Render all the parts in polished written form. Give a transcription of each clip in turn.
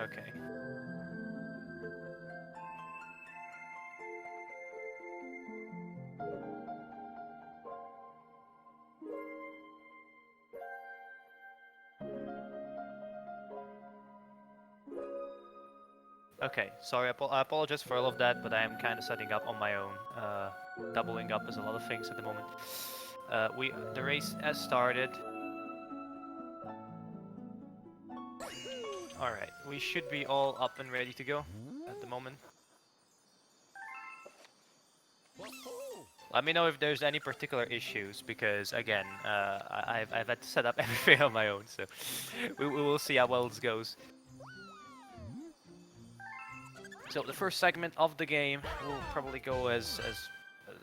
Okay. Okay, sorry, I apologize for all of that, but I am kind of setting up on my own, doubling up as a lot of things at the moment. The race has started. All right, we should be all up and ready to go at the moment. Let me know if there's any particular issues, because again, I've had to set up everything on my own, so we will see how well this goes. So the first segment of the game will probably go as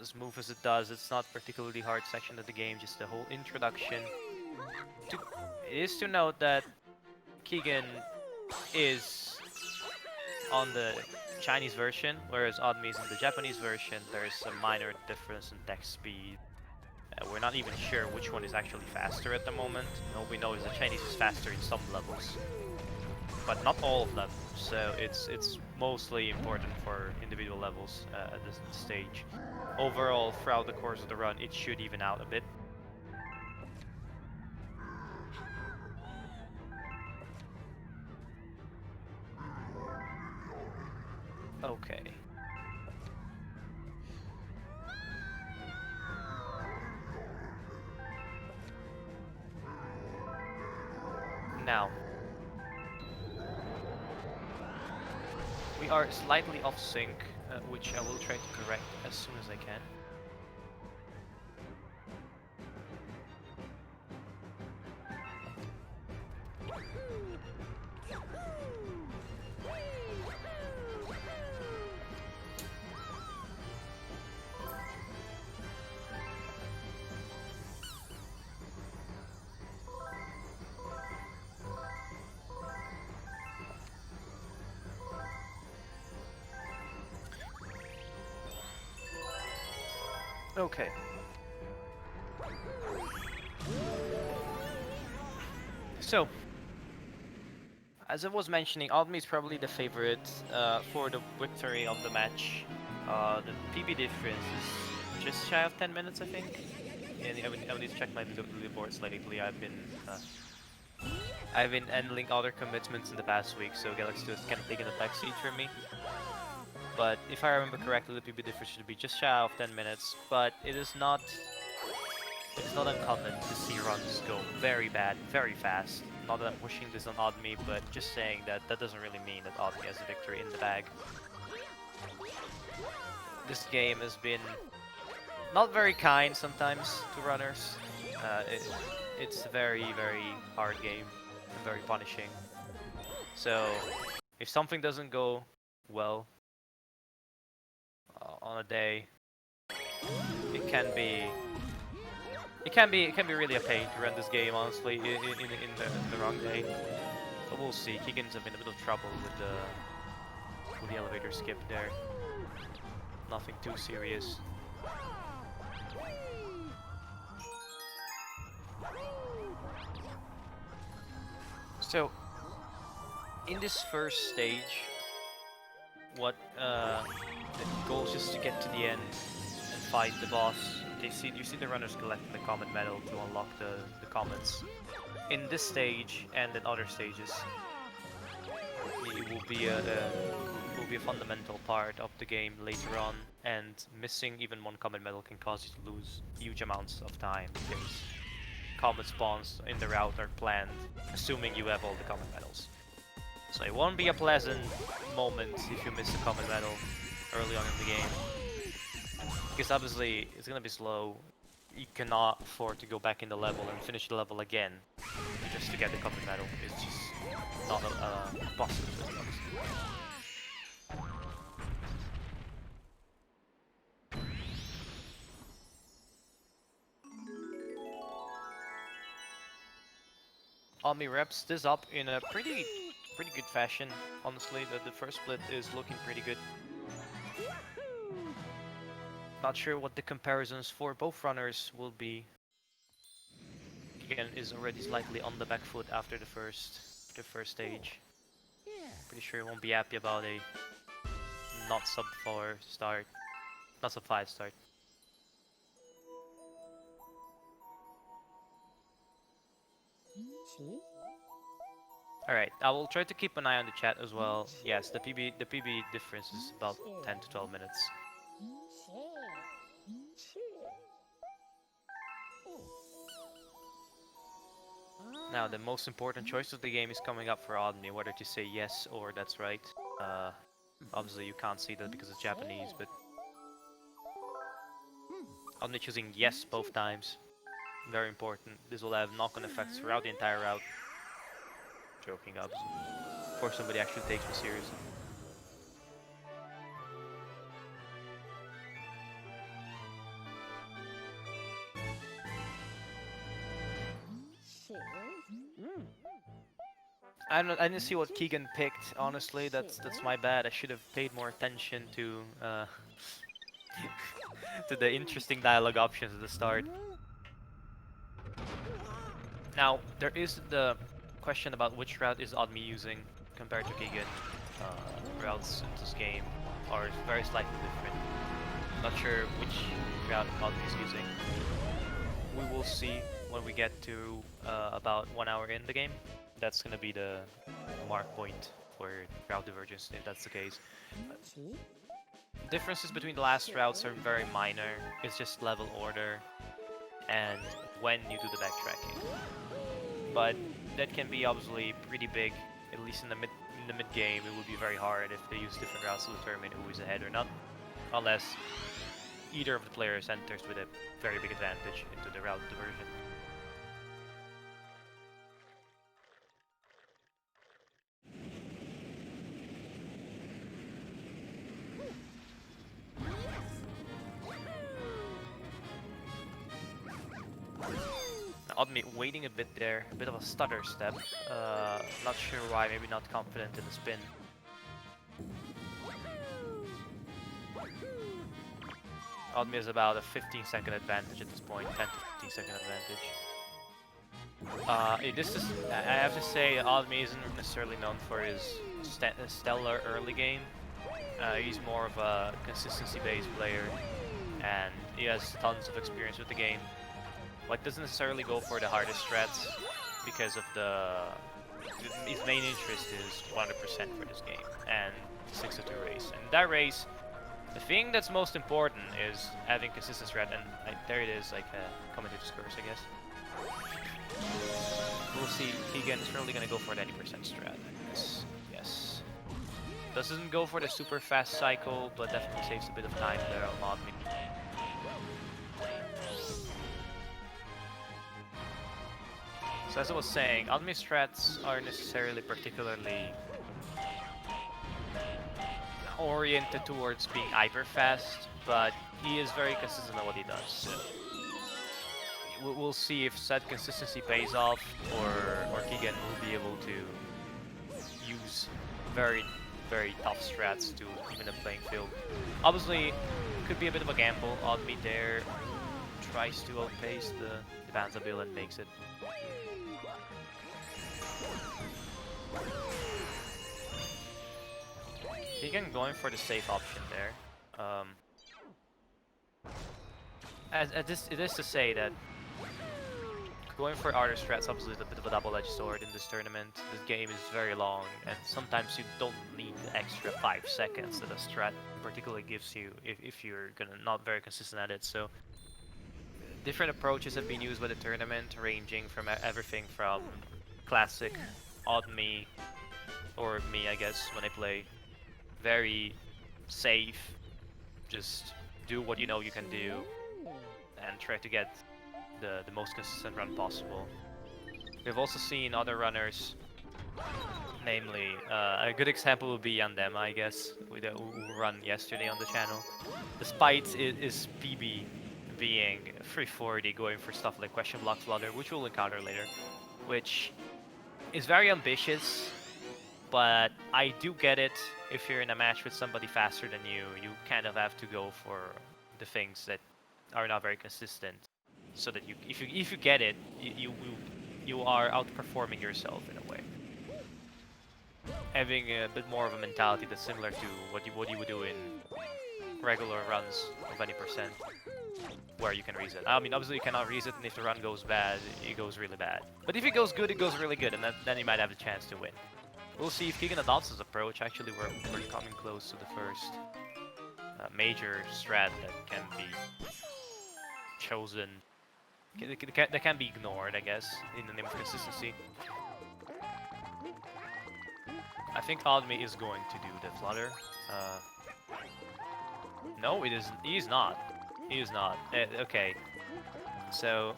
smooth as it does. It's not particularly hard section of the game, just the whole introduction. It is to note that Keegan is on the Chinese version, whereas Odmi is in the Japanese version. There's a minor difference in text speed. We're not even sure which one is actually faster at the moment. All we know is the Chinese is faster in some levels, but not all of them. So it's mostly important for individual levels at this stage. Overall, throughout the course of the run, it should even out a bit. Okay. Now, we are slightly off sync, which I will try to correct as soon as I can. Okay. So, as I was mentioning, Almi is probably the favorite for the victory of the match. The PB difference is just shy of 10 minutes, I think. And I would need to check my leaderboards lately. I've been handling other commitments in the past week, so Galaxy 2 has kind of taken a backseat for me. But if I remember correctly, the PB difference should be just shy of 10 minutes. But it is not uncommon to see runs go very bad, very fast. Not that I'm pushing this on Odmi, but just saying that that doesn't really mean that Odmi has a victory in the bag. This game has been not very kind sometimes to runners. It's a very, very hard game and very punishing. So if something doesn't go well on a day, it can be really a pain to run this game, honestly, in the wrong day. But we'll see. Keegan's in a bit of trouble with the elevator skip there. Nothing too serious. So, in this first stage, what the goal is just to get to the end and fight the boss. You see the runners collecting the comet medal to unlock the comets. In this stage and in other stages, it will be a fundamental part of the game later on, and missing even one comet medal can cause you to lose huge amounts of time because comet spawns in the route are planned, assuming you have all the comet medals. So it won't be a pleasant moment if you miss a comet medal early on in the game. Because obviously it's gonna be slow. You cannot afford to go back in the level and finish the level again just to get the comet medal. It's just not a possibility. Ami wraps this up in a pretty good fashion. Honestly, the first split is looking pretty good. Not sure what the comparisons for both runners will be. Again, is already slightly on the back foot after the first stage. Pretty sure he won't be happy about a not sub 4 start, not sub 5 start. Alright, I will try to keep an eye on the chat as well. Yes, the PB difference is about 10 to 12 minutes. Now, the most important choice of the game is coming up for Odme, whether to say yes or that's right. Obviously you can't see that because it's Japanese, but Odme choosing yes both times. Very important. This will have knock-on effects throughout the entire route. Joking, obviously. Before somebody actually takes me seriously. I didn't see what Keegan picked. Honestly, that's my bad. I should have paid more attention to to the interesting dialogue options at the start. Now there is the question about which route is Odme using compared to Keegan. Routes in this game are very slightly different. Not sure which route Odme is using. We will see when we get to about 1 hour in the game. That's gonna be the mark point for route divergence if that's the case. Differences between the last routes are very minor. It's just level order and when you do the backtracking. But that can be obviously pretty big, at least in the mid game. It would be very hard if they use different routes to determine who is ahead or not, unless either of the players enters with a very big advantage into the route diversion. Odme waiting a bit there, a bit of a stutter step. Not sure why, maybe not confident in the spin. Odme is about a 15-second advantage at this point, 10 to 15-second advantage. This is, I have to say, Odme isn't necessarily known for his stellar early game. He's more of a consistency-based player, and he has tons of experience with the game. Like, doesn't necessarily go for the hardest strats because of his main interest is 100% for this game and 6-2 race. And that race, the thing that's most important is having consistent strat, and there it is, like a commentator's curse, I guess. We'll see. Keegan is probably gonna go for the 80% strat, I guess. Yes. Doesn't go for the super fast cycle, but definitely saves a bit of time there on Odme. So as I was saying, Odme strats aren't necessarily particularly oriented towards being hyper fast, but he is very consistent on what he does. So we'll see if said consistency pays off, or Keegan will be able to use very tough strats to even the playing field. Obviously, it could be a bit of a gamble. Odme there tries to outpace the Vanza build and makes it. Keegan going for the safe option there. It is to say that going for harder strats obviously is a bit of a double-edged sword in this tournament. This game is very long, and sometimes you don't need the extra 5 seconds that a strat particularly gives you if you're not very consistent at it. So different approaches have been used by the tournament, ranging from everything from classic Odme, or me I guess when I play, very safe, just do what you know you can do and try to get the most consistent run possible. We've also seen other runners, namely a good example would be Yandema, I guess, who run yesterday on the channel. Despite is PB being 340, going for stuff like question block flutter, which we'll encounter later, which is very ambitious, but I do get it. If you're in a match with somebody faster than you, you kind of have to go for the things that are not very consistent, so that if you get it, you are outperforming yourself in a way. having a bit more of a mentality that's similar to what you would do in regular runs of any percent, where you can reset. I mean, obviously you cannot reset, and if the run goes bad, it goes really bad. But if it goes good, it goes really good, and then you might have a chance to win. We'll see if Keegan adopts his approach. Actually, we're coming close to the first major strat that can be chosen, that can be ignored, I guess, in the name of consistency. I think Admi is going to do the flutter. No, it isn't. He is not. He is not. Okay. So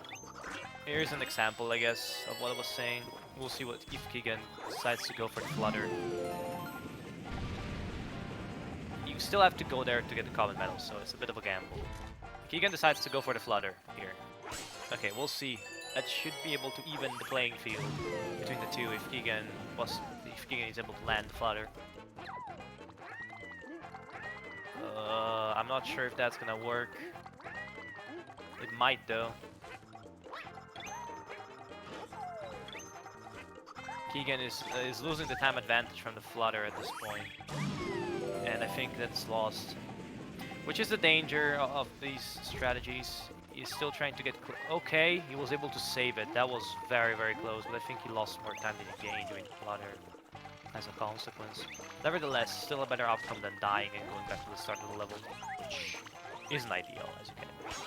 here's an example, I guess, of what I was saying. We'll see what if Keegan decides to go for the flutter. You still have to go there to get the common medal, so it's a bit of a gamble. Keegan decides to go for the flutter here. Okay, we'll see. That should be able to even the playing field between the two if Keegan is able to land the flutter. I'm not sure if that's gonna work. It might though. Keegan is losing the time advantage from the flutter at this point, and I think that's lost. Which is the danger of these strategies. He's still trying to get... Okay, he was able to save it. That was very, very close, but I think he lost more time than he gained doing flutter as a consequence. Nevertheless, still a better outcome than dying and going back to the start of the level, which isn't ideal, as you can imagine.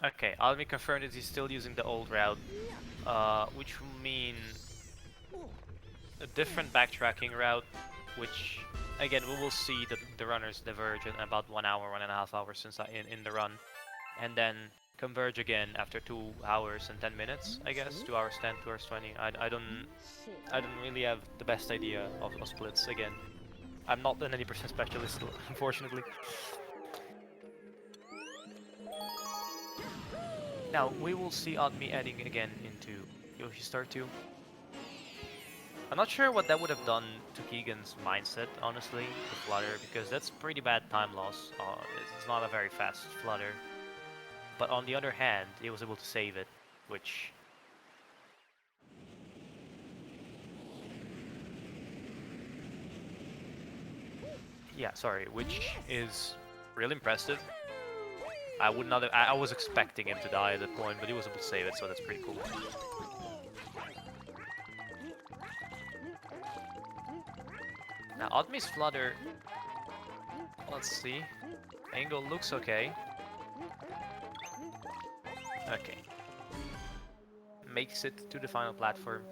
Okay, Almi confirmed that he's still using the old route, which will mean a different backtracking route, which again we will see that the runners diverge in about 1 hour, 1.5 hours since in the run, and then converge again after 2 hours and 10 minutes, I guess. 2 hours 10, 2 hours 20. I don't really have the best idea of splits again. I'm not an 80% specialist, unfortunately. Now, we will see Admi adding again into Yoshi Star 2. I'm not sure what that would have done to Keegan's mindset, honestly, the flutter, because that's pretty bad time loss. It's not a very fast flutter. But on the other hand, he was able to save it, which... Yeah, sorry, which is really impressive. I was expecting him to die at that point, but he was able to save it, so that's pretty cool. Now, Admi's flutter, let's see. Angle looks okay. Okay. Makes it to the final platform.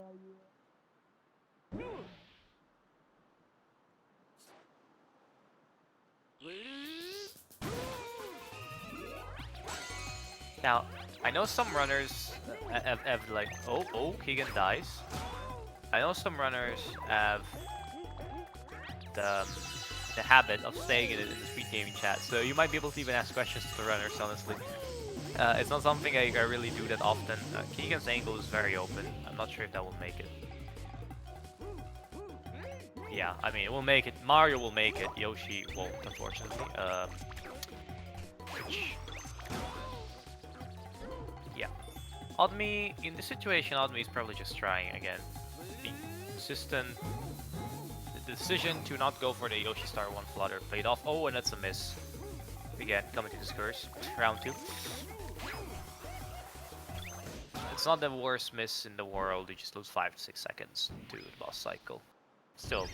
Now, I know some runners have like... Oh, Keegan dies. I know some runners have the habit of saying it in the SpeedGaming chat, so you might be able to even ask questions to the runners, honestly. It's not something I really do that often. Keegan's angle is very open. I'm not sure if that will make it. Yeah, I mean, it will make it. Mario will make it. Yoshi won't, unfortunately. Yeah. Admi, in this situation, Admi is probably just trying again. Being consistent. The decision to not go for the Yoshi Star 1 flutter played off. Oh, and that's a miss. Again, coming to this curse. Round 2. It's not the worst miss in the world. You just lose 5 to 6 seconds to the boss cycle. Still.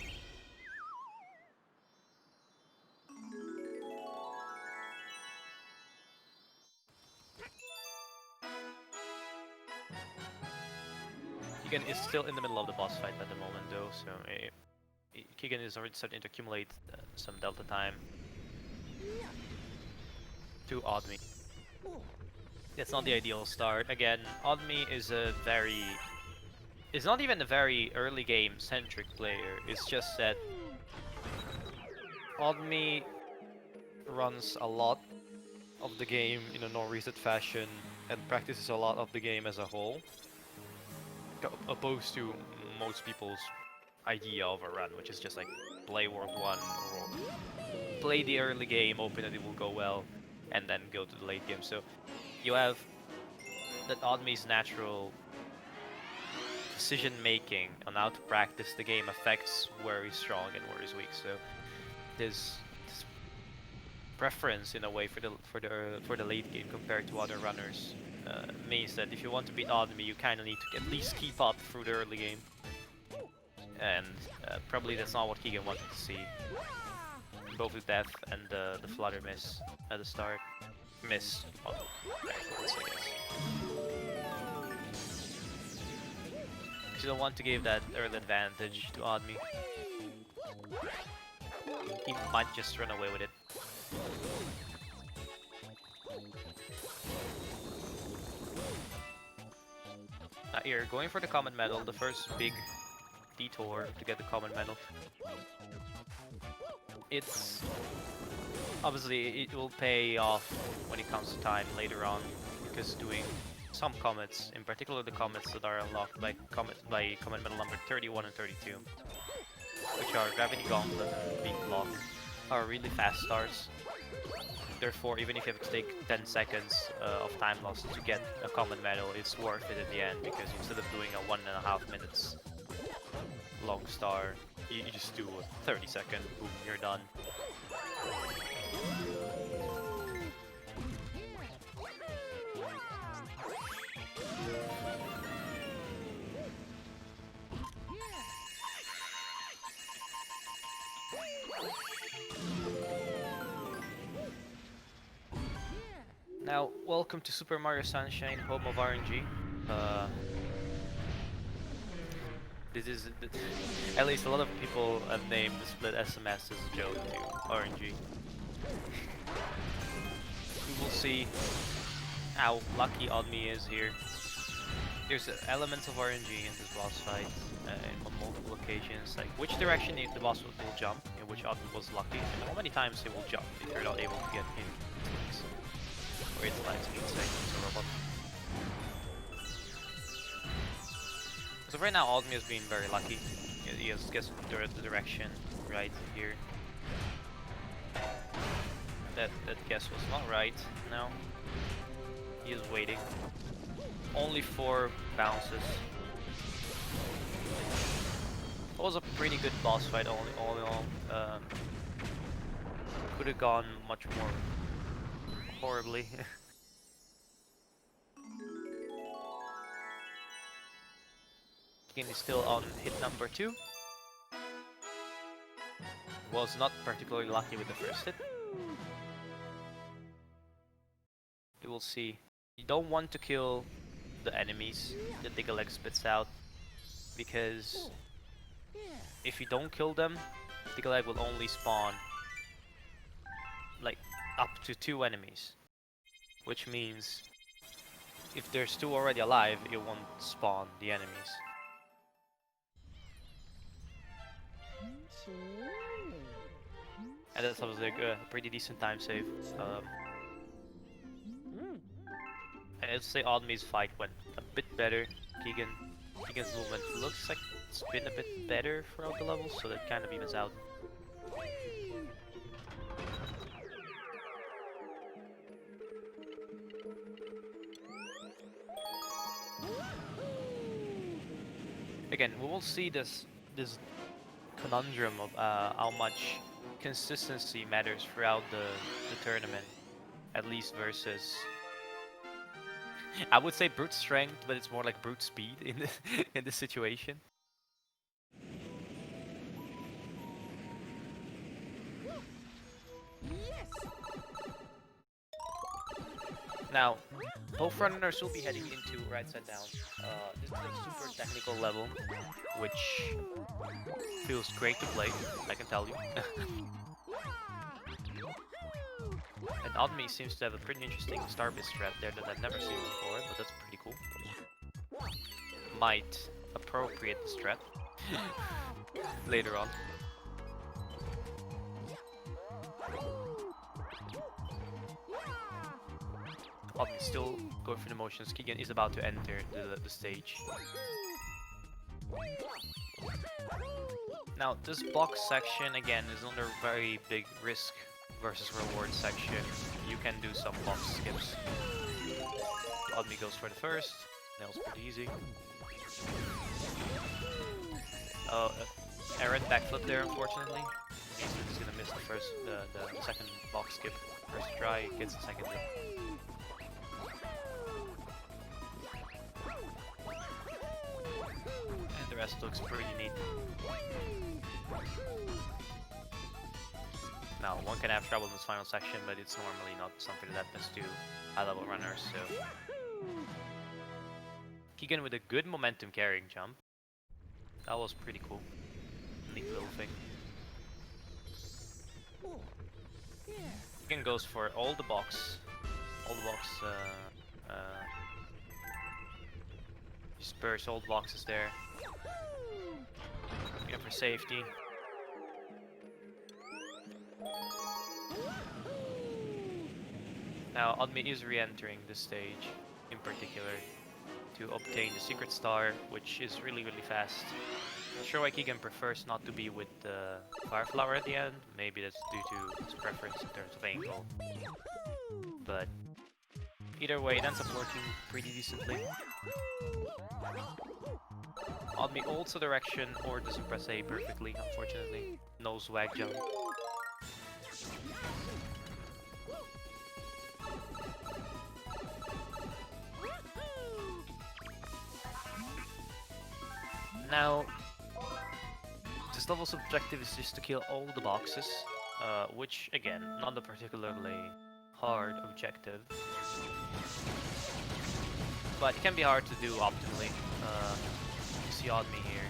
Keegan is still in the middle of the boss fight at the moment, though, so Keegan is already starting to accumulate some delta time to Admi. It's not the ideal start. Again, Admi is not even a very early game centric player. It's just that Admi runs a lot of the game in a no reset fashion and practices a lot of the game as a whole, opposed to most people's idea of a run, which is just like play World 1 or play the early game, hoping that it will go well, and then go to the late game. So you have that Oddme's natural decision making on how to practice the game affects where he's strong and where he's weak. So this preference in a way for the late game compared to other runners means that if you want to beat Oddme, you kind of need to at least keep up through the early game. And probably that's not what Keegan wanted to see. Both the death and the flutter miss at the start. Miss on backwards, I guess. You don't want to give that early advantage to Oddme. He might just run away with it. Here, going for the common medal, the first big detour to get the common medal. It's obviously it will pay off when it comes to time later on, because doing some comets, in particular the comets that are unlocked by common medal number 31 and 32, which are Gravity Gauntlet and Beat Block, are really fast starts. Therefore, even if you have to take 10 seconds of time loss to get a common medal, it's worth it in the end, because instead of doing a 1.5 minutes long star, you just do a 30-second, boom, you're done. Now, welcome to Super Mario Sunshine, home of RNG. This is, at least a lot of people have named the split SMS as a joke to RNG. We will see how lucky Oddme is here. There's elements of RNG in this boss fight on multiple occasions, like which direction the boss will jump, in which Oddme was lucky, and how many times he will jump if you're not able to get in. Or it's like speed seconds or robot. So right now Oddme has been very lucky. He has guessed the direction right here. That guess was not right. No. He is waiting. Only 4 bounces. It was a pretty good boss fight all in all. Could have gone much more horribly. Keegan is still on hit number 2. Was not particularly lucky with the first hit. You will see. You don't want to kill the enemies that Digaleg spits out, because if you don't kill them, Digaleg will only spawn like up to 2 enemies, which means if there's 2 already alive, it won't spawn the enemies. And that's obviously a pretty decent time save. I'd say Oddme's fight went a bit better. Keegan's movement looks like it's been a bit better throughout the levels, so that kind of evens out. Again, we will see this conundrum of how much consistency matters throughout the tournament, at least versus, I would say, brute strength, but it's more like brute speed in this in this situation. Now, both runners will be heading into right side down. This is a super technical level, which feels great to play, I can tell you. And Oddme seems to have a pretty interesting Starbase strat there that I've never seen before, but that's pretty cool. Might appropriate the strat later on. Oddme still going through the motions. Keegan is about to enter the stage. Now, this box section, again, is under very big risk versus reward section. You can do some box skips. Oddme goes for the first. Nail's pretty easy. Oh, errant backflip there, unfortunately. He's gonna miss the second box skip. First try, gets the second hit. And the rest looks pretty neat. Now, one can have trouble in this final section, but it's normally not something that happens to high-level runners, so... Keegan with a good momentum carrying jump. That was pretty cool. Neat little thing. Keegan goes for all the box. Disperse all the boxes there. Go for safety. Now, Oddme is re-entering this stage, in particular, to obtain the secret star, which is really fast. Not sure why Keegan prefers not to be with the fire flower at the end. Maybe that's due to his preference in terms of angle. But either way, it ends up working pretty decently. Oddme ults the direction or doesn't press A perfectly, unfortunately. No swag jump. Now, this level's objective is just to kill all the boxes, which, again, not a particularly hard objective. But it can be hard to do optimally. You see Oddme here,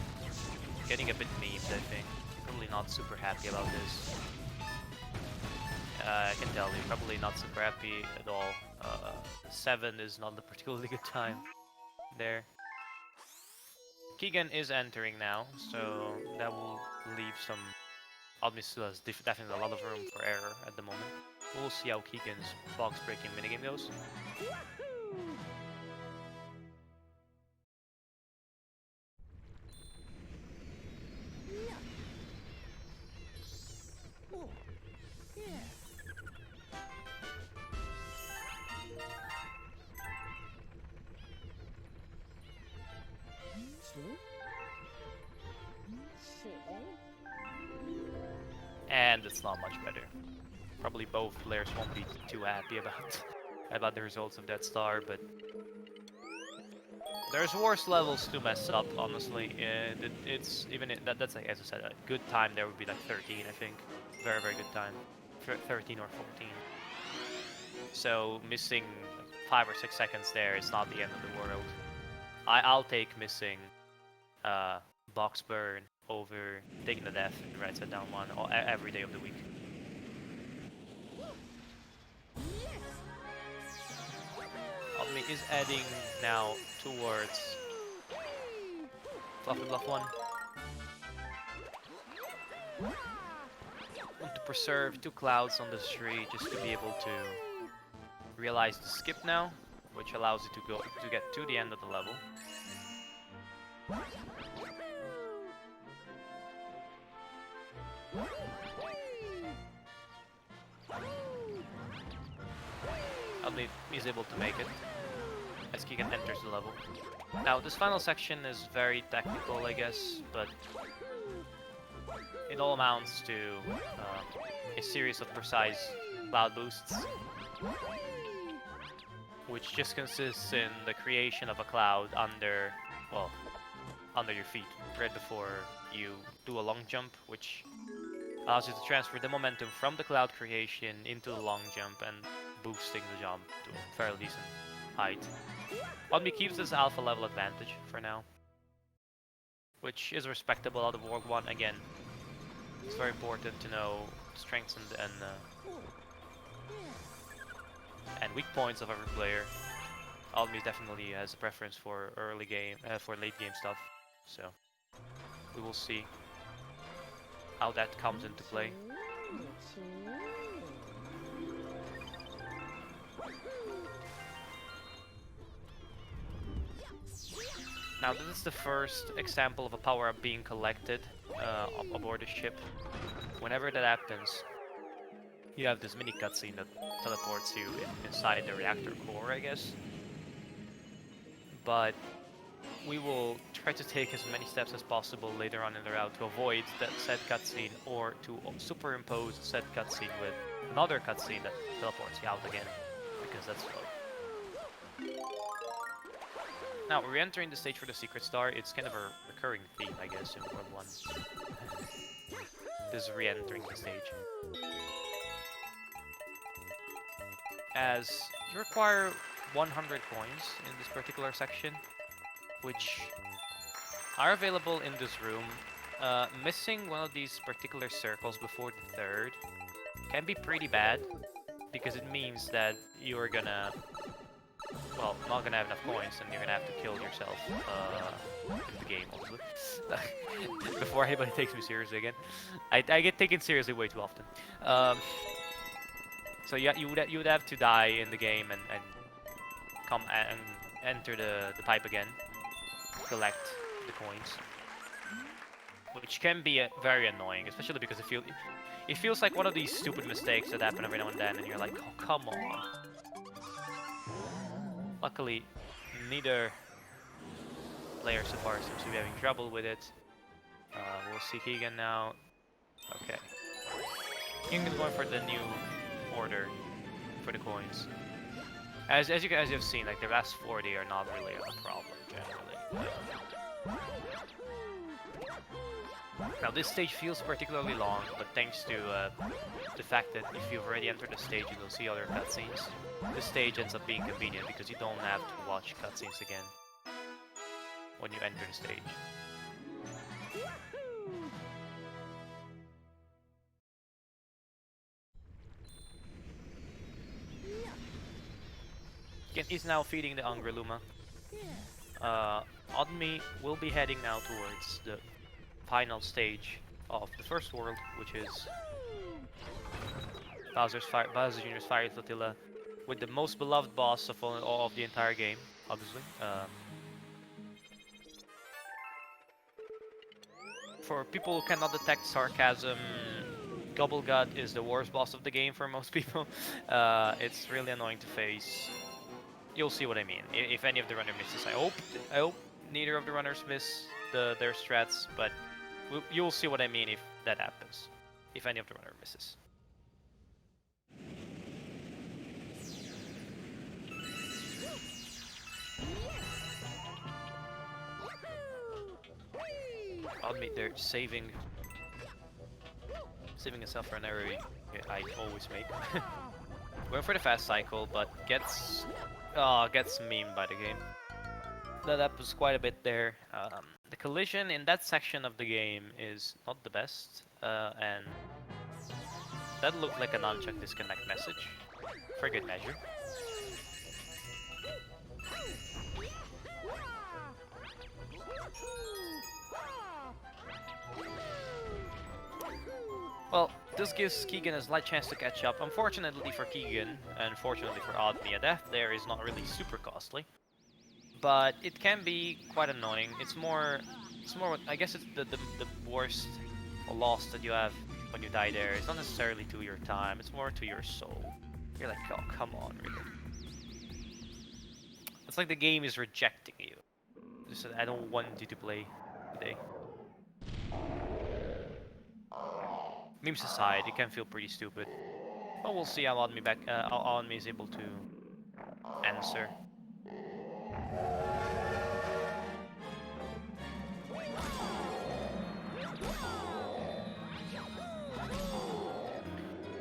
getting a bit memed, I think. Probably not super happy about this. I can tell you're probably not super happy at all. 7 is not a particularly good time there. Keegan is entering now, so that will leave some... Oddme still has definitely a lot of room for error at the moment. We'll see how Keegan's box breaking minigame goes. And it's not much better. Probably both players won't be too happy about the results of that star, but there's worse levels to mess up, honestly. It's even that's like, as I said, a good time there would be like 13, I think. Very good time. 13 or 14. So missing 5 or 6 seconds there is not the end of the world. I'll take missing box burn over taking the death in the right side down one every day of the week. Oddme is heading now towards Fluffy Bluff 1. Want to preserve 2 clouds on this tree just to be able to realize the skip now, which allows you to get to the end of the level. Oddme is able to make it as Keegan enters the level. Now, this final section is very technical, I guess, but it all amounts to a series of precise cloud boosts, which just consists in the creation of a cloud under your feet, right before you do a long jump, which allows you to transfer the momentum from the cloud creation into the long jump and boosting the jump to a fairly decent height. Oddme keeps this alpha level advantage for now, which is respectable out of World 1. Again, it's very important to know strengths and weak points of every player. Oddme definitely has a preference for early game, for late game stuff, so we will see how that comes into play. Now this is the first example of a power-up being collected aboard the ship. Whenever that happens, you have this mini cutscene that teleports you inside the reactor core, I guess. But we will try to take as many steps as possible later on in the route to avoid that said cutscene, or to superimpose said cutscene with another cutscene that teleports you out again, because that's slow. Now, we're entering the stage for the Secret Star. It's kind of a recurring theme, I guess, in World 1. This is re-entering the stage. As you require 100 coins in this particular section, which are available in this room. Missing one of these particular circles before the third can be pretty bad, because it means that you're gonna, well, not gonna have enough coins, and you're gonna have to kill yourself in the game, obviously. Before anybody takes me seriously again. I get taken seriously way too often. So yeah, you would have to die in the game and come and enter the pipe again, collect the coins, which can be very annoying, especially because it feels like one of these stupid mistakes that happen every now and then, and you're like, oh, come on. Luckily, neither player so far seems to be having trouble with it. We'll see Keegan now. Okay. Keegan's going for the new order for the coins. As you guys have seen, like the last 40 are not really a problem generally. Now this stage feels particularly long, but thanks to the fact that if you've already entered the stage, you will see other cutscenes. This stage ends up being convenient because you don't have to watch cutscenes again when you enter the stage. He's now feeding the Angreluma. Odmi will be heading now towards the final stage of the first world, which is Bowser Jr.'s Fire Flotilla, with the most beloved boss of all of the entire game, obviously. For people who cannot detect sarcasm, Gobblegut is the worst boss of the game for most people. It's really annoying to face. You'll see what I mean. If any of the runner misses, I hope neither of the runners miss their strats, but you'll see what I mean if that happens. If any of the runner misses. I'll admit they're saving himself for an error I always make. Going for the fast cycle, but gets memed by the game. That was quite a bit there. The collision in that section of the game is not the best, and that looked like a nunchuck disconnect message, for good measure. Well, this gives Keegan a slight chance to catch up. Unfortunately for Keegan, and fortunately for Odmi, a death there is not really super costly. But it can be quite annoying. It's more, I guess it's the worst loss that you have when you die there. It's not necessarily to your time, it's more to your soul. You're like, oh, come on, really. It's like the game is rejecting you. Just I don't want you to play today. Memes aside, it can feel pretty stupid. But we'll see how Odmi is able to answer.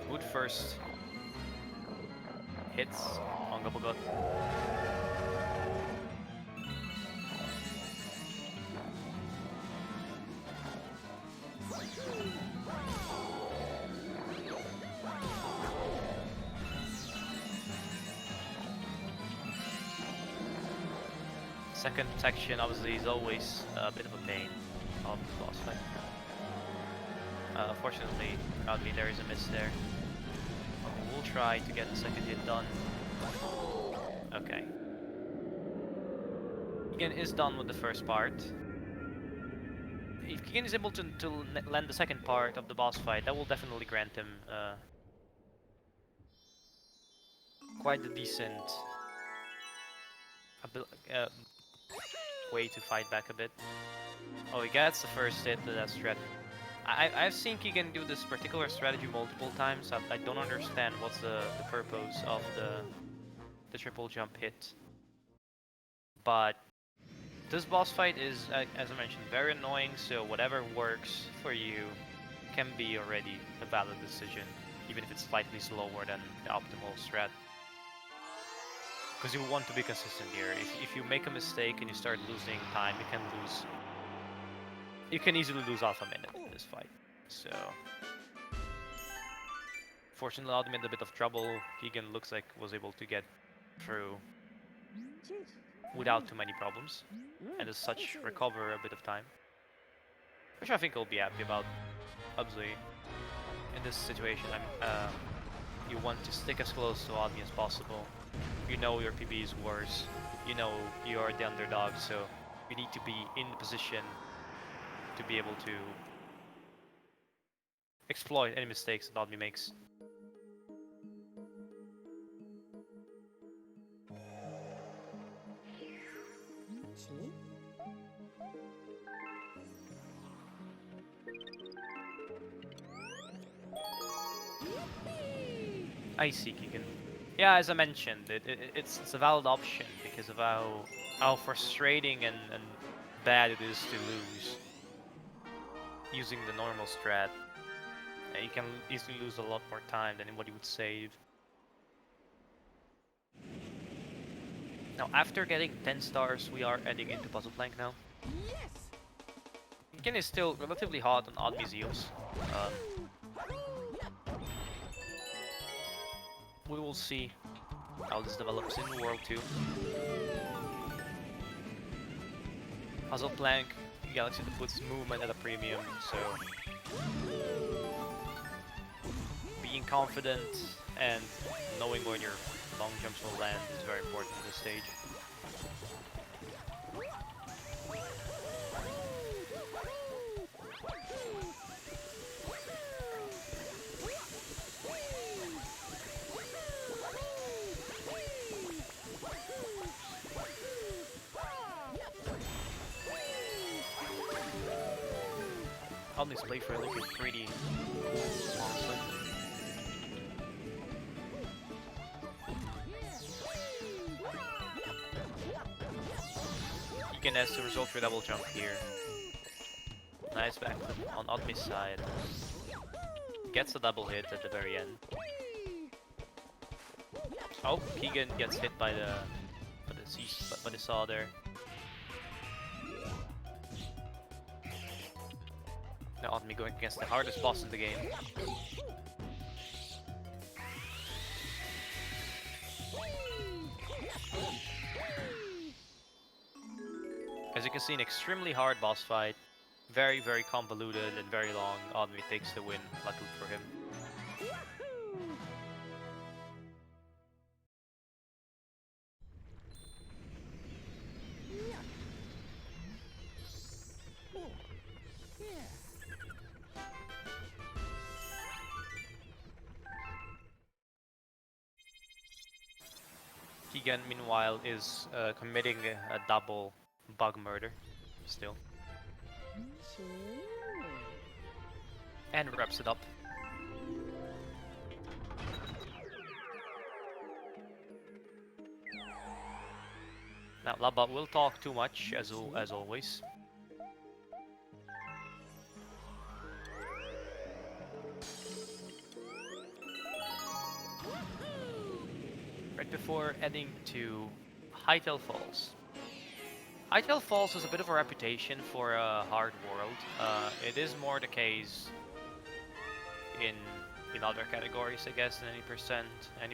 Good first hits on Gobblegut. Second section obviously is always a bit of a pain of the boss fight. Fortunately, proudly there is a miss there. We'll try to get the second hit done. Okay. Keegan is done with the first part. If Keegan is able to land the second part of the boss fight, that will definitely grant him quite a decent way to fight back a bit. Oh, he gets the first hit to that strat. I've seen Keegan do this particular strategy multiple times. I don't understand what's the purpose of the triple jump hit. But this boss fight is, as I mentioned, very annoying, so whatever works for you can be already a valid decision, even if it's slightly slower than the optimal strat. Because you want to be consistent here. If you make a mistake and you start losing time, you can easily lose half a minute in this fight. So, fortunately, I'll admit a bit of trouble. Keegan looks like was able to get through without too many problems, and as such recover a bit of time, which I think I'll be happy about. Obviously, in this situation, you want to stick as close to Admi as possible. You know your PB is worse, you know you are the underdog, so you need to be in the position to be able to exploit any mistakes that Admi makes. I see, Keegan. Yeah, as I mentioned, it's a valid option because of how frustrating and bad it is to lose using the normal strat. You can easily lose a lot more time than what you would save. Now, after getting 10 stars, we are heading into Puzzle Plank now. Keegan is still relatively hot on Odd Museums. We will see how this develops in World 2. Puzzle Plank, Galaxy that puts movement at a premium, so being confident and knowing when your long jumps will land is very important in this stage. On this playthrough, looking pretty cool, honestly. Keegan has to result for double jump here. Nice backflip on Admi's side. Gets a double hit at the very end. Oh, Keegan gets hit by the saw there. Now Admi going against the hardest boss in the game. As you can see, an extremely hard boss fight. Very, very convoluted and very long. Admi takes the win, luckily for him. Keegan, meanwhile, is committing a double bug murder, still. And wraps it up. Now, Laba will talk too much, as always. Right before heading to Hytale Falls. Hytale Falls has a bit of a reputation for a hard world. It is more the case in other categories, I guess, than any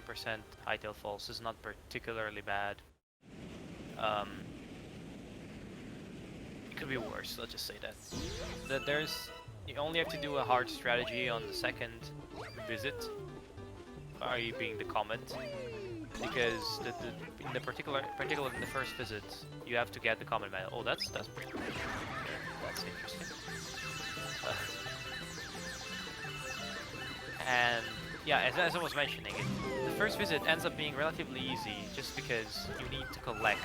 percent. Hytale Falls is not particularly bad. It could be worse, let's just say that. You only have to do a hard strategy on the second visit, i.e. being the Comet. because in the particular in the first visit, you have to get the common medal. Oh, that's pretty cool. That's interesting. Uh, and yeah, as I was mentioning, the first visit ends up being relatively easy just because you need to collect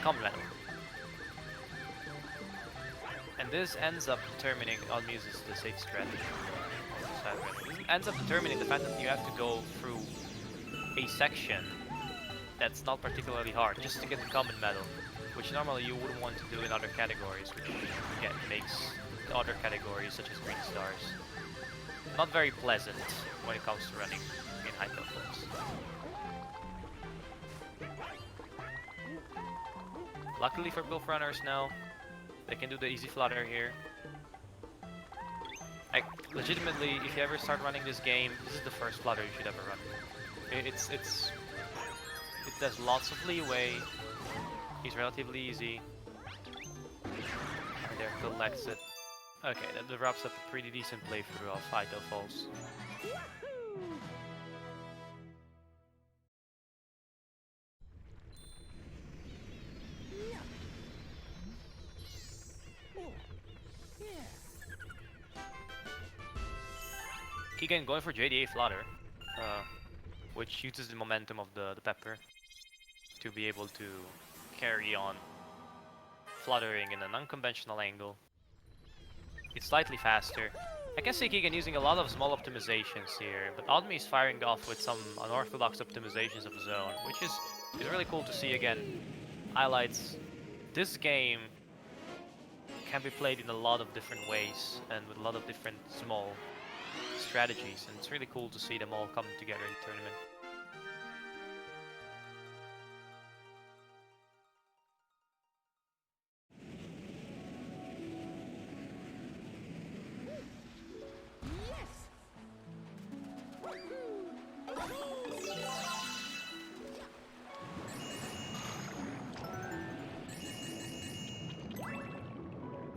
common medal. And this ends up determining, Oddme uses the safe strategy. This ends up determining the fact that you have to go through a section that's not particularly hard just to get the common medal, which normally you wouldn't want to do in other categories, which again makes the other categories such as green stars not very pleasant when it comes to running in high falls. Luckily for both runners now, they can do the easy flutter here. Like, legitimately, if you ever start running this game, this is the first flutter you should ever run. It has lots of leeway. He's relatively easy. And there, collects it. Okay, that wraps up a pretty decent playthrough of Ito Falls. Keegan going for JDA flutter, which uses the momentum of the pepper to be able to carry on fluttering in an unconventional angle. It's slightly faster. I can see Keegan using a lot of small optimizations here, but Oddme is firing off with some unorthodox optimizations of his own, which is really cool to see again. Highlights this game can be played in a lot of different ways and with a lot of different small strategies, and it's really cool to see them all come together in the tournament.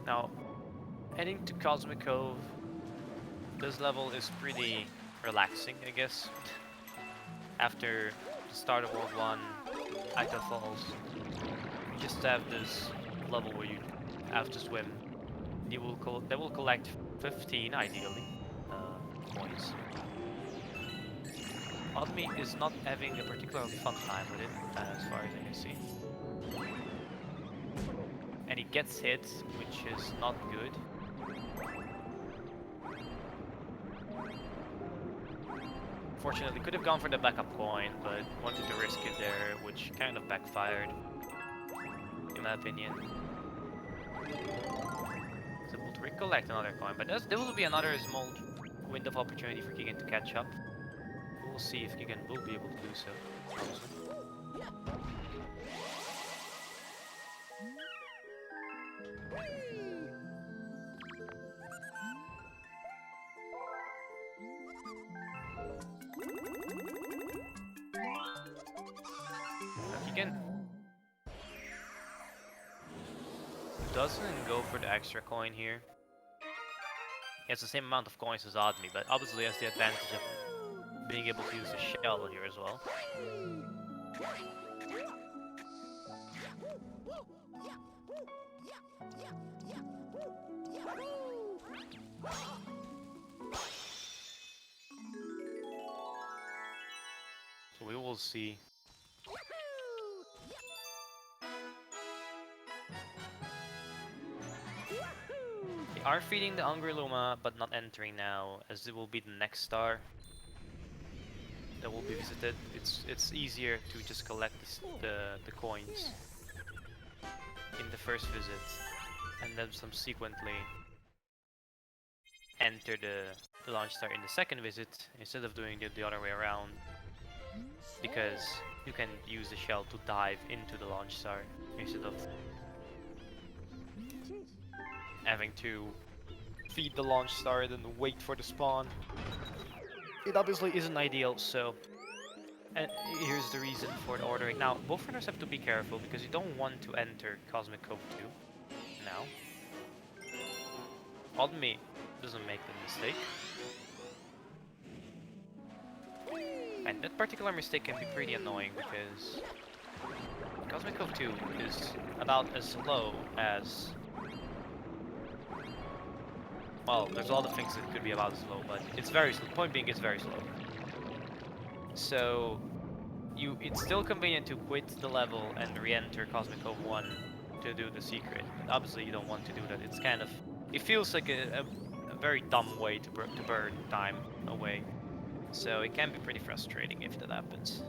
Now, heading to Cosmic Cove, this level is pretty relaxing, I guess. After the start of World 1, Ito Falls, you just have this level where you have to swim. They will collect 15, ideally, coins. Oddme is not having a particularly fun time with it, as far as I can see. And he gets hit, which is not good. Fortunately, could have gone for the backup coin, but wanted to risk it there, which kind of backfired, in my opinion. He's able to recollect another coin, but there will be another small window of opportunity for Keegan to catch up. We'll see if Keegan will be able to do so. Keegan doesn't go for the extra coin here. He has the same amount of coins as Oddme, but obviously has the advantage of being able to use the shell here as well. So we will see. They are feeding the Hungry Luma, but not entering now, as it will be the next star that will be visited. It's easier to just collect the coins in the first visit, and then subsequently enter the launch star in the second visit instead of doing the other way around, because you can use the shell to dive into the launch star instead of having to feed the launch star and then wait for the spawn. It obviously isn't ideal, so here's the reason for the ordering. Now, both runners have to be careful because you don't want to enter Cosmic Cove 2 now. Oddme doesn't make the mistake. And that particular mistake can be pretty annoying because Cosmic Cove 2 is about as slow as... Well, there's a lot of things that could be about slow, but it's very slow. Point being, it's very slow. So, it's still convenient to quit the level and re-enter Cosmic Cove 1 to do the secret. But obviously you don't want to do that. It's kind of... It feels like a very dumb way to burn time away. So it can be pretty frustrating if that happens.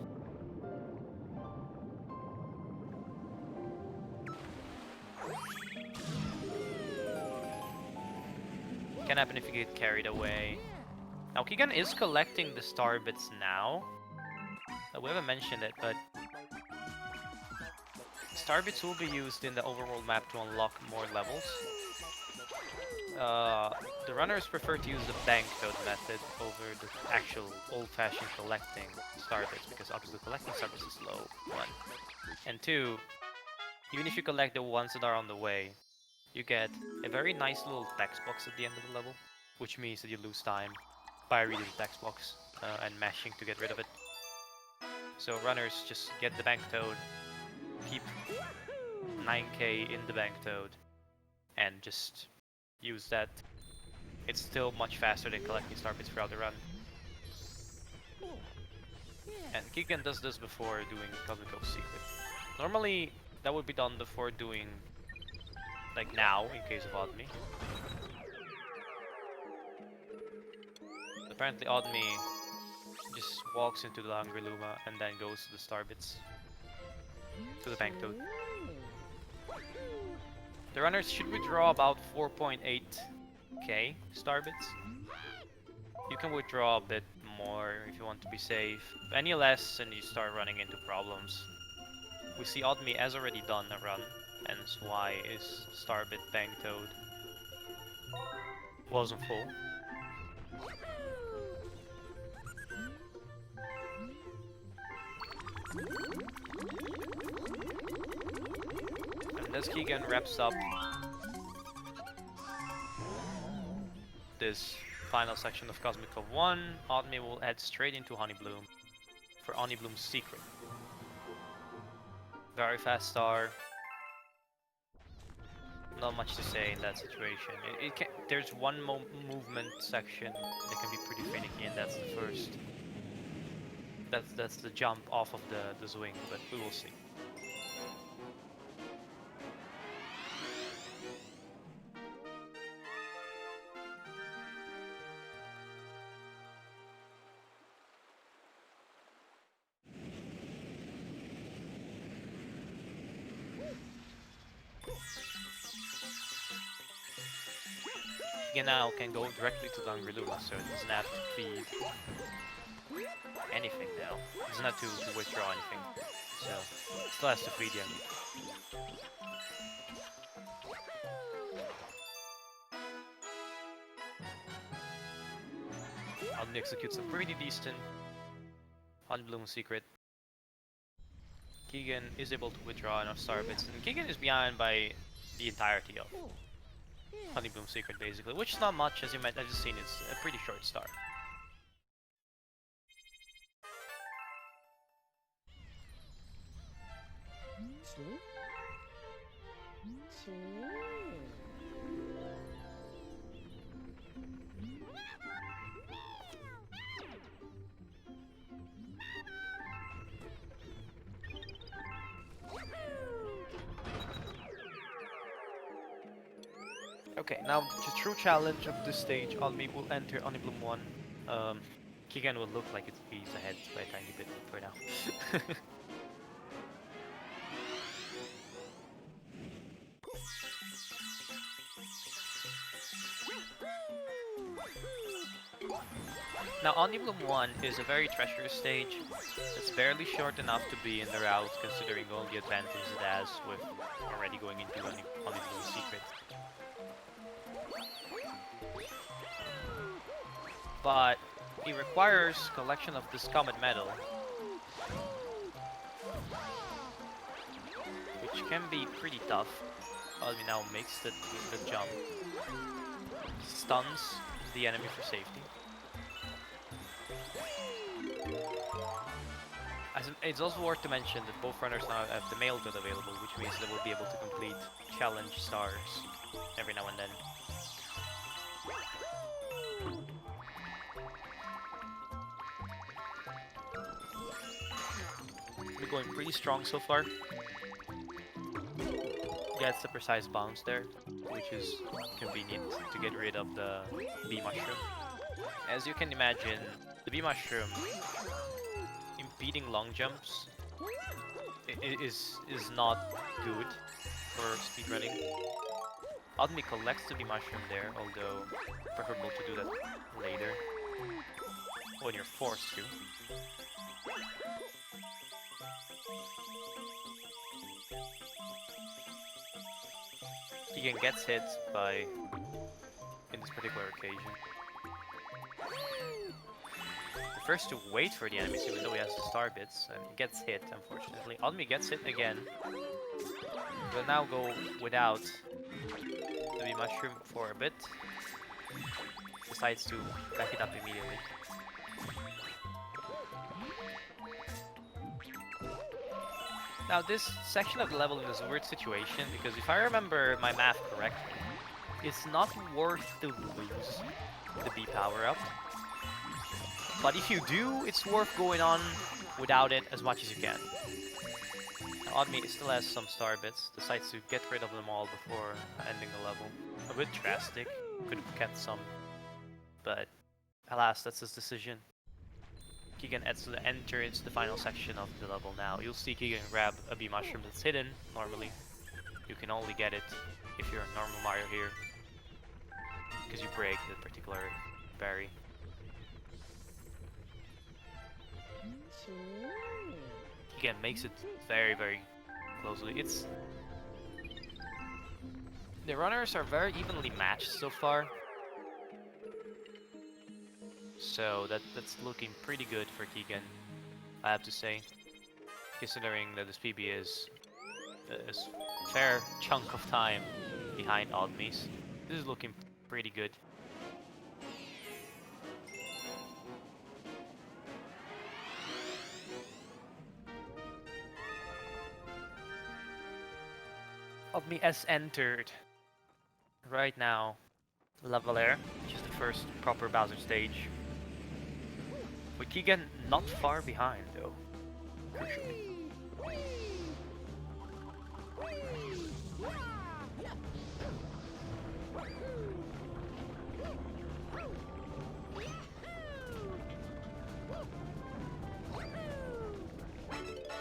Can happen if you get carried away. Now Keegan is collecting the star bits now. We haven't mentioned it, but star bits will be used in the overworld map to unlock more levels. The runners prefer to use the bank code method over the actual old-fashioned collecting star bits, because obviously collecting star bits is slow, one. And two, even if you collect the ones that are on the way, you get a very nice little text box at the end of the level, which means that you lose time by reading the text box and mashing to get rid of it. So runners just get the bank toad, keep 9k in the bank toad, and just use that. It's still much faster than collecting star bits throughout the run. And Keegan does this before doing Cosmic Cove Secret. Normally, that would be done before doing, like now, in case of Oddme. Apparently Oddme just walks into the Angreluma and then goes to the star bits. To the bank toad. The runners should withdraw about 4.8k star bits. You can withdraw a bit more if you want to be safe. Any less and you start running into problems. We see Oddme has already done a run, hence why his Starbit Bank Toad wasn't full. And as Keegan wraps up this final section of Cosmic Cove 1, Oddme will head straight into Honeybloom for Honeybloom's secret. Very fast star. Not much to say in that situation. There's one movement section that can be pretty finicky, and that's the first. That's the jump off of the swing, but we will see. Keegan now can go directly to the Angreluma, so it doesn't have to feed anything now. It doesn't have to withdraw anything, so it still has to feed him. Oddme executes a pretty decent Honeybloom secret. Keegan is able to withdraw enough star bits, and Keegan is behind by the entirety of Honeybloom secret basically, which is not much, as you might have just seen. It's a pretty short star. Okay, now the true challenge of this stage, Oddme will enter Honeybloom 1. Keegan will look like he's ahead by a tiny bit for now. Now, Honeybloom 1 is a very treacherous stage. It's barely short enough to be in the route, considering all the advantages it has with already going into Honeybloom secret. But it requires collection of this comet metal, which can be pretty tough. Oddme now makes the jump, stuns the enemy for safety. It's also worth to mention that both runners now have the mail build available, which means they will be able to complete challenge stars every now and then. We're going pretty strong so far. Gets the precise bounce there, which is convenient to get rid of the bee mushroom. As you can imagine, the bee mushroom impeding long jumps is not good for speedrunning. Oddly collects the bee mushroom there, although preferable to do that later when you're forced to. Keegan gets hit by, in this particular occasion, the first to wait for the enemies even though he has the star bits, and gets hit unfortunately. Odmi gets hit again. Will now go without the bee mushroom for a bit. Decides to back it up immediately. Now this section of the level is a weird situation because if I remember my math correctly, it's not worth to lose the bee power up. But if you do, it's worth going on without it as much as you can. Now Odmi still has some star bits, decides to get rid of them all before ending the level. A bit drastic, could have kept some, but alas, that's his decision. Keegan enters the final section of the level now. You'll see Keegan grab a bee mushroom that's hidden normally. You can only get it if you're a normal Mario here, because you break that particular berry. Keegan makes it very, very closely. The runners are very evenly matched so far. So that's looking pretty good for Keegan, I have to say, considering that this PB is a fair chunk of time behind Odmi's. This is looking pretty good. Odmi has entered right now Level Air, which is the first proper Bowser stage. With Keegan not far behind though, crucially.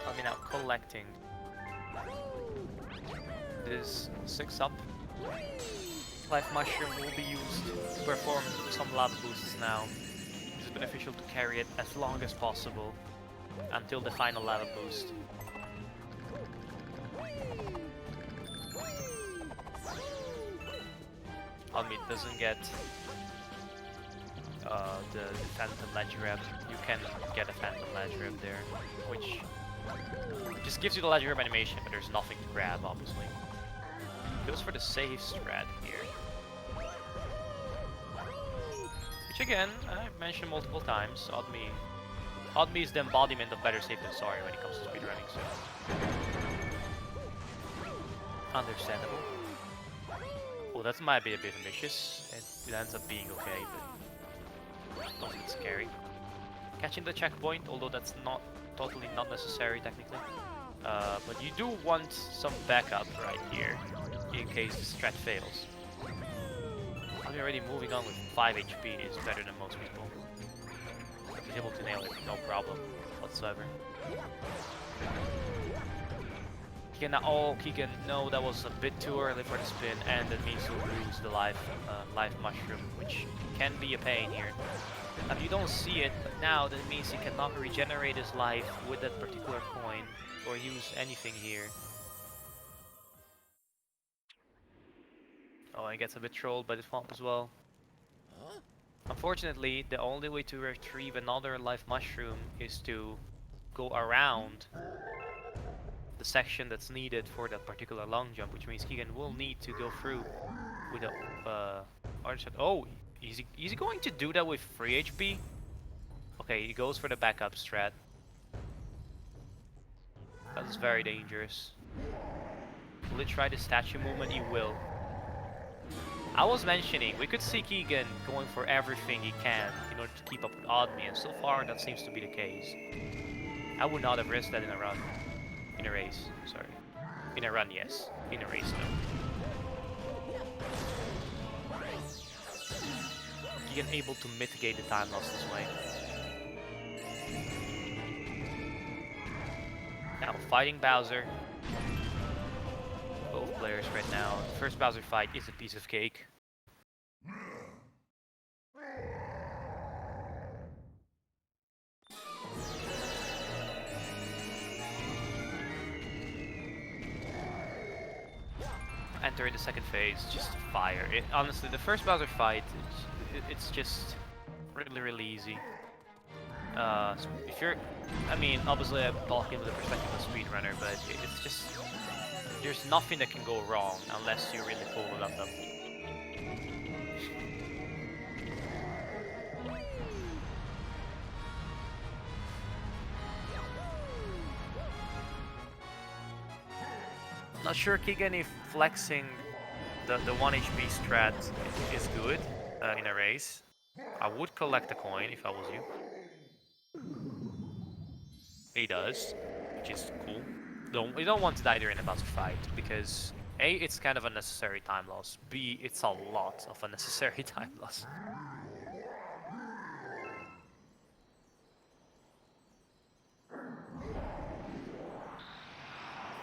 I'll be now collecting this 6-up. Life Mushroom will be used to perform some lava boosts now. It is beneficial to carry it as long as possible until the final lava boost. Almid doesn't get the Phantom Ledge Grab. You can get a Phantom Ledge Grab there, which just gives you the Ledge Grab animation, but there's nothing to grab, obviously. Goes for the safe strat here. Which again, I mentioned multiple times, Odmi is the embodiment of better safe than sorry when it comes to speedrunning, so understandable. Well, that might be a bit ambitious. It ends up being okay, but not a bit scary. Catching the checkpoint, although that's not totally not necessary technically. But you do want some backup right here, in case the strat fails. I'm already moving on with 5 HP is better than most people. He's able to nail it, no problem whatsoever. Keegan, no, that was a bit too early for the spin, and that means he'll lose the life mushroom, which can be a pain here. You don't see it, but now that means he cannot regenerate his life with that particular coin, or use anything here. Oh, he gets a bit trolled by the swamp as well. Unfortunately, the only way to retrieve another life mushroom is to go around the section that's needed for that particular long jump, which means Keegan will need to go through with a orange shot. Oh, is he going to do that with free HP? Okay, he goes for the backup strat. That's very dangerous. Will he try the statue movement? He will. I was mentioning, we could see Keegan going for everything he can in order to keep up with Oddme, and so far that seems to be the case. I would not have risked that in a run. In a race, sorry. In a run, yes. In a race, no. Keegan able to mitigate the time loss this way. Now, fighting Bowser. Both players right now. The first Bowser fight is a piece of cake. Entering the second phase, just fire. Honestly, the first Bowser fight, it's just really easy. If you're, I mean, obviously I'm talking with the perspective of a speedrunner, but it's just, there's nothing that can go wrong unless you really pull it up. Not sure Keegan if flexing the 1 HP strat is good in a race. I would collect a coin if I was you. He does, which is cool. You don't want to die during a Bowser fight because A, it's kind of unnecessary time loss. B, it's a lot of unnecessary time loss.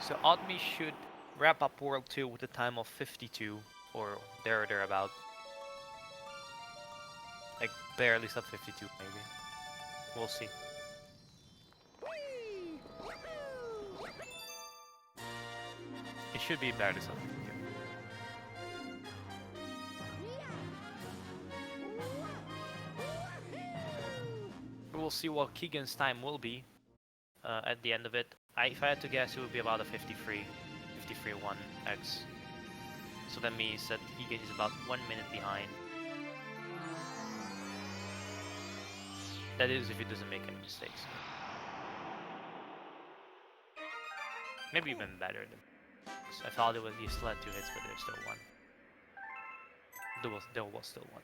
So Oddme should wrap up World 2 with a time of 52 or thereabout. Like barely sub 52 maybe. We'll see. It should be barely sub 52. We'll see what Keegan's time will be at the end of it. If I had to guess, it would be about a 53.1x. So that means that Keegan is about 1 minute behind. That is if he doesn't make any mistakes. Maybe even better than. I thought he still had 2 hits, but there's still one. There was still one.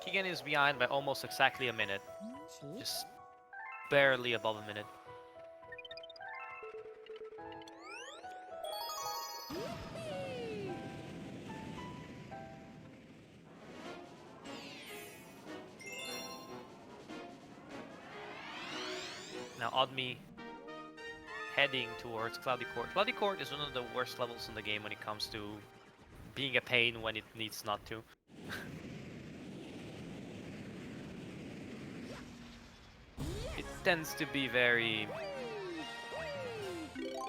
Keegan is behind by almost exactly a minute. Just barely above a minute. Now Oddme heading towards Cloudy Court. Cloudy Court is one of the worst levels in the game when it comes to being a pain when it needs not to. It tends to be very...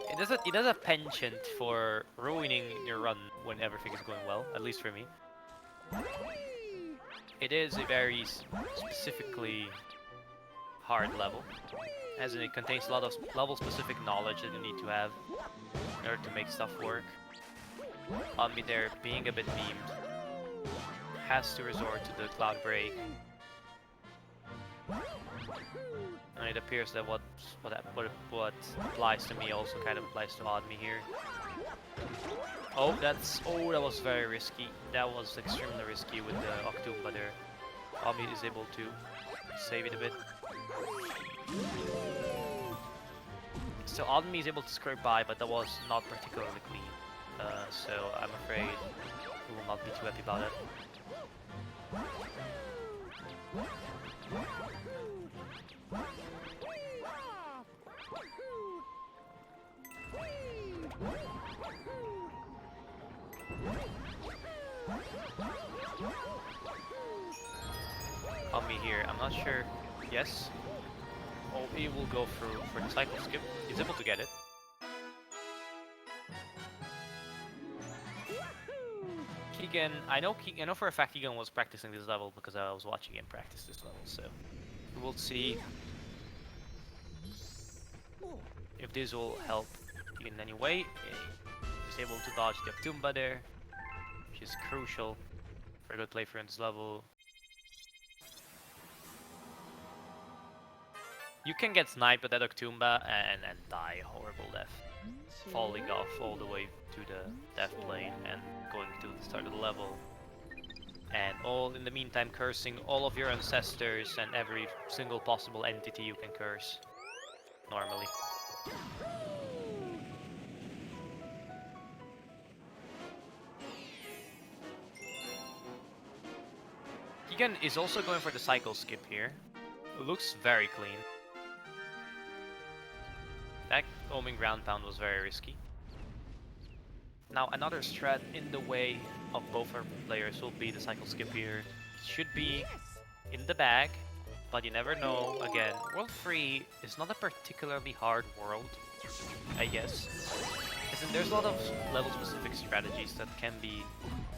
It does a penchant for ruining your run when everything is going well, at least for me. It is a very specifically hard level, as in it contains a lot of level-specific knowledge that you need to have in order to make stuff work. Oddme there, being a bit memed, has to resort to the Cloud Break. And it appears that what applies to me also kind of applies to Oddme here. Oh, that was very risky. That was extremely risky with the Octumba there. Oddme is able to save it a bit. So Oddme is able to skirt by, but that was not particularly clean. So I'm afraid we will not be too happy about it. On me here, I'm not sure. Yes. Oh, he will go through for the cycle skip. He's able to get it. Keegan, I know for a fact Keegan was practicing this level because I was watching him practice this level, so we'll see if this will help Keegan in any way. He's able to dodge the Tumba there, which is crucial for a good play for this level. You can get sniped with that Octumba and die a horrible death, falling off all the way to the death plane and going to the start of the level. And all in the meantime cursing all of your ancestors and every single possible entity you can curse normally. Keegan is also going for the cycle skip here. It looks very clean. That homing ground pound was very risky. Now another strat in the way of both our players will be the cycle skip here. It should be in the bag, but you never know. Again, World 3 is not a particularly hard world, I guess. As in, there's a lot of level-specific strategies that can be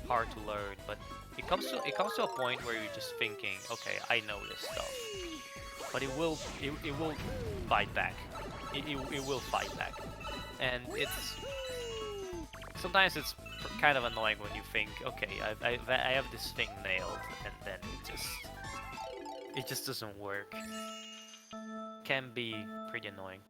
hard to learn, but it comes to a point where you're just thinking, okay, I know this stuff, but it will fight back. It will fight back, and sometimes it's kind of annoying when you think, okay, I have this thing nailed, and then it just doesn't work. Can be pretty annoying.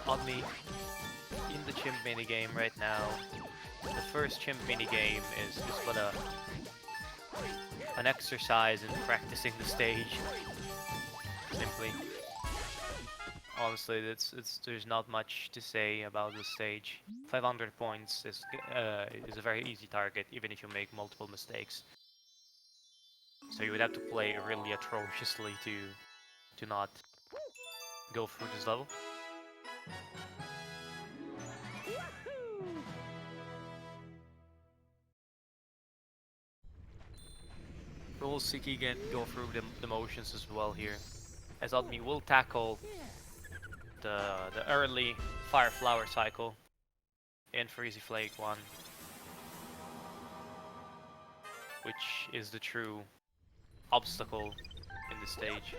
On me, in the chimp minigame right now, the first chimp minigame is but an exercise in practicing the stage. Simply. Honestly, there's not much to say about the stage. 500 points is a very easy target, even if you make multiple mistakes. So you would have to play really atrociously to not go through this level. We'll see Keegan go through the motions as well here. As Admi will tackle the early Fire Flower cycle in Freezy Flake 1, which is the true obstacle in the stage.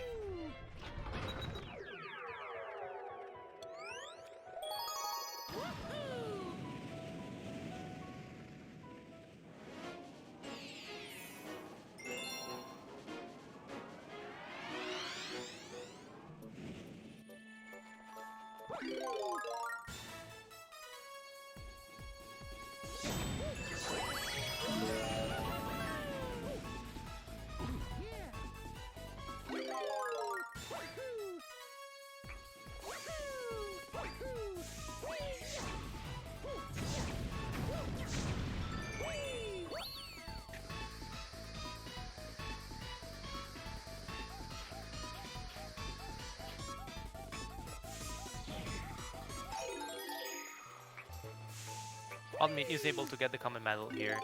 Admi is able to get the common medal here.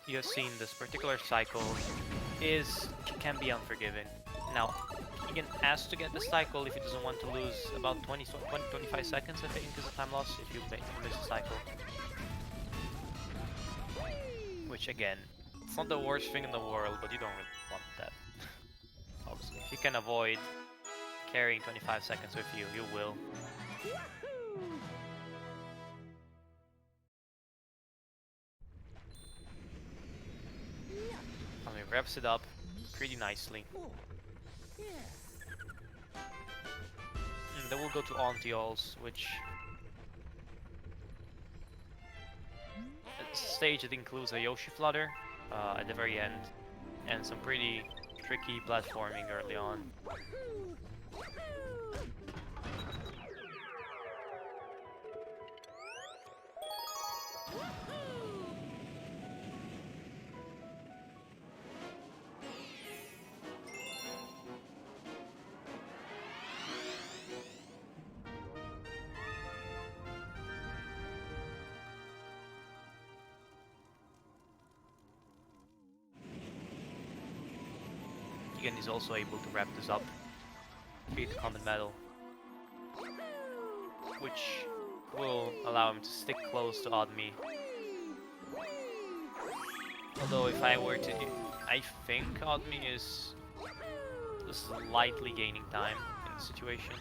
You have seen this particular cycle can be unforgiving. Now, Keegan has to get the cycle if he doesn't want to lose about 25 seconds, I think, is the time loss if you miss a cycle. Which again, it's not the worst thing in the world, but you don't really want that. Obviously, if you can avoid carrying 25 seconds with you, you will. I mean, wraps it up pretty nicely. And then we'll go to Ontials, which a stage that includes a Yoshi Flutter at the very end, and some pretty tricky platforming early on. Keegan is also able to wrap this up, create the common medal, which will allow him to stick close to Oddme. Although if I were to, I think Oddme is slightly gaining time in the situation.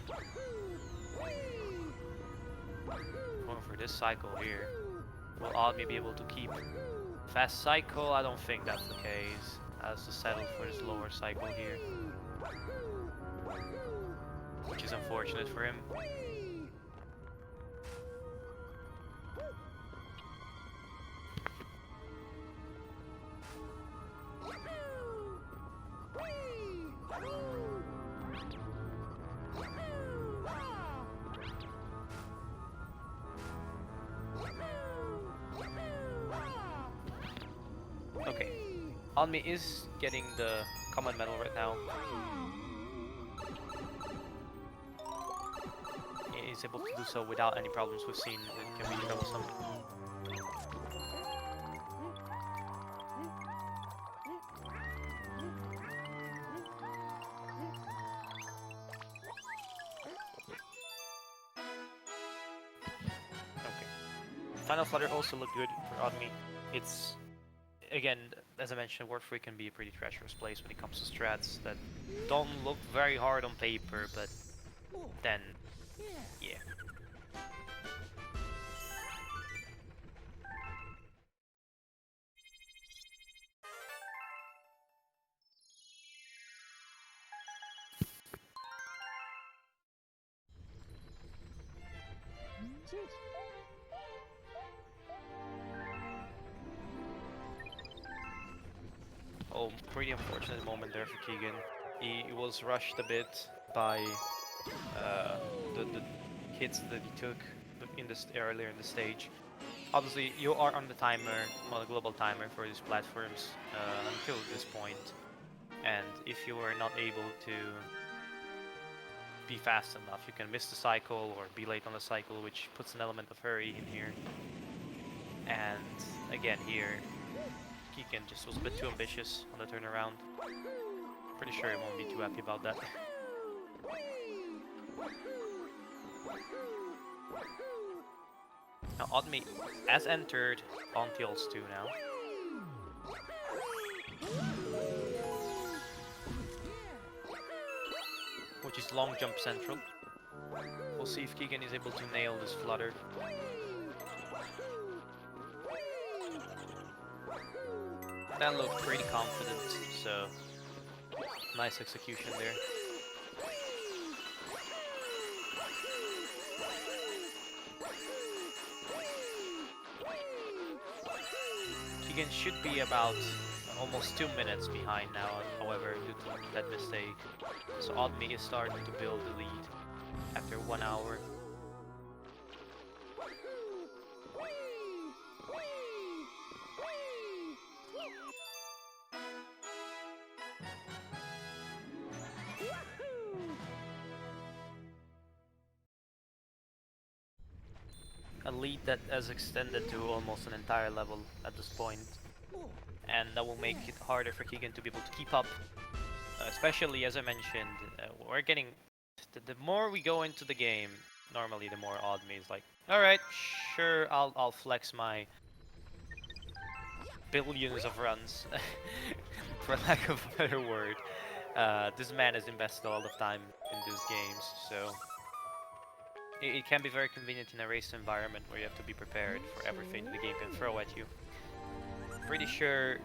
Going for this cycle here. Will Oddme be able to keep fast cycle? I don't think that's the case. Has to settle for his lower cycle here, which is unfortunate for him. Okay. Oddme is getting the common medal right now. He's able to do so without any problems. We've seen it can be troublesome. Okay. Final Flutter also looked good for Oddme. It's, again, as I mentioned, Warfree can be a pretty treacherous place when it comes to strats that don't look very hard on paper, but then, yeah. Oh, pretty unfortunate moment there for Keegan. He was rushed a bit by the hits that he took in this earlier in the stage. Obviously, you are on the timer, on a global timer for these platforms until this point, and if you are not able to be fast enough, you can miss the cycle or be late on the cycle, which puts an element of hurry in here. And again here, Keegan just was a bit too ambitious on the turnaround. Pretty sure he won't be too happy about that. Now Oddme has entered on Tills 2 now. Which is long jump central. We'll see if Keegan is able to nail this flutter. That looked pretty confident, so nice execution there. Keegan should be about almost 2 minutes behind now, however, due to that mistake. So Oddme is starting to build the lead after 1 hour. A lead that has extended to almost an entire level at this point, and that will make it harder for Keegan to be able to keep up. Especially, as I mentioned, we're getting... The more we go into the game, normally the more Oddme is like, alright, sure, I'll flex my billions of runs, for lack of a better word. This man has invested a lot of time in these games, so it can be very convenient in a race environment where you have to be prepared for everything the game can throw at you. Pretty sure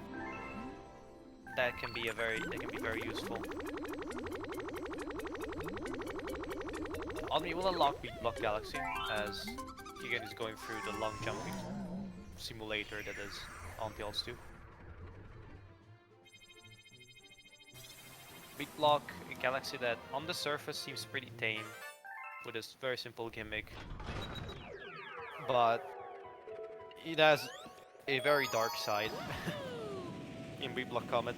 that can be very useful. Oddme will unlock Block Galaxy as Keegan is going through the long jumping simulator that is on Tills 2. Beat block, a galaxy that on the surface seems pretty tame, with a very simple gimmick, but it has a very dark side in Beat block Comet.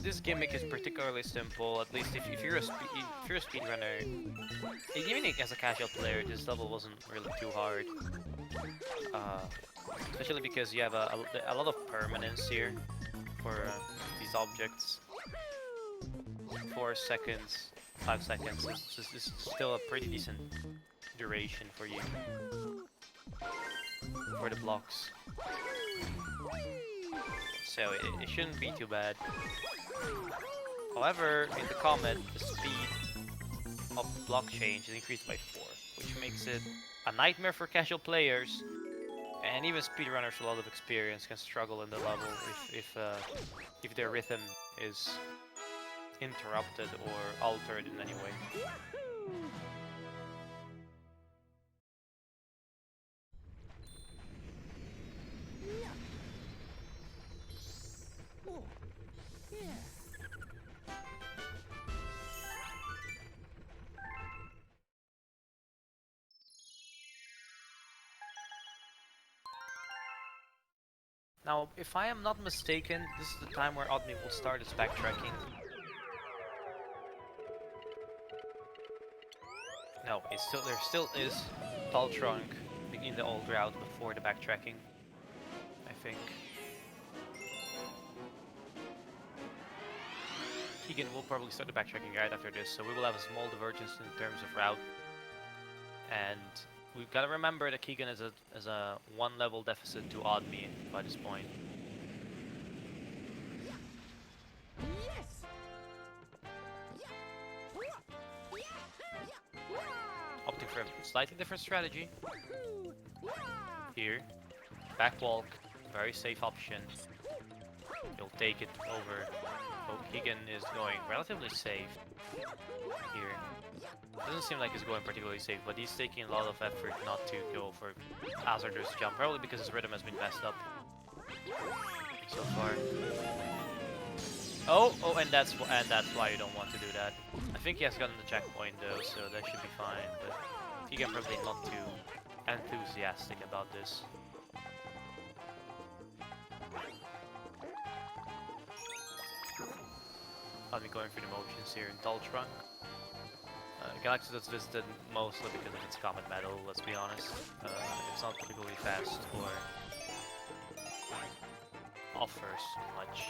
This gimmick is particularly simple, at least if you're a speedrunner. Even as a casual player, this level wasn't really too hard. Especially because you have a lot of permanence here for these objects. 4 seconds, 5 seconds is still a pretty decent duration for you, for the blocks. So it shouldn't be too bad. However, in the Comet, the speed of the block change is increased by 4, which makes it a nightmare for casual players, and even speedrunners with a lot of experience can struggle in the level if their rhythm is interrupted or altered in any way. Now, if I am not mistaken, this is the time where Odmi will start its backtracking. No, there still is Tall Trunk in the old route before the backtracking, I think. Keegan will probably start the backtracking right after this, so we will have a small divergence in terms of route. And we've got to remember that Keegan is a 1 level deficit to Odmi by this point. Opting for a slightly different strategy. Here, back walk, very safe option. He'll take it over. Oh, Keegan is going relatively safe here. Doesn't seem like he's going particularly safe, but he's taking a lot of effort not to go for hazardous jump, probably because his rhythm has been messed up so far. Oh, and that's why you don't want to do that. I think he has gotten the checkpoint though, so that should be fine. But Keegan probably not too enthusiastic about this. I'll be going through the motions here in Tall Trunk. Galaxy that's visited mostly because of its Comet Metal, let's be honest. It's not particularly fast or offers much.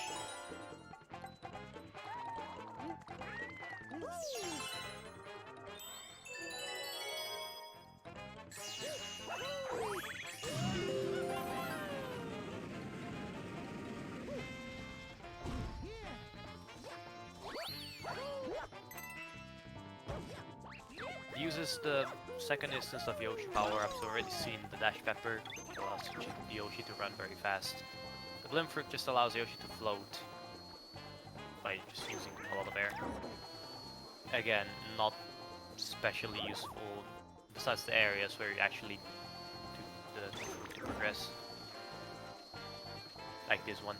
Uses the second instance of Yoshi power-ups. Already seen the Dash Pepper, which allows Yoshi to run very fast. The Blim Fruit just allows Yoshi to float by just using a lot of air. Again, not especially useful besides the areas where you actually to progress, like this one.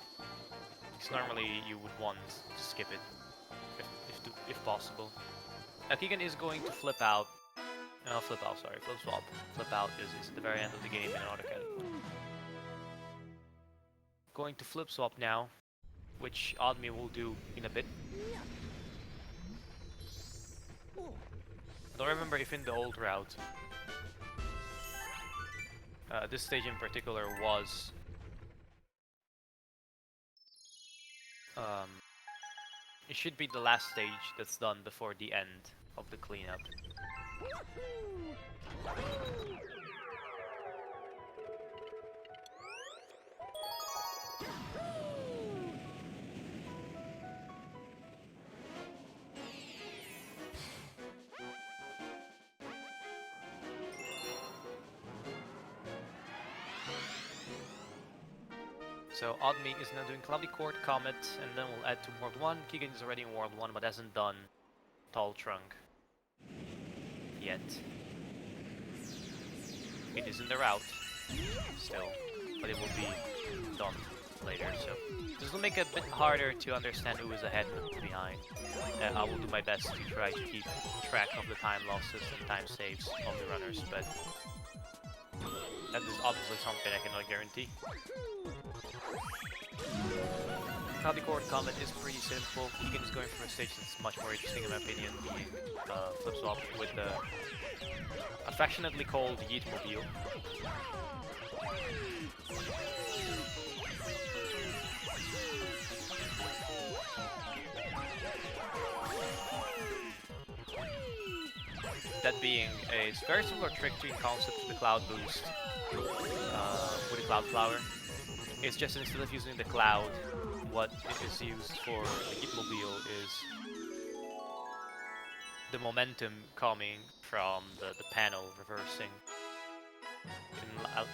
Because normally you would want to skip it if possible. Now Keegan is going to flip out. No, flip swap. Flip out is at the very end of the game in AutoCAD. Going to flip swap now, which Odmi will do in a bit. I don't remember if in the old route, this stage in particular was it should be the last stage that's done before the end of the cleanup. So Oddme is now doing Cloudy Court, Comet, and then we'll add to World 1. Keegan is already in World 1 but hasn't done Tall Trunk yet. It is in the route still, but it will be done later, so this will make it a bit harder to understand who is ahead and behind. I will do my best to try to keep track of the time losses and time saves of the runners, but that is obviously something I cannot guarantee. Cloudy Court Comet is pretty simple. Keegan is going for a stage that's much more interesting in my opinion, the flip swap with the affectionately called Yeetmobile. That being a very similar trick in concept to the Cloud Boost with the Cloud Flower. It's just instead of using the cloud, what it is used for the Yeetmobile is the momentum coming from the panel reversing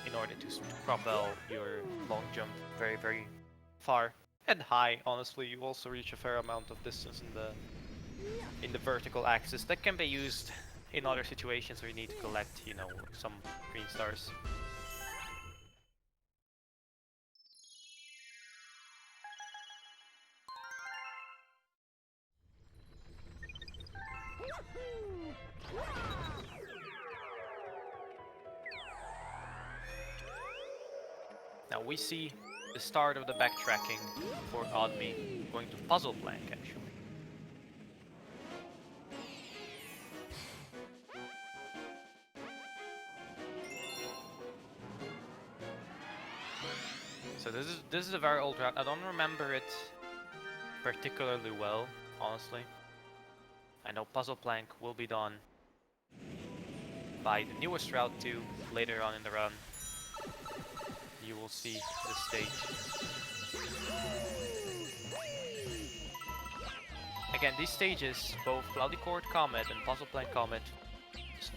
in order to propel your long jump very, very far and high. Honestly, you also reach a fair amount of distance in the vertical axis that can be used in other situations where you need to collect, you know, some green stars. Now we see the start of the backtracking for Oddme, going to Puzzle Blank actually. So this is a very old route. I don't remember it particularly well, honestly. I know Puzzle Plank will be done by the newest route too, later on in the run. You will see this stage. Again, these stages, both Cloudy Court Comet and Puzzle Plank Comet,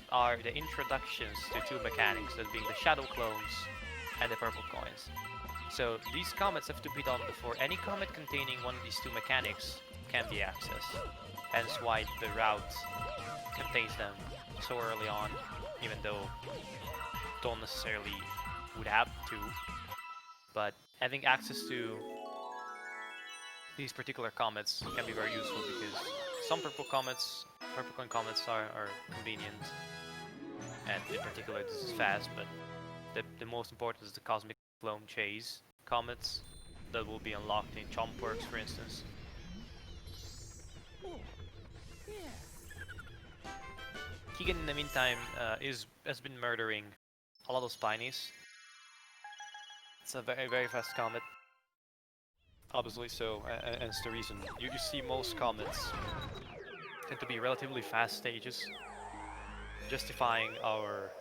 are the introductions to two mechanics, that being the Shadow Clones and the Purple Coins. So these comets have to be done before any comet containing one of these two mechanics can be accessed. Hence why the route contains them so early on, even though don't necessarily would have to, but having access to these particular comets can be very useful because some purple coin comets are convenient, and in particular this is fast, but the most important is the Cosmic Clone Chase comets that will be unlocked in Chompworks, for instance. Keegan, in the meantime, has been murdering a lot of Spinies. It's a very, very fast comet, obviously, so, and it's the reason. You see most comets tend to be relatively fast stages, justifying our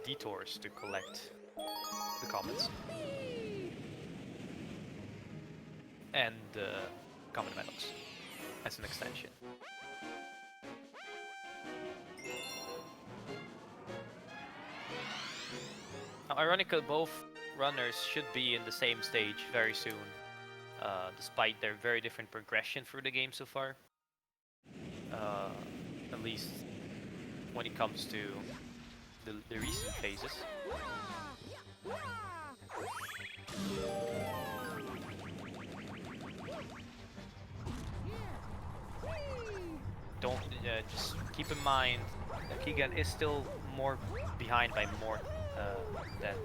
detours to collect the comets. And comet medals as an extension. Now, ironically, both runners should be in the same stage very soon, despite their very different progression through the game so far. At least when it comes to the recent phases. Don't just keep in mind that Keegan is still more behind by more than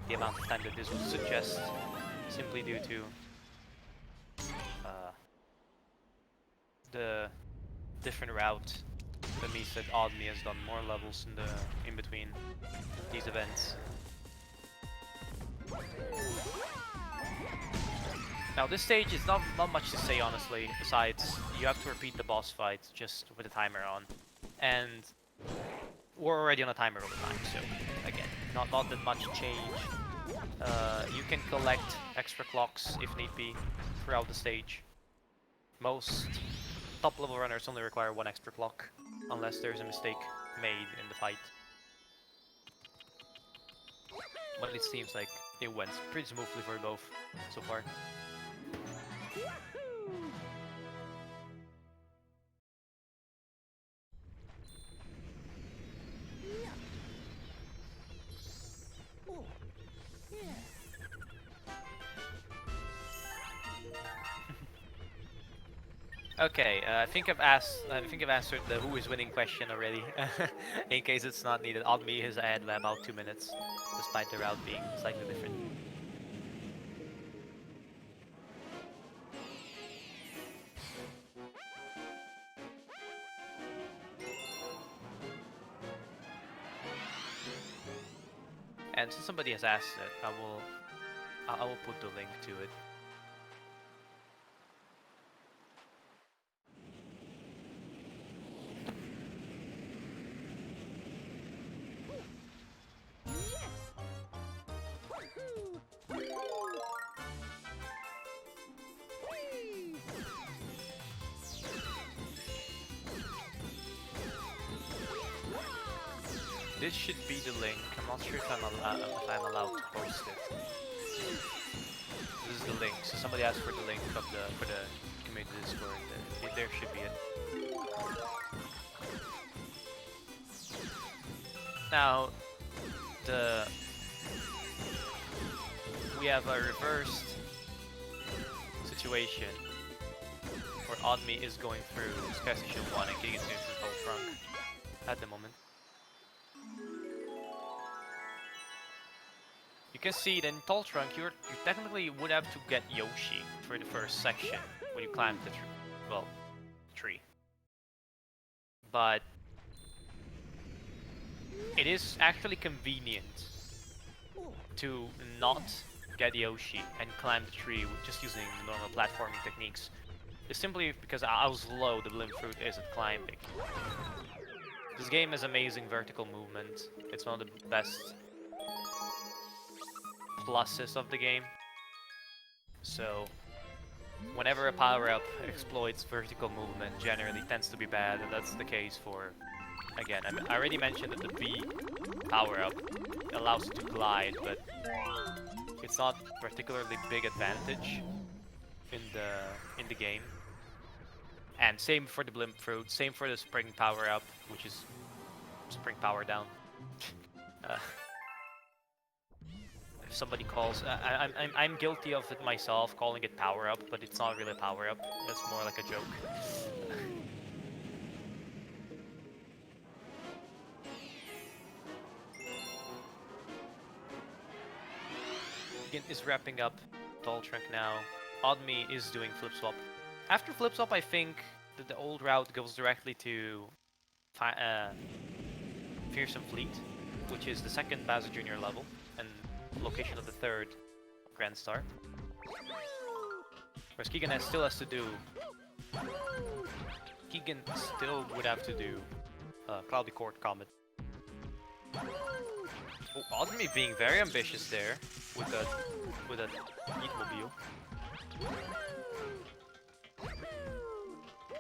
the amount of time that this would suggest, simply due to the different route. That means that Oddme has done more levels in between these events. Now this stage is not much to say, honestly, besides you have to repeat the boss fight just with the timer on, and we're already on a timer all the time, so again, not that much change. You can collect extra clocks if need be throughout the stage. Most top level runners only require one extra clock, unless there's a mistake made in the fight. But it seems like it went pretty smoothly for both so far. Okay, I think I've answered the who is winning question already. In case it's not needed, Oddme is ahead by about 2 minutes, despite the route being slightly different. And since somebody has asked it, I will put the link to it. This should be the link. I'm not sure if I'm allowed to post it. This is the link. So somebody asked for the link of for the community Discord. There should be it. Now, we have a reversed situation where Oddme is going through Sky Station 1 and Keegan is going through Cold Trunk at the moment. You can see that in Tall Trunk, you technically would have to get Yoshi for the first section when you climb the tree. But it is actually convenient to not get Yoshi and climb the tree just using normal platforming techniques. It's simply because how slow the Bloom Fruit is at climbing. This game has amazing vertical movement. It's one of the best pluses of the game. So whenever a power-up exploits vertical movement, generally tends to be bad, and that's the case for, again, I already mentioned that the B power-up allows you to glide, but it's not particularly big advantage in the game. And same for the Blimp Fruit, same for the Spring power-up, which is Spring Power Down. If somebody calls, I'm guilty of it myself, calling it power up, but it's not really a power up. It's more like a joke. Is wrapping up Tall Trunk now. Oddme is doing Flip Swap. After Flip Swap, I think that the old route goes directly to Fearsome Fleet, which is the second Bowser Jr. level and location of the third Grand Star. Whereas Keegan still has to do... Keegan still would have to do Cloudy Court Comet. Oh, Oddme being very ambitious there with a Yeetmobile.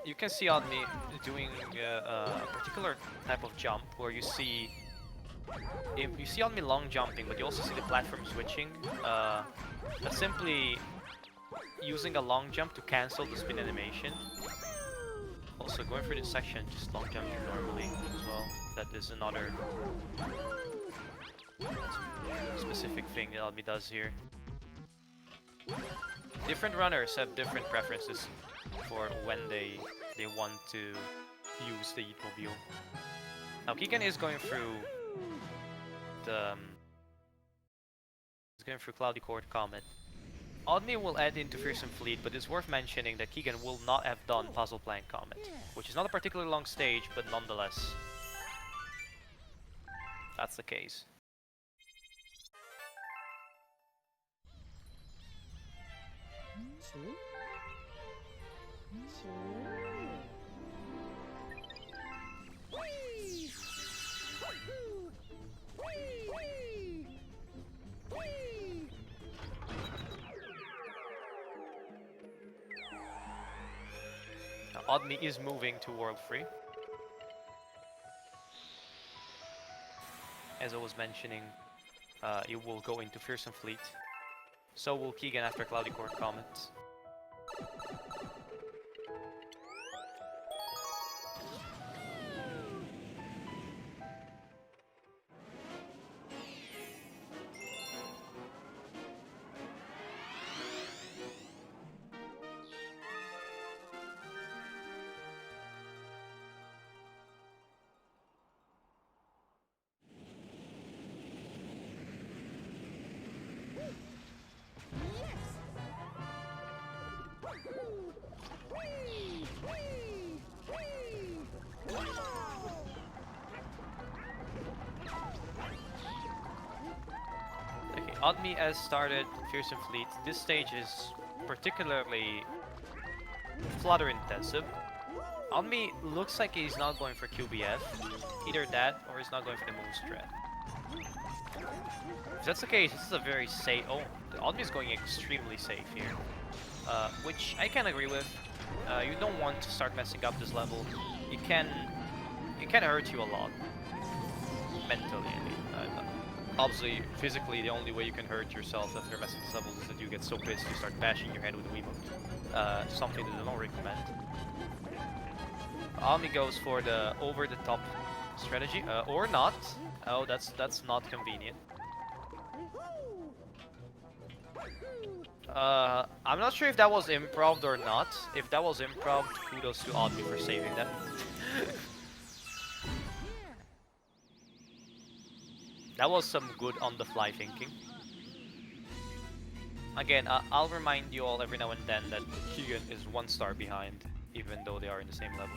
You can see Oddme doing a particular type of jump where you see Oddme long jumping, but you also see the platform switching. That's simply using a long jump to cancel the spin animation. Also, going for this section, just long jumping normally as well. That is another specific thing that Oddme does here. Different runners have different preferences for when they want to use the Yeetmobile. Now Keegan is going through Cloudy Court Comet. Oddme will add into Fearsome Fleet, but it's worth mentioning that Keegan will not have done Puzzle Plank Comet, which is not a particularly long stage, but nonetheless, that's the case. Now, Oddme is moving to World Free. As I was mentioning, it will go into Fearsome Fleet. So will Keegan after Cloudy Court comments. Okay, Odmi has started Fearsome Fleet. This stage is particularly flutter intensive. Odmi looks like he's not going for QBF. Either that or he's not going for the move strat. If that's the case, this is a very safe. Oh, the Odmi is going extremely safe here. Which I can agree with. You don't want to start messing up this level. It can hurt you a lot. Mentally, I mean. Obviously, physically, the only way you can hurt yourself after messing this level is that you get so pissed you start bashing your head with a Wiimote. Something that I don't recommend. Ami goes for the over-the-top strategy, or not. Oh, that's not convenient. I'm not sure if that was improv or not. If that was improv, kudos to Ami for saving that. That was some good on-the-fly thinking. Again, I'll remind you all every now and then that Keegan is 1 star behind, even though they are in the same level.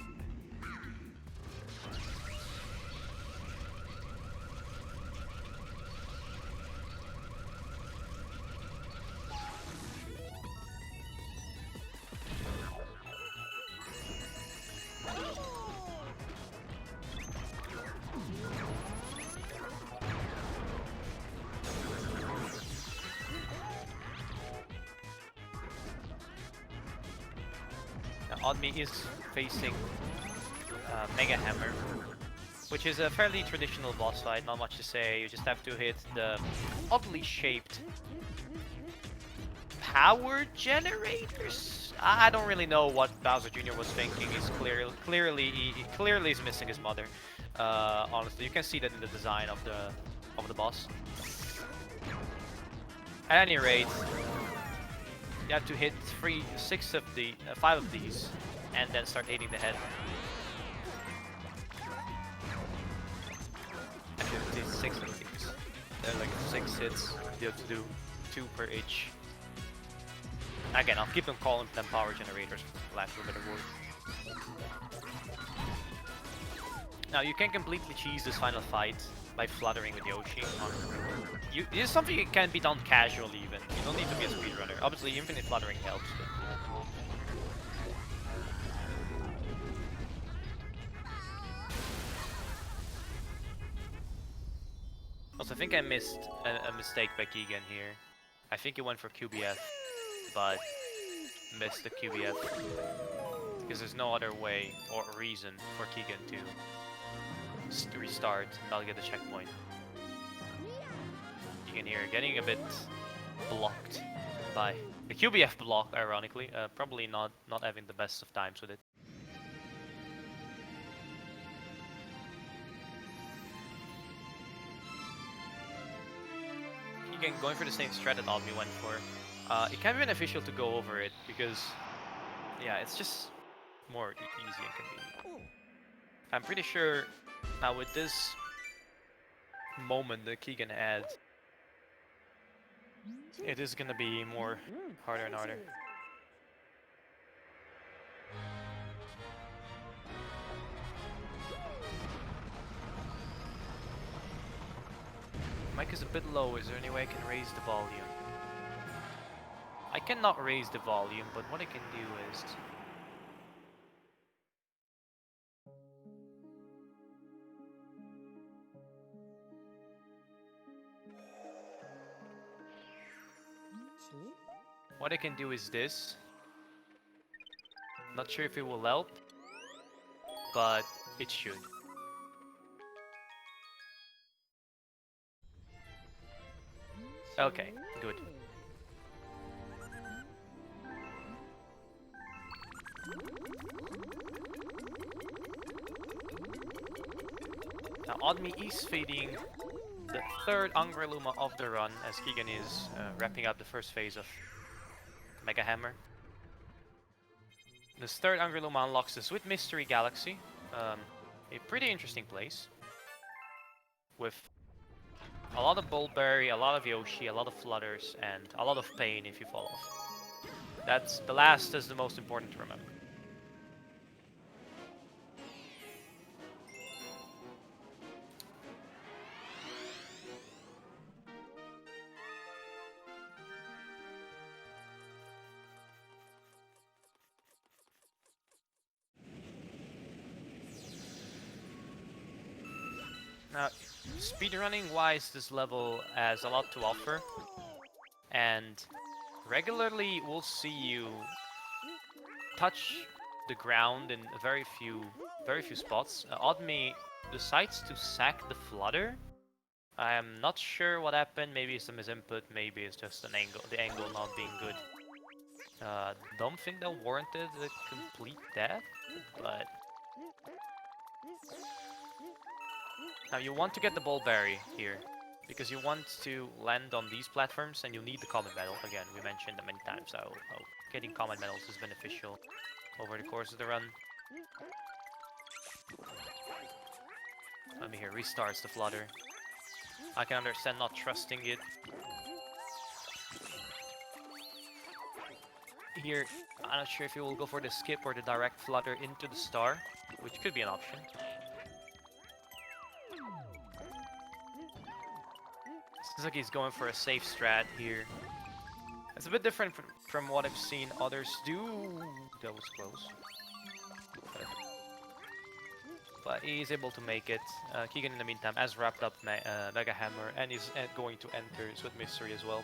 Odmi is facing Mega Hammer, which is a fairly traditional boss fight, not much to say. You just have to hit the oddly shaped power generators? I don't really know what Bowser Jr. was thinking. He's clearly is missing his mother. Honestly, you can see that in the design of the boss. At any rate, you have to hit 5 of these, and then start hitting the head. Actually, 6 of these. They're like 6 hits. You have to do 2 per each. Again, I'll keep them calling them power generators, for lack of a better word. Now, you can completely cheese this final fight by fluttering with Yoshi. This is something that can be done casually even. You don't need to be a speedrunner. Obviously, infinite fluttering helps, but... Also, I think I missed a mistake by Keegan here. I think he went for QBF, but missed the QBF. Because there's no other way or reason for Keegan to restart and not get the checkpoint. Keegan here getting a bit blocked by the QBF block, ironically. Probably not having the best of times with it. Keegan going for the same strat that Almi went for. It can be beneficial to go over it because, yeah, it's just more easy and convenient. I'm pretty sure with this moment that Keegan had, it is gonna be more harder and harder. Mic is a bit low. Is there any way I can raise the volume? I cannot raise the volume, but what I can do is... What I can do is this. Not sure if it will help, but it should. Okay, good. Now Odmi is feeding the third Angreluma of the run as Keegan is wrapping up the first phase of Mega Hammer. This third Angreluma unlocks the Sweet Mystery Galaxy, a pretty interesting place with a lot of Bulberry, a lot of Yoshi, a lot of Flutters, and a lot of pain if you fall off. That's the last is the most important to remember. Now, speedrunning wise, this level has a lot to offer, and regularly we'll see you touch the ground in very few spots. Odmi decides to sack the Flutter. I am not sure what happened. Maybe it's a misinput. Maybe it's just an angle, the angle not being good. Don't think that warranted a complete death, but now you want to get the Bulberry here, because you want to land on these platforms and you need the Comet Medal. Again, we mentioned that many times, how getting Comet Medals is beneficial over the course of the run. Let me hear, restarts the Flutter. I can understand not trusting it. Here, I'm not sure if you will go for the skip or the direct Flutter into the star, which could be an option. Suzuki's going for a safe strat here. It's a bit different from what I've seen others do. That was close. But he's able to make it. Keegan, in the meantime, has wrapped up Mega Hammer and is going to enter Sweet Mystery as well.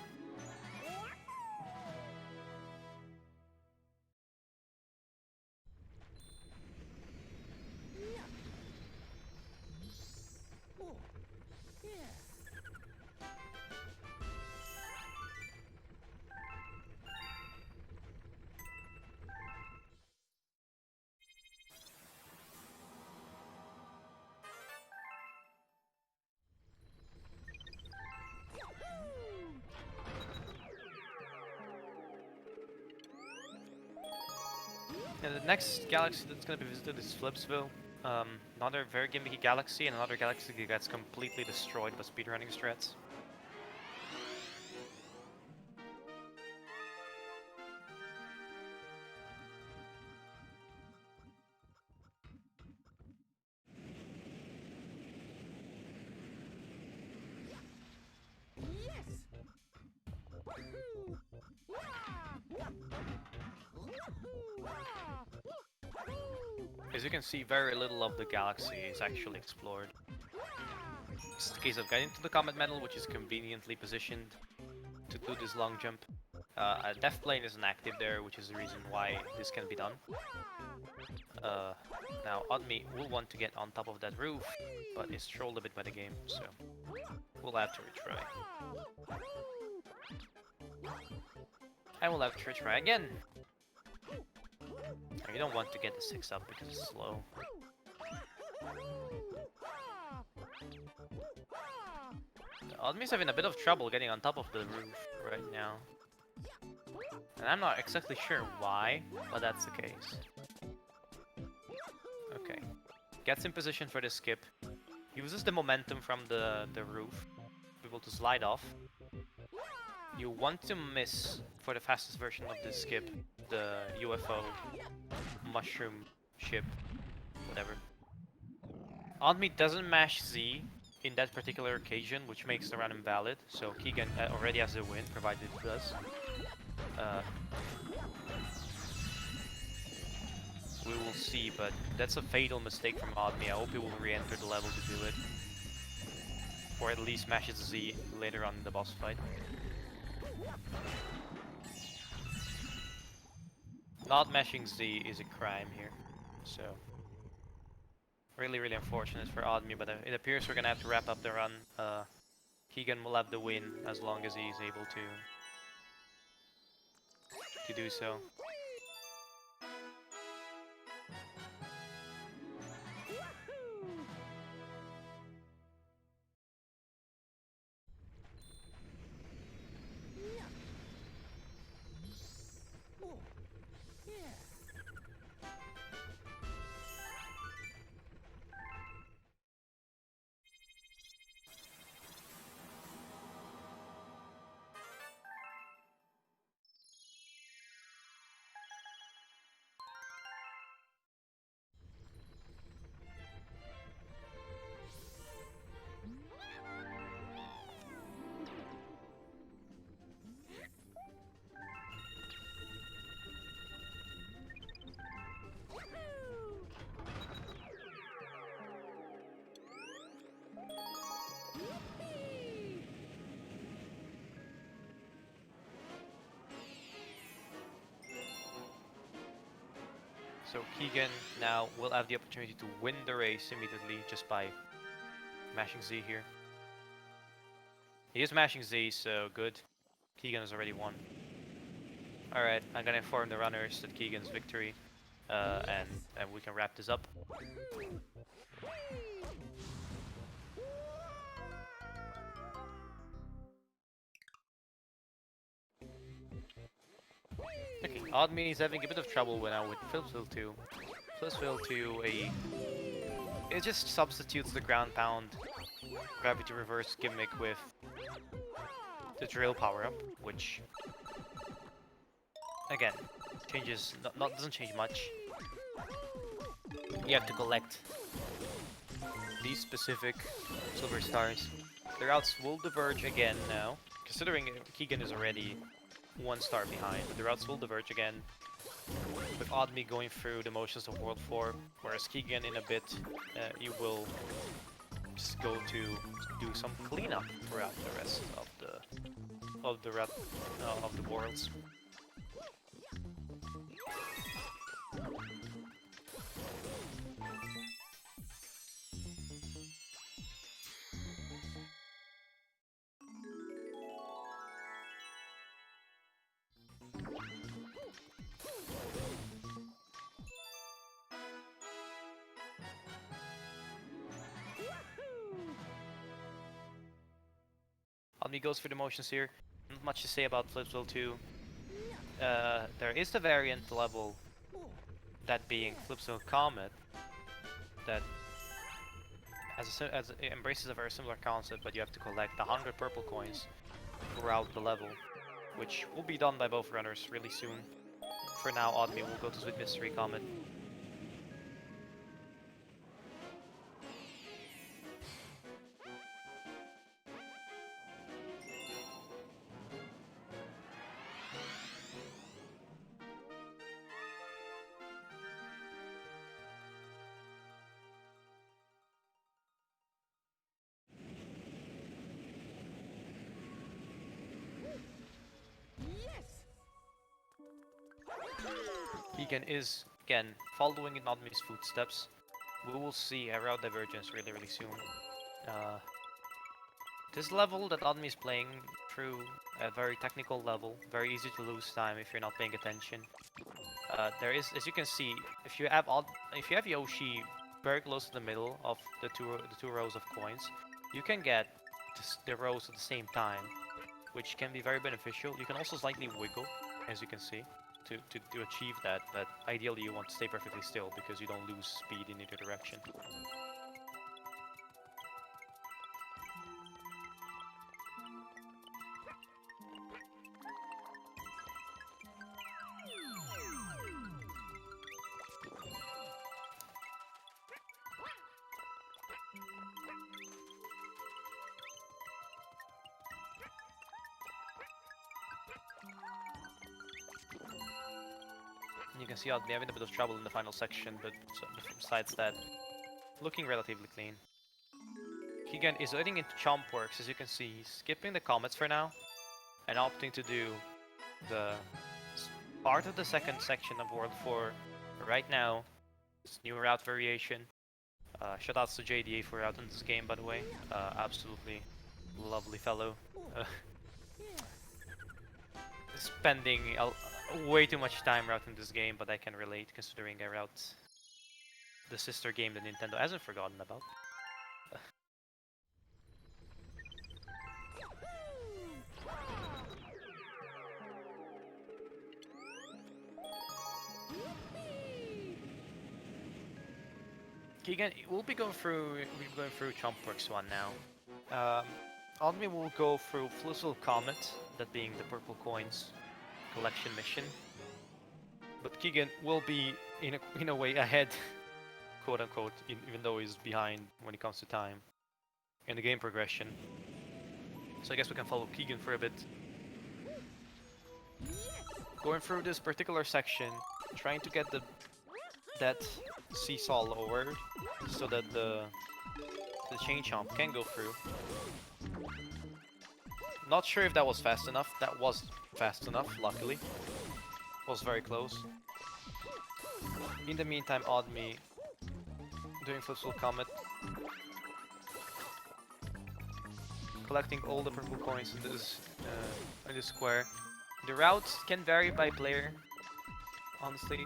And the next galaxy that's going to be visited is Flipsville. Another very gimmicky galaxy, and another galaxy that gets completely destroyed by speedrunning strats. As you can see, very little of the galaxy is actually explored. It's the case of getting to the Comet Medal, which is conveniently positioned to do this long jump. A Death Plane isn't active there, which is the reason why this can be done. Now, Odmi will want to get on top of that roof, but is trolled a bit by the game, so we'll have to retry. I will have to retry again! You don't want to get the 6 up because it's slow. Odmi's having a bit of trouble getting on top of the roof right now. And I'm not exactly sure why, but that's the case. Okay. Gets in position for the skip. Uses the momentum from the roof. Able to slide off. You want to miss for the fastest version of the skip, the UFO mushroom ship, whatever. Odmi doesn't mash Z in that particular occasion, which makes the run invalid, so Keegan already has the win, provided it does. We will see, but that's a fatal mistake from Odmi. I hope he will re-enter the level to do it. Or at least mashes Z later on in the boss fight. Not mashing Z is a crime here, so really unfortunate for Odmi, but it appears we're gonna have to wrap up the run. Keegan will have the win as long as he's able to do so. So Keegan now will have the opportunity to win the race immediately just by mashing Z here. He is mashing Z, so good. Keegan has already won. Alright, I'm gonna inform the runners that Keegan's victory, and we can wrap this up. Okay, Oddme is having a bit of trouble now with Flipsville 2. Flipsville 2, it just substitutes the ground pound gravity reverse gimmick with the drill power-up, which again changes doesn't change much. You have to collect these specific silver stars. The routes will diverge again now, considering Keegan is already 1 star behind. The routes will diverge again, with Oddme going through the motions of World 4, whereas Keegan in a bit, you will just go to do some cleanup throughout the rest of the worlds. Oddme goes for the motions here. Not much to say about Flipsville 2. There is the variant level, that being Flipsville Comet, that embraces a very similar concept, but you have to collect 100 purple coins throughout the level, which will be done by both runners really soon. For now, Oddme will go to Sweet Mystery Comet. Keegan is, again, following in Oddme's footsteps. We will see a route divergence really soon. This level that Oddme is playing through, a very technical level, very easy to lose time if you're not paying attention. There is, as you can see, if you have Yoshi very close to the middle of the two rows of coins, you can get the rows at the same time, which can be very beneficial. You can also slightly wiggle, as you can see, to achieve that, but ideally you want to stay perfectly still because you don't lose speed in either direction. You can see Oddme having a bit of trouble in the final section, but besides that, looking relatively clean. Keegan is heading into Chomp Works, as you can see. He's skipping the comets for now, and opting to do the part of the second section of World 4 right now. This new route variation. Shoutouts to JDA for route in this game, by the way. Absolutely lovely fellow. Spending way too much time routing this game, but I can relate considering I route the sister game that Nintendo hasn't forgotten about. Keegan, we'll be going through Chompworks 1 now. On me we'll go through Flussel Comet, that being the purple coins collection mission. But Keegan will be in a way ahead, quote unquote, even though he's behind when it comes to time in the game progression. So I guess we can follow Keegan for a bit. Going through this particular section, trying to get that seesaw lowered so that the chain chomp can go through. Not sure if that was fast enough. That was fast enough, luckily. Was very close. In the meantime, Oddme doing Flussel Comet. Collecting all the purple coins in this square. The routes can vary by player. Honestly,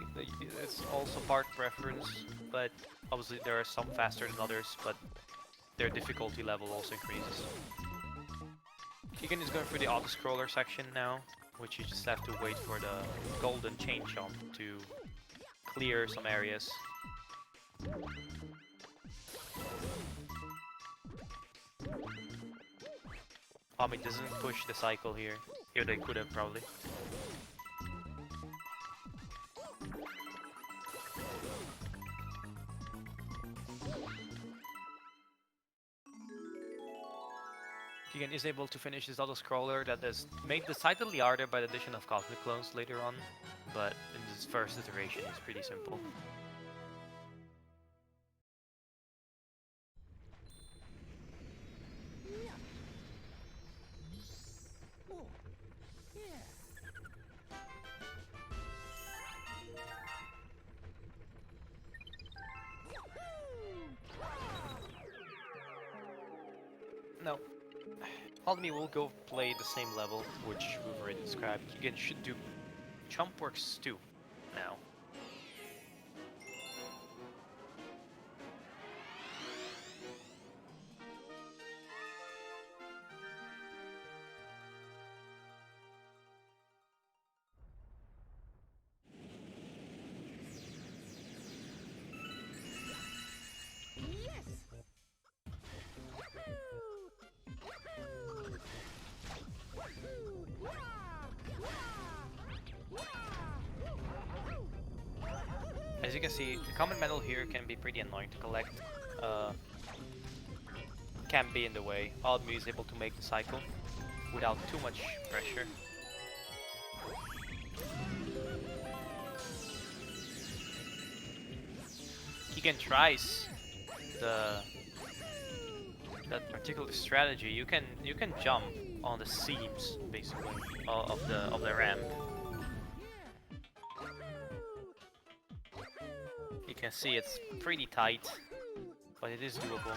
it's also part preference, but obviously there are some faster than others, but their difficulty level also increases. Keegan is going through the auto-scroller section now, which you just have to wait for the golden chain chomp to clear some areas. It doesn't push the cycle here. Here they could have probably. Keegan is able to finish this auto-scroller that is made decidedly harder by the addition of Cosmic Clones later on, but in this first iteration it's pretty simple. No. Oddme will go play the same level, which we've already described. Keegan should do Chompworks 2 now. As you can see, the common medal here can be pretty annoying to collect. Can be in the way. Oddme is able to make the cycle without too much pressure. Keegan tries that particular strategy. You can jump on the seams basically of the ramp. You can see it's pretty tight, but it is doable.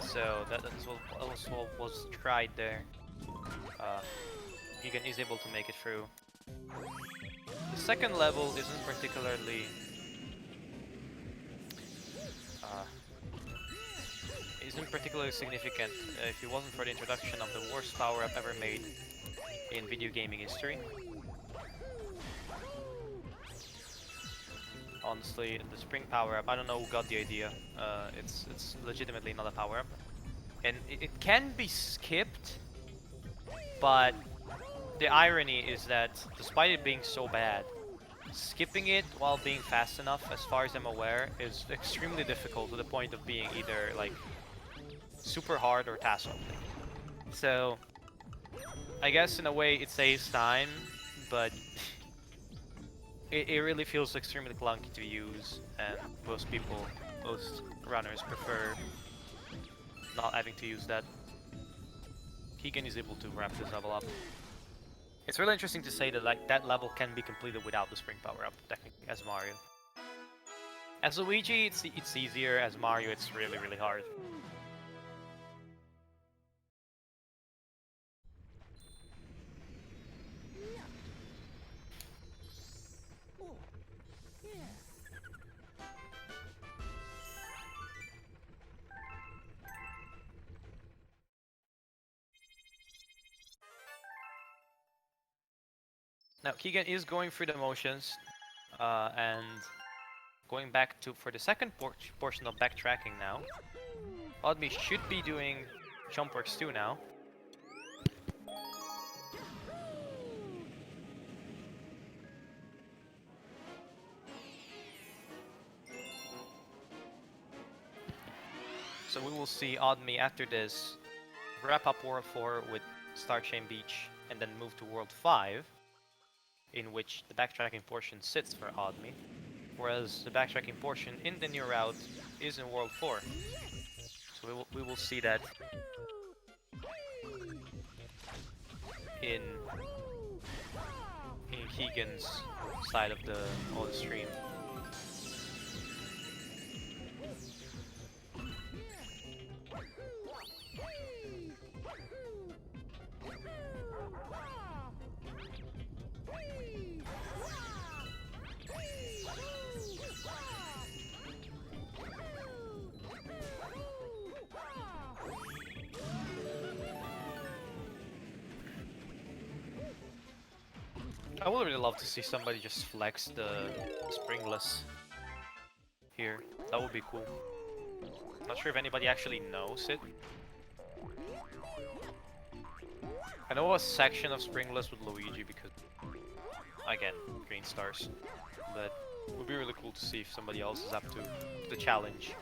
So that was tried there. Keegan is able to make it through. The second level isn't particularly significant if it wasn't for the introduction of the worst power-up ever made in video gaming history. Honestly, the spring power-up, I don't know who got the idea. It's legitimately not a power-up. And it can be skipped, but the irony is that despite it being so bad, skipping it while being fast enough, as far as I'm aware, is extremely difficult to the point of being either like super hard or tassel. So I guess in a way it saves time, but it really feels extremely clunky to use, and most runners prefer not having to use that. Keegan is able to wrap this level up. It's really interesting to say that like that level can be completed without the spring power up, technically, as Mario. As Luigi, it's easier. As Mario, it's really, really hard. Now, Keegan is going through the motions, and going back to for the second portion of backtracking now. Oddme should be doing jump works too now. So we will see Oddme after this wrap up World 4 with Starchain Beach and then move to World 5, in which the backtracking portion sits for Oddme, whereas the backtracking portion in the new route is in World 4. So we will see that in Keegan's side of the stream. I would really love to see somebody just flex the springless here. That would be cool. Not sure if anybody actually knows it. I know a section of springless with Luigi because, again, green stars. But it would be really cool to see if somebody else is up to the challenge.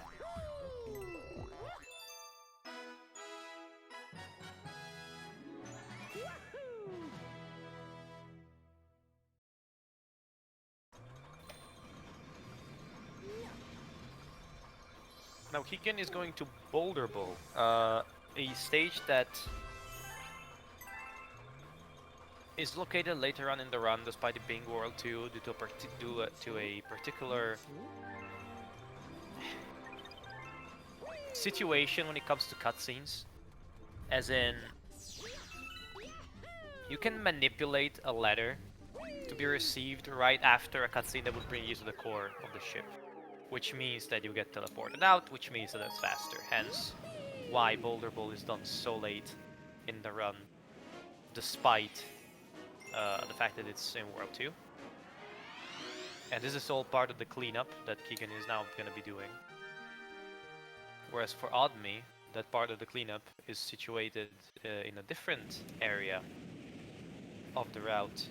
Now Keegan is going to Boulder Bowl, a stage that is located later on in the run, despite it being World 2, due to a particular situation when it comes to cutscenes. As in, you can manipulate a letter to be received right after a cutscene that would bring you to the core of the ship. Which means that you get teleported out, which means that it's faster. Hence, why Boulder Bowl is done so late in the run, despite the fact that it's in World 2. And this is all part of the cleanup that Keegan is now going to be doing. Whereas for Oddme, that part of the cleanup is situated in a different area of the route.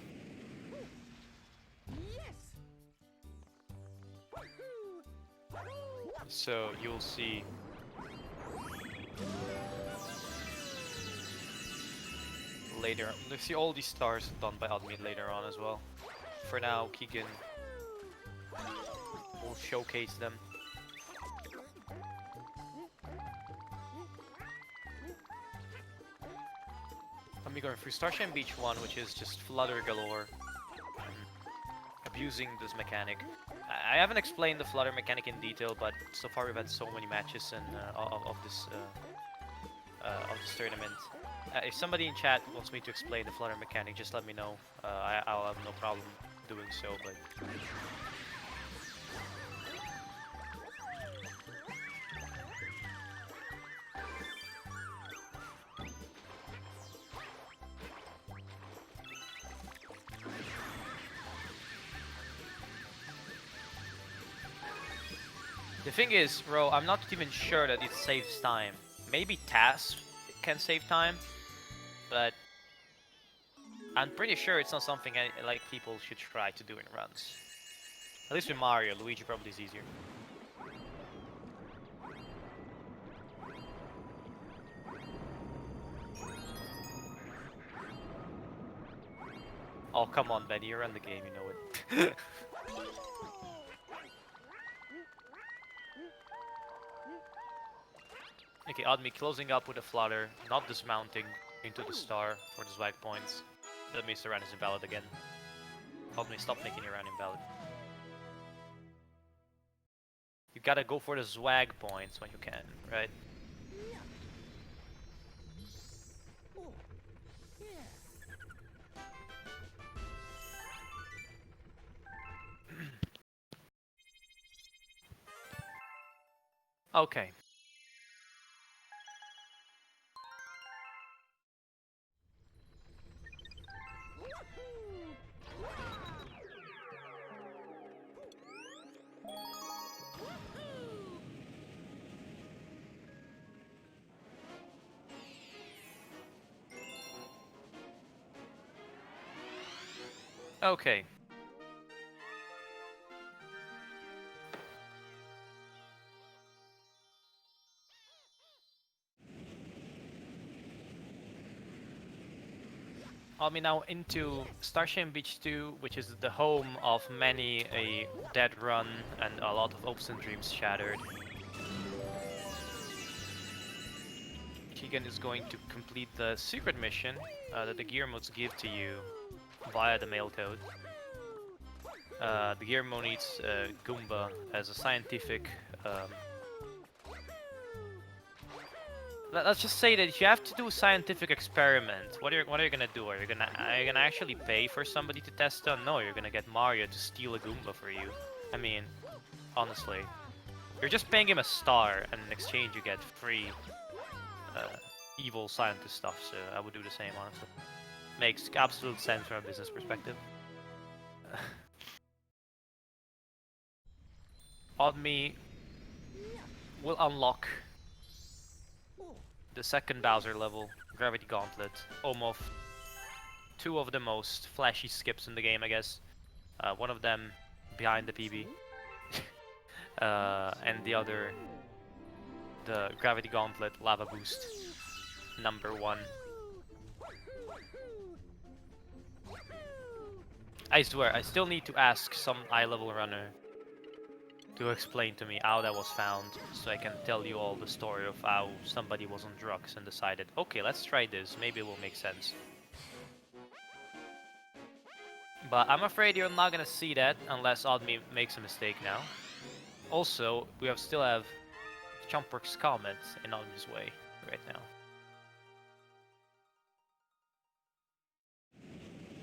So you'll see later. You'll see all these stars done by Oddme later on as well. For now, Keegan will showcase them. I'm going through Starshine Beach 1, which is just flutter galore, abusing this mechanic. I haven't explained the flutter mechanic in detail, but so far we've had so many matches and of this tournament. If somebody in chat wants me to explain the flutter mechanic, just let me know. I'll have no problem doing so. But the thing is, Ro, I'm not even sure that it saves time. Maybe tasks can save time, but I'm pretty sure it's not something like people should try to do in runs. At least with Mario, Luigi probably is easier. Oh, come on, Benny, you run the game, you know it. Okay, Oddme closing up with a flutter, not dismounting into the star for the swag points. That means the run is invalid again. Oddme, stop making your run invalid. You gotta go for the swag points when you can, right? Okay. Okay. I'll be now into Starshine Beach 2, which is the home of many a dead run and a lot of hopes and dreams shattered. Keegan is going to complete the secret mission that the gear modes give to you via the mail code. The gear mode needs Goomba as a scientific. Let's just say that if you have to do a scientific experiment, what are you gonna do? Are you gonna actually pay for somebody to test on? No, you're gonna get Mario to steal a Goomba for you. I mean, honestly, you're just paying him a star, and in exchange you get free evil scientist stuff. So I would do the same, honestly. Makes absolute sense from a business perspective. Oddme will unlock the second Bowser level, Gravity Gauntlet, almost two of the most flashy skips in the game, I guess. One of them behind the PB, and the other, the Gravity Gauntlet Lava Boost, #1. I swear, I still need to ask some eye-level runner to explain to me how that was found, so I can tell you all the story of how somebody was on drugs and decided, okay, let's try this, maybe it will make sense. But I'm afraid you're not gonna see that unless Oddme makes a mistake now. Also, we still have Chumpwork's Comet in Oddme's way right now.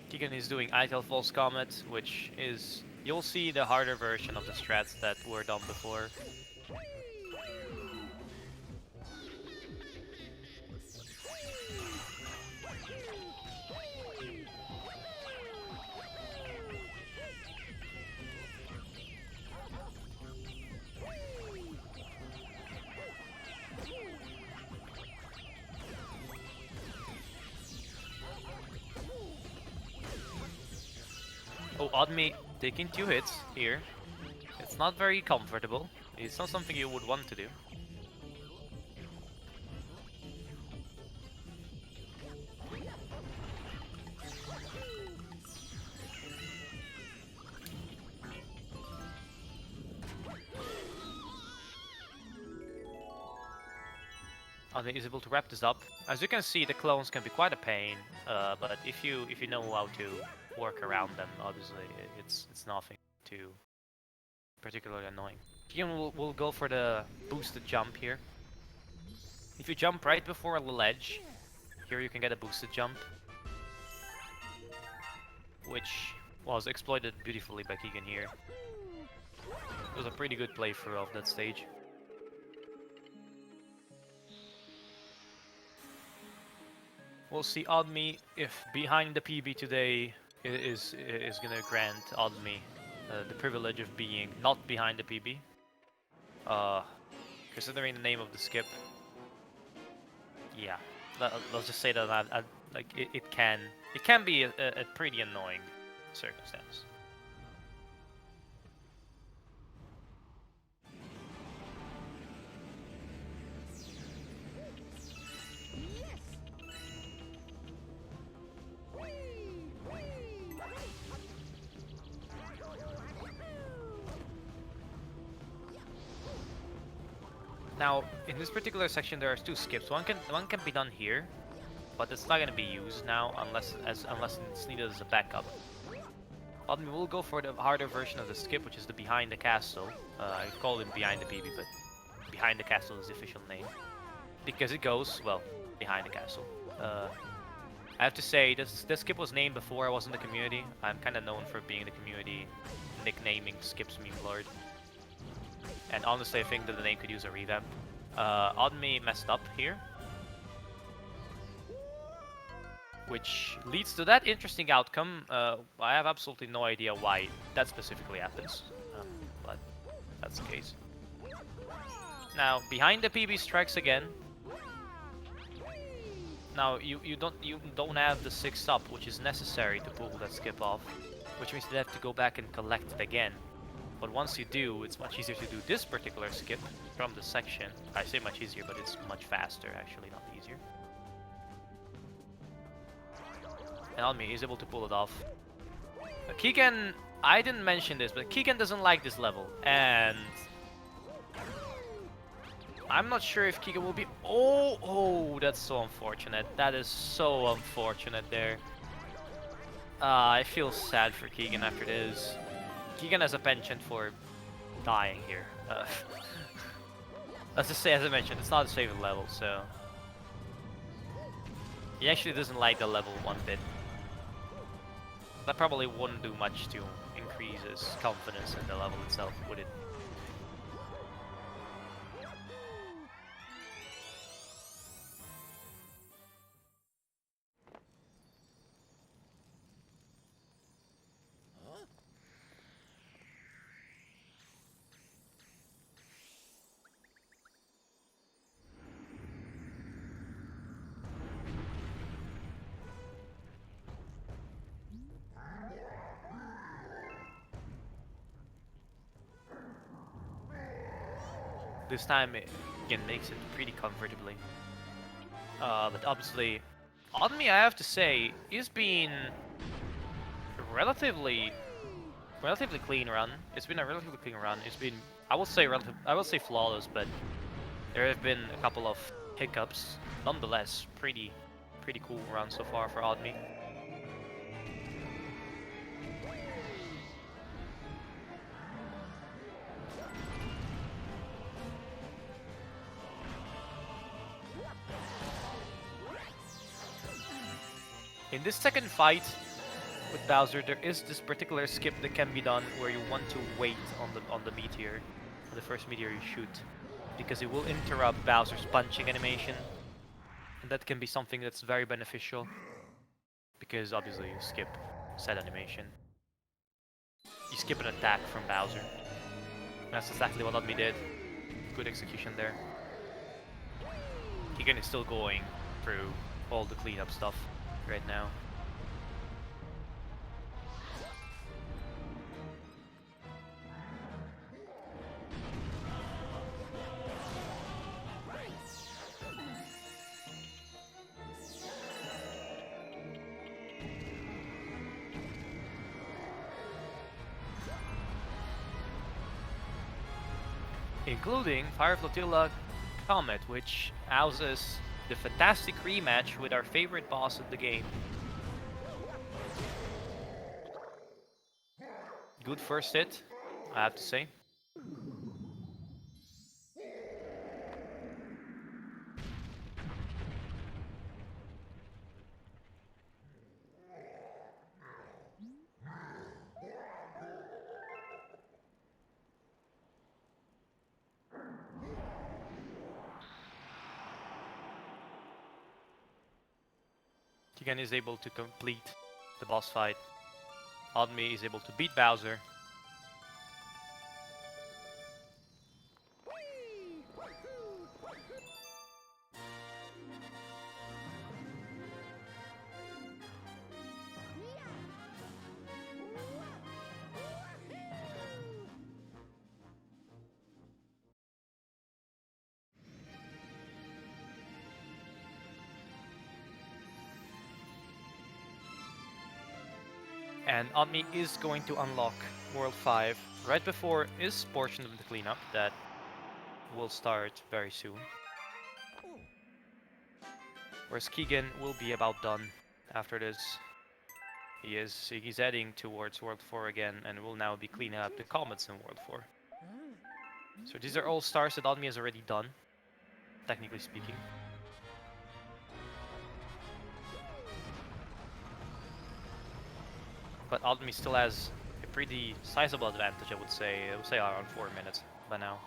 Keegan is doing Itel False Comet, which is, you'll see the harder version of the strats that were done before. Oh, Oddme taking 2 hits here. It's not very comfortable. It's not something you would want to do. Oddme is able to wrap this up. As you can see, the clones can be quite a pain, but if you know how to work around them, obviously it's nothing too particularly annoying. Keegan will go for the boosted jump here. If you jump right before the ledge, here you can get a boosted jump, which was exploited beautifully by Keegan here. It was a pretty good playthrough of that stage. We'll see Oddme if behind the PB today is gonna grant Oddme the privilege of being not behind the PB. Considering the name of the skip, yeah, let's just say that like it can be a pretty annoying circumstance. Now, in this particular section, there are 2 skips. One can be done here, but it's not going to be used now unless it's needed as a backup. We'll go for the harder version of the skip, which is the behind the castle. I call it behind the PB, but behind the castle is the official name. Because it goes, well, behind the castle. I have to say, this skip was named before I was in the community. I'm kind of known for being the community nicknaming skips meme lord. And honestly, I think that the name could use a revamp. Oddme messed up here, which leads to that interesting outcome. I have absolutely no idea why that specifically happens, but that's the case. Now, behind the PB strikes again. Now, you don't have the 6 up, which is necessary to pull that skip off, which means you have to go back and collect it again. But once you do, it's much easier to do this particular skip from the section. I say much easier, but it's much faster, actually, not easier. And on me, he's able to pull it off. Keegan, I didn't mention this, but Keegan doesn't like this level, and I'm not sure if Keegan will be... Oh, that's so unfortunate. That is so unfortunate there. I feel sad for Keegan after this. Keegan has a penchant for dying here. Let's just say, as I mentioned, it's not his favorite level, so... He actually doesn't like the level one bit. That probably wouldn't do much to increase his confidence in the level itself, would it? This time it again makes it pretty comfortably. But obviously, on me, I have to say, he's been relatively clean run. It's been a relatively clean run. It's been, I will say flawless, but there have been a couple of hiccups. Nonetheless, pretty cool run so far for Oddme. In this second fight with Bowser, there is this particular skip that can be done where you want to wait on the meteor, on the first meteor you shoot, because it will interrupt Bowser's punching animation, and that can be something that's very beneficial, because obviously you skip said animation. You skip an attack from Bowser. And that's exactly what Oddme did. Good execution there. Keegan is still going through all the cleanup stuff right now. Including Fire Flotilla Comet, which houses the fantastic rematch with our favorite boss of the game. Good first hit, I have to say. Keegan is able to complete the boss fight. Oddme is able to beat Bowser. And Oddme is going to unlock World 5 right before his portion of the cleanup that will start very soon. Whereas Keegan will be about done after this. He's heading towards World 4 again, and will now be cleaning up the comets in World 4. So these are all stars that Admi has already done, technically speaking. But Admi still has a pretty sizable advantage, I would say. I would say around 4 minutes by now.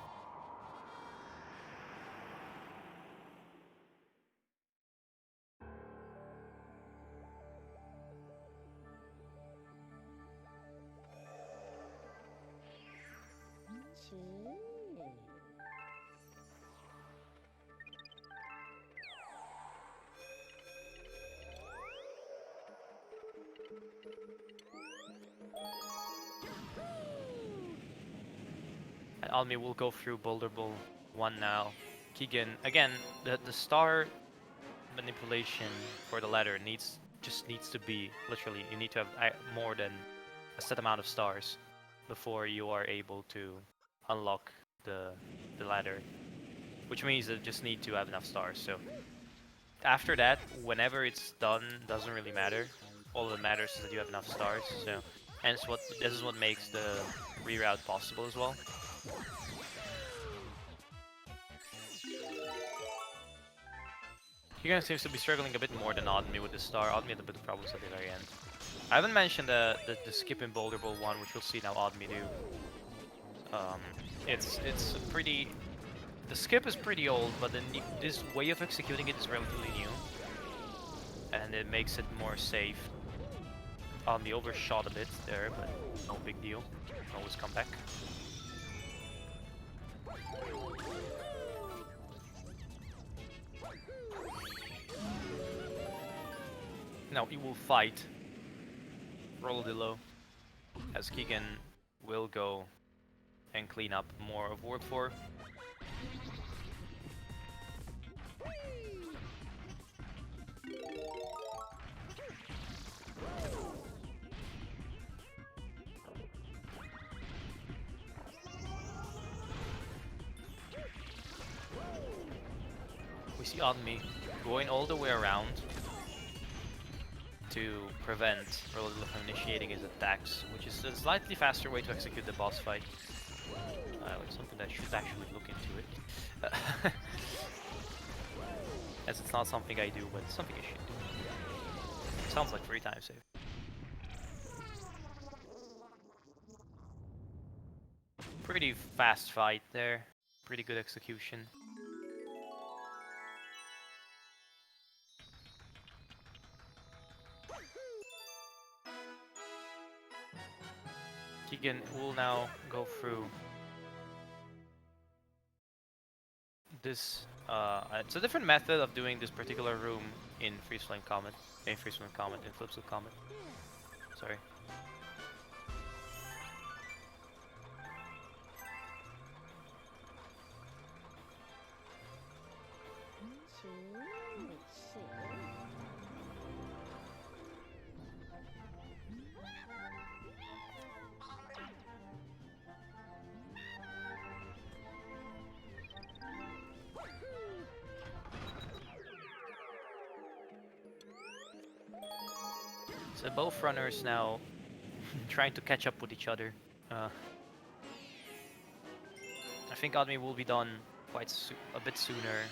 And Almi will go through Boulder Bowl 1 now. Keegan, again, the star manipulation for the ladder just needs to be, literally, you need to have more than a set amount of stars before you are able to unlock the ladder. Which means that you just need to have enough stars. So after that, whenever it's done, doesn't really matter. All that matters is that you have enough stars. So, and this is what makes the reroute possible as well. Keegan seems to be struggling a bit more than Admi with the star. Admi had a bit of problems at the very end. I haven't mentioned the skip in Boulder Bowl 1, which we'll see now Admi do. It's pretty... The skip is pretty old, but this way of executing it is relatively new. And it makes it more safe. Admi overshot a bit there, but no big deal. Always come back. Now he will fight Rolladillo, as Keegan will go and clean up more of World 4. We see Admi going all the way around to prevent Rolladillo from initiating his attacks, which is a slightly faster way to execute the boss fight. It's something that I should actually look into it. As it's not something I do, but it's something I should do. Sounds like 3 times save. Pretty fast fight there. Pretty good execution. Keegan will now go through this. It's a different method of doing this particular room in Freeze Flame Comet. In Freeze Flame Comet, in Flipside Comet. Sorry. So both runners now trying to catch up with each other. I think Admi will be done a bit sooner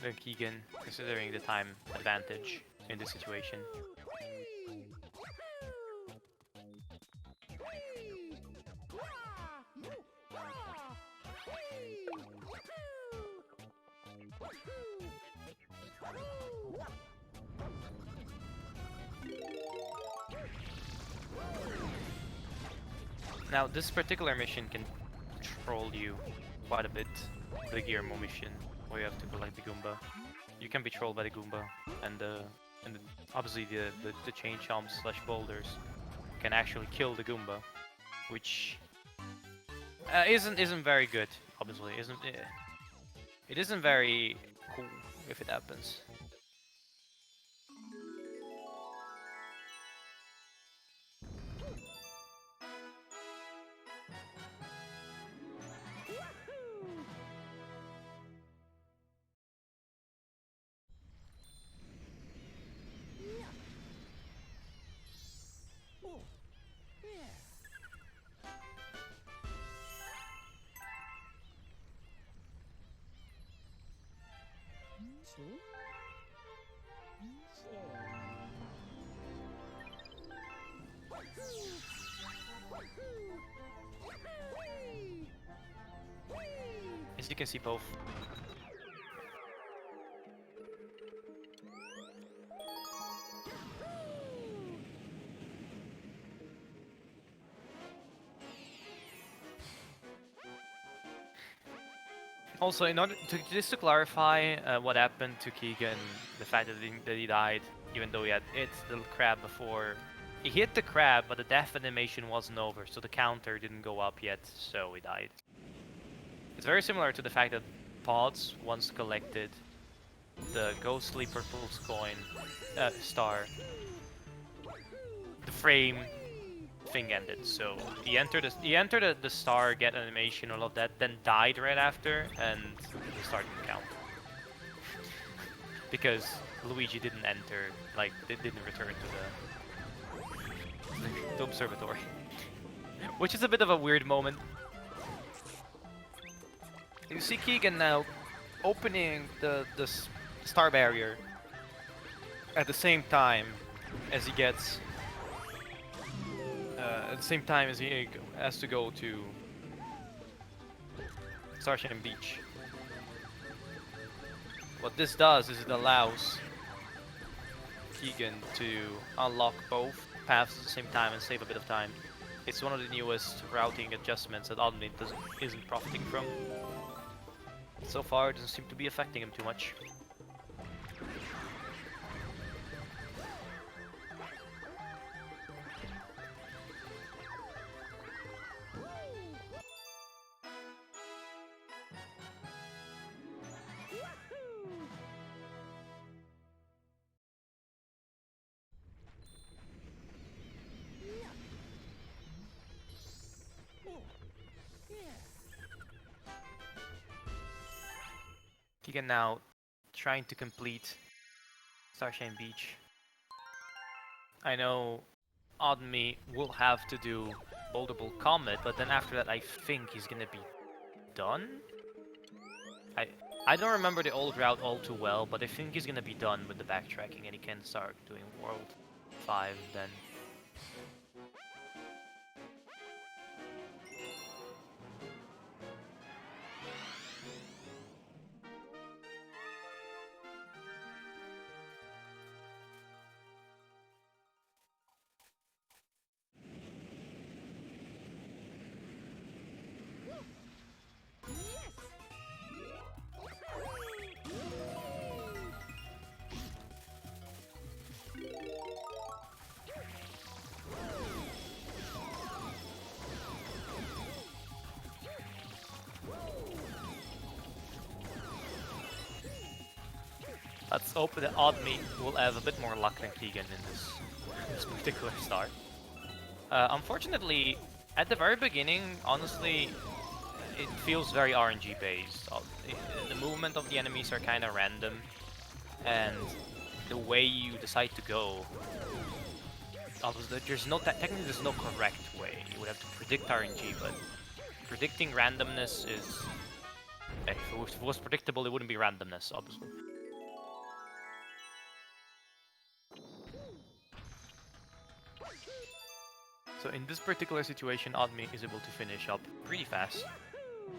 than Keegan, considering the time advantage in this situation. Now, this particular mission can troll you quite a bit. The Guillermo mission, where you have to collect the Goomba. You can be trolled by the Goomba, and obviously the chain chomps / boulders can actually kill the Goomba, which isn't very good. Obviously, it isn't very cool if it happens. As you can see, both. Also, in order to just to clarify what happened to Keegan, the fact that he died, even though he had hit the crab before, he hit the crab, but the death animation wasn't over, so the counter didn't go up yet, so he died. It's very similar to the fact that Pods once collected the ghostly purple coin star. The frame thing ended, so he entered the star, get animation, all of that, then died right after, and the star didn't count because Luigi didn't enter, like they didn't return to the observatory, which is a bit of a weird moment. You see Keegan now opening the star barrier at the same time as he gets. At the same time as he has to go to Starshine Beach. What this does is it allows Keegan to unlock both paths at the same time and save a bit of time. It's one of the newest routing adjustments that Oddly isn't profiting from. So far, it doesn't seem to be affecting him too much. Keegan now trying to complete Starshine Beach. I know Oddme will have to do Boulderable Comet, but then after that I think he's gonna be done? I don't remember the old route all too well, but I think he's gonna be done with the backtracking and he can start doing World 5 then. Let's hope that Oddme will have a bit more luck than Keegan in this particular start. Unfortunately, at the very beginning, honestly, it feels very RNG based. The movement of the enemies are kind of random, and the way you decide to go, technically there's no correct way. You would have to predict RNG, but predicting randomness is... If it was predictable, it wouldn't be randomness, obviously. So in this particular situation, Oddme is able to finish up pretty fast.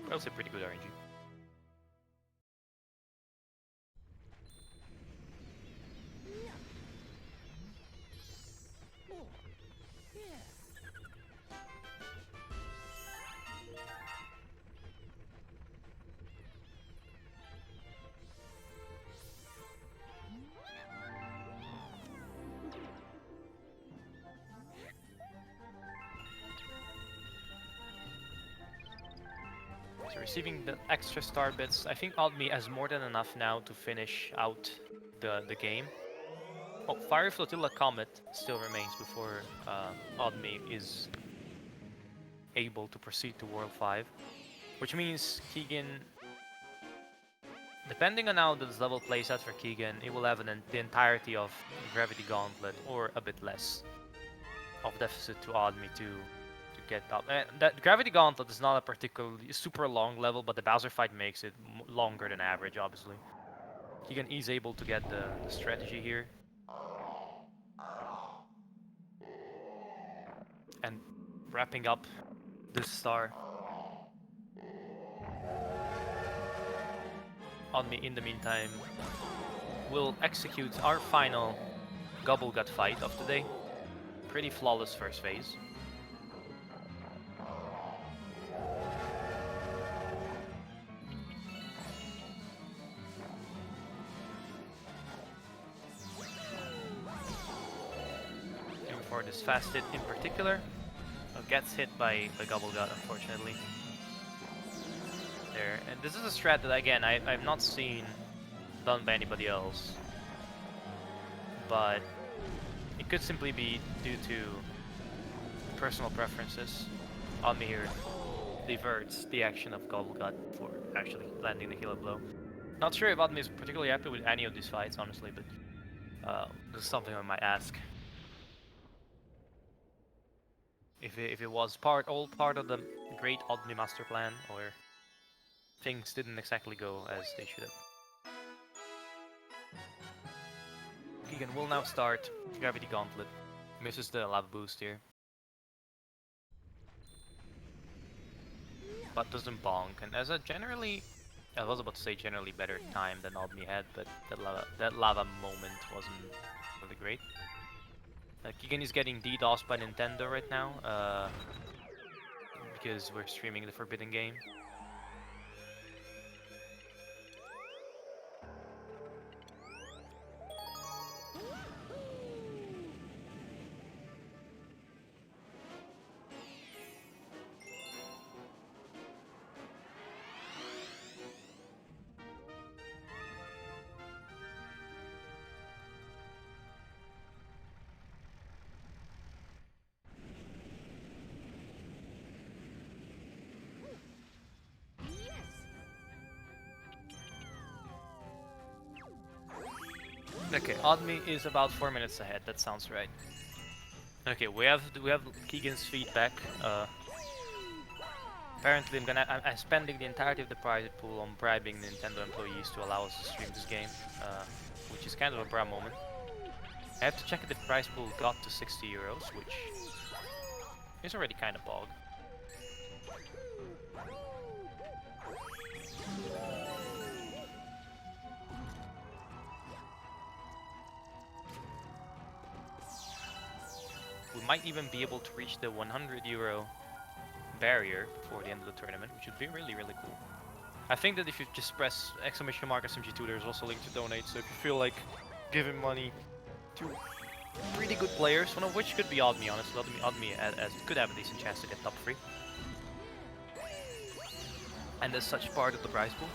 I would say pretty good RNG. So receiving the extra star bits, I think Oddme has more than enough now to finish out the game. Oh, Fire Flotilla Comet still remains before Oddme is able to proceed to World 5. Which means Keegan, depending on how this level plays out for Keegan, it will have the entirety of Gravity Gauntlet or a bit less of deficit to Oddme to get up. That Gravity Gauntlet is not a particularly super long level, but the Bowser fight makes it longer than average, obviously. Keegan is able to get the strategy here. And wrapping up this star. On me in the meantime will execute our final Gobble Gut fight of the day. Pretty flawless first phase. Aiming for this fast hit in particular. Gets hit by the Gobble Gut, unfortunately. There, and this is a strat that again I've not seen done by anybody else, but it could simply be due to personal preferences. On me here diverts the action of Gobble Gut for actually landing the killer blow. Not sure if Admi is particularly happy with any of these fights, honestly, but this is something I might ask. If it was all part of the great Admi master plan, or things didn't exactly go as they should have. Keegan will now start Gravity Gauntlet. Misses the lava boost here. But doesn't bonk, and as a generally, I was about to say generally better time than Admi had, but that lava moment wasn't really great. Keegan is getting DDoSed by Nintendo right now, because we're streaming the Forbidden game. Okay, Admi is about 4 minutes ahead. That sounds right. Okay, we have Keegan's feedback. Apparently, I'm spending the entirety of the prize pool on bribing Nintendo employees to allow us to stream this game, which is kind of a bra moment. I have to check if the prize pool got to 60 euros, which is already kind of bog. We might even be able to reach the 100 euro barrier before the end of the tournament, which would be really, really cool. I think that if you just press !SMG2, there's also a link to donate, so if you feel like giving money to pretty good players, one of which could be Admi, honestly. Admi as could have a decent chance to get top 3. And as such part of the prize pool.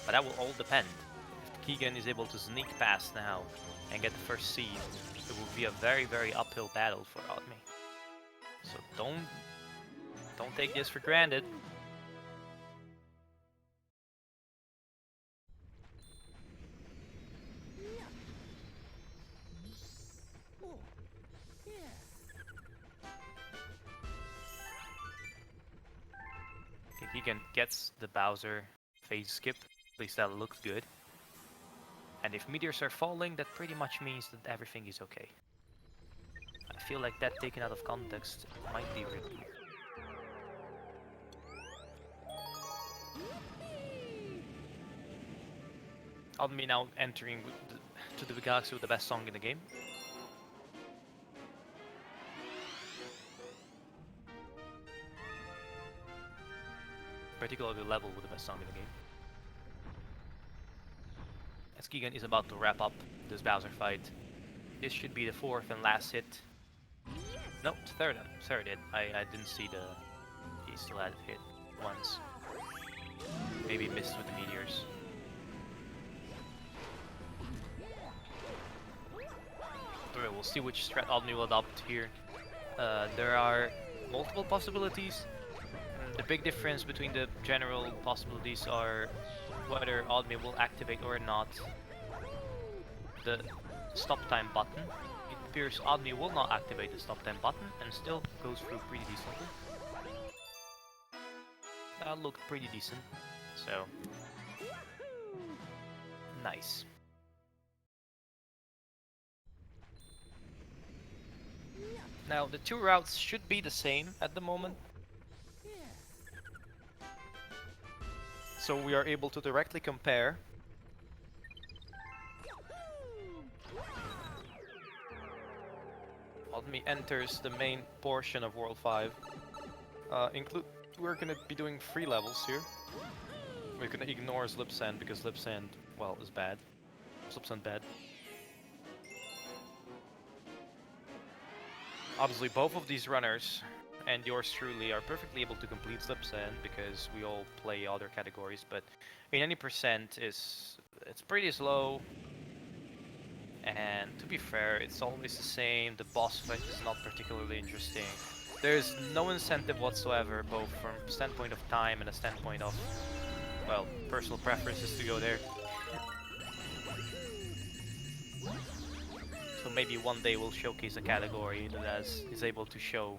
But that will all depend. If Keegan is able to sneak past now and get the first seed, it will be a very, very uphill battle for Admi. So don't take this for granted. Okay, Keegan gets the Bowser phase skip. At least that looks good. And if meteors are falling, that pretty much means that everything is okay. I feel like that taken out of context might be really weird. Admi now entering to the galaxy with the best song in the game. Particularly level with the best song in the game. As Keegan is about to wrap up this Bowser fight. This should be the 4th and last hit. No, third hit. I didn't see he still had hit once. Maybe missed with the meteors. Alright, we'll see which strat Admi will adopt here. There are multiple possibilities. The big difference between the general possibilities are whether Admi will activate or not the stop time button. It appears Oddly will not activate the stop time button and still goes through pretty decently. That looked pretty decent, so nice. Now the two routes should be the same at the moment, so we are able to directly compare. Oddly enters the main portion of World 5. We're gonna be doing 3 levels here. We're gonna ignore Slipsand because Slipsand, well, is bad. Slipsand bad. Obviously, both of these runners and yours truly are perfectly able to complete Slipsand because we all play other categories, but in any percent it's pretty slow. And to be fair, it's always the same. The boss fight is not particularly interesting. There's no incentive whatsoever, both from a standpoint of time and a standpoint of, well, personal preferences to go there. So maybe one day we'll showcase a category that is able to show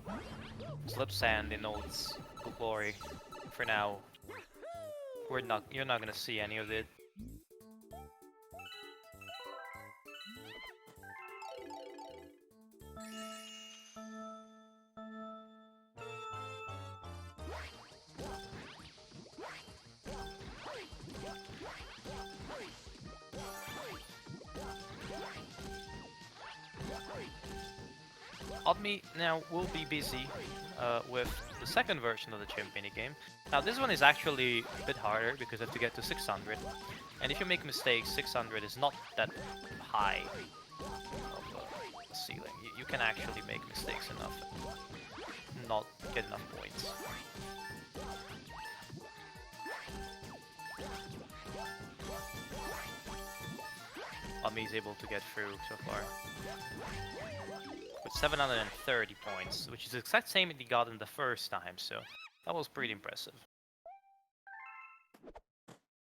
Slipsand in all its glory. For now, you're not gonna see any of it. Oddme now will be busy with the second version of the chimp minigame. Now this one is actually a bit harder because you have to get to 600, and if you make mistakes, 600 is not that high of a ceiling. You can actually make mistakes enough and not get enough points. Oddme is able to get through so far with 730 points, which is the exact same he got in the first time, so that was pretty impressive.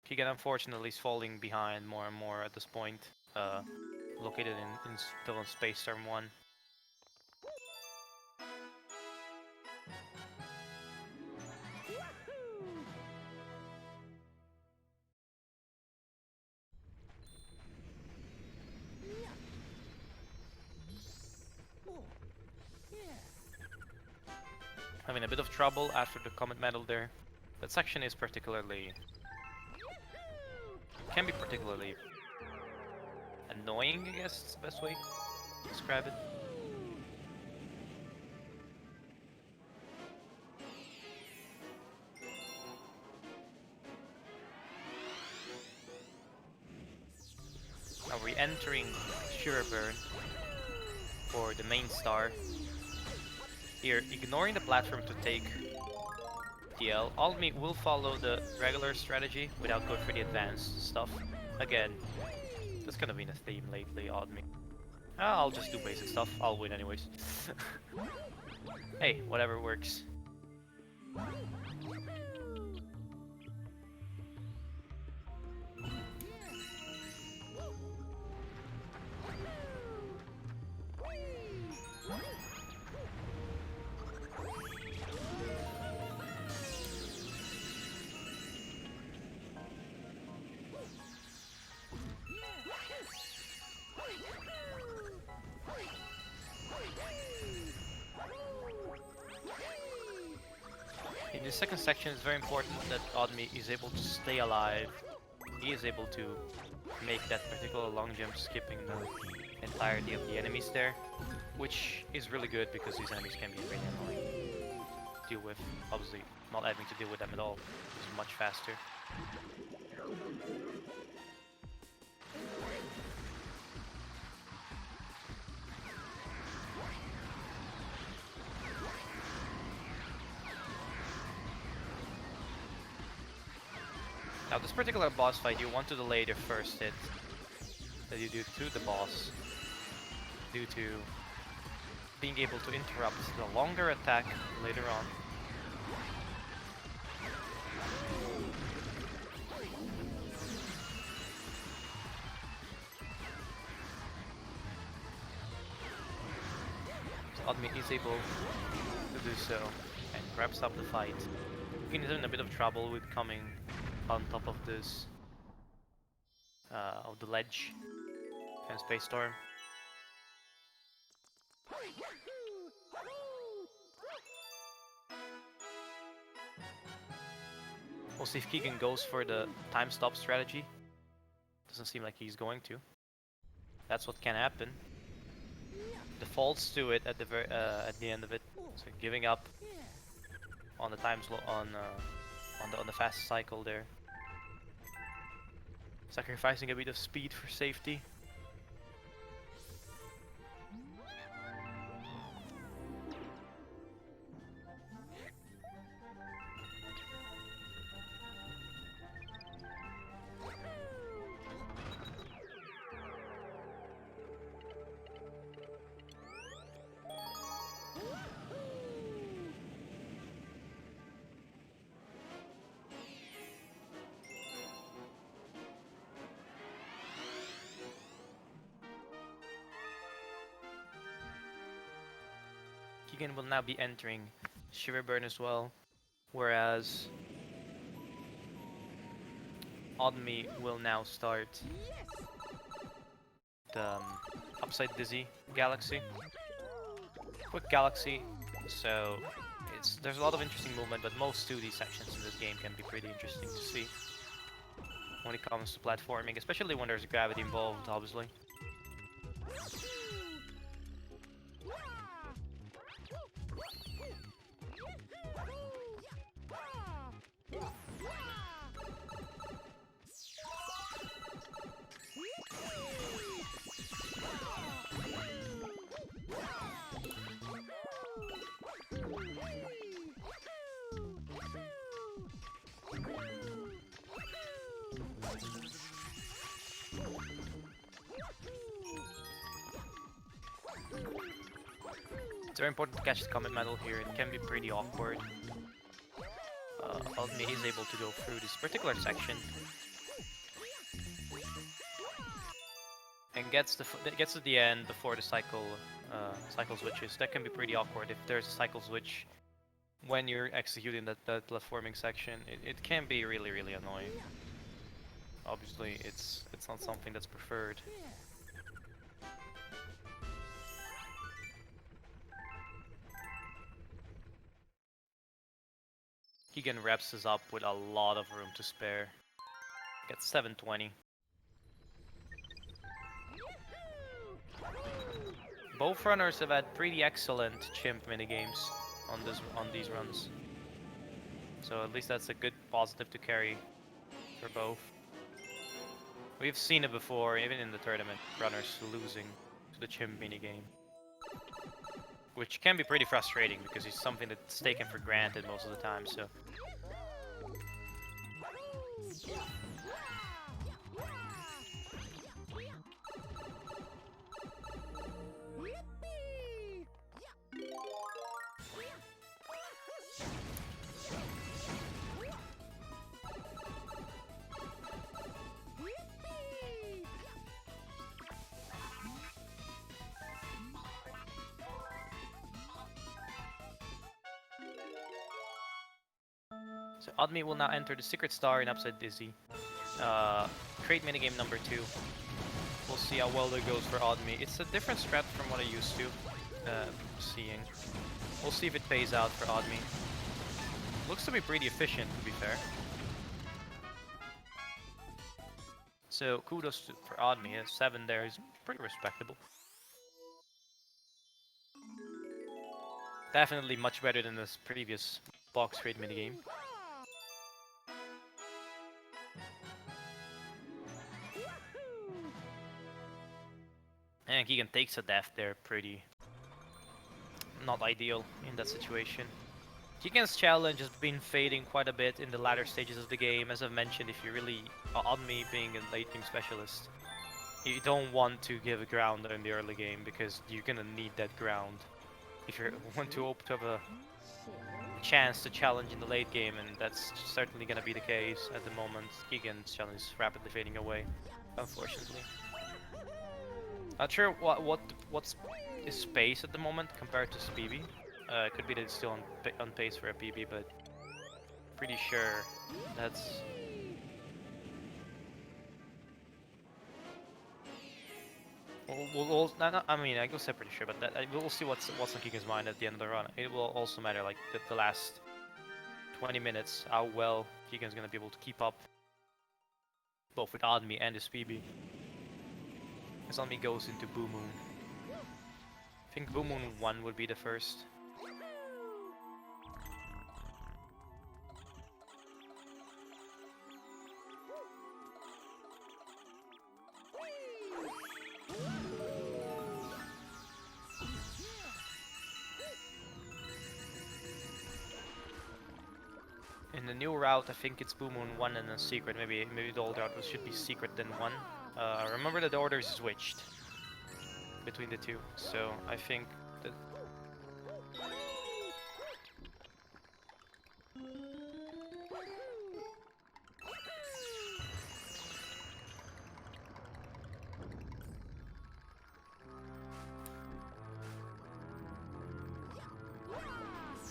Keegan unfortunately is falling behind more and more at this point, located still in Space Storm 1. Having a bit of trouble after the Comet Medal there. That section is can be particularly annoying, I guess is the best way to describe it. Now re-entering Sureburn for the main star. Here, ignoring the platform to take DL, Oddme will follow the regular strategy without going for the advanced stuff. Again, that's kind of been a theme lately, Oddme. I'll just do basic stuff, I'll win anyways. Hey, whatever works. In the second section, it's very important that Oddme is able to stay alive. He is able to make that particular long jump, skipping the entirety of the enemies there, which is really good because these enemies can be really annoying to deal with. Obviously, not having to deal with them at all is much faster. Now this particular boss fight, you want to delay the first hit that you do to the boss due to being able to interrupt the longer attack later on. Admi is able to do so and wraps up the fight. Keegan is in a bit of trouble with coming on top of this of the ledge and Space Storm. We'll see if Keegan goes for the time stop strategy. Doesn't seem like he's going to. That's what can happen. Defaults to it at the end of it, so giving up on the time slot on the fast cycle there, sacrificing a bit of speed for safety. Keegan will now be entering Shiver Burn as well, whereas Admi will now start the Upside Dizzy Galaxy. Quick Galaxy, so there's a lot of interesting movement, but most 2D sections in this game can be pretty interesting to see when it comes to platforming, especially when there's gravity involved, obviously. It's very important to catch the Comet Medal here. It can be pretty awkward. Admi is able to go through this particular section and gets to the end before the cycle switches. That can be pretty awkward if there's a cycle switch when you're executing that platforming section. It can be really annoying. Obviously, it's not something that's preferred. Keegan wraps us up with a lot of room to spare. Gets 720. Both runners have had pretty excellent chimp minigames on these runs. So at least that's a good positive to carry for both. We've seen it before, even in the tournament, runners losing to the chimp minigame. Which can be pretty frustrating because it's something that's taken for granted most of the time, so. So Admi will now enter the Secret Star in Upside Dizzy. Create minigame number 2. We'll see how well that goes for Admi. It's a different strat from what I used to seeing. We'll see if it pays out for Admi. Looks to be pretty efficient, to be fair. So kudos for Admi. 7 there is pretty respectable. Definitely much better than this previous box trade minigame. And Keegan takes a death there, pretty not ideal in that situation. Keegan's challenge has been fading quite a bit in the latter stages of the game. As I've mentioned, if you really, Admi being a late game specialist, you don't want to give a ground in the early game because you're gonna need that ground if you want to have a chance to challenge in the late game, and that's certainly gonna be the case at the moment. Keegan's challenge is rapidly fading away, unfortunately. Not sure what's is pace at the moment compared to PB. It could be that it's still on pace for a PB, but pretty sure that's... I mean, I guess I'm pretty sure, but we'll see what's on Keegan's mind at the end of the run. It will also matter, like, the last 20 minutes, how well Keegan's gonna be able to keep up both with Admi and his PB. As Admi goes into Blue Moon. I think Blue Moon 1 would be the first. In the new route, I think it's Blue Moon 1 and then Secret. Maybe the old route should be Secret then 1. Remember that the order is switched between the two, so I think that...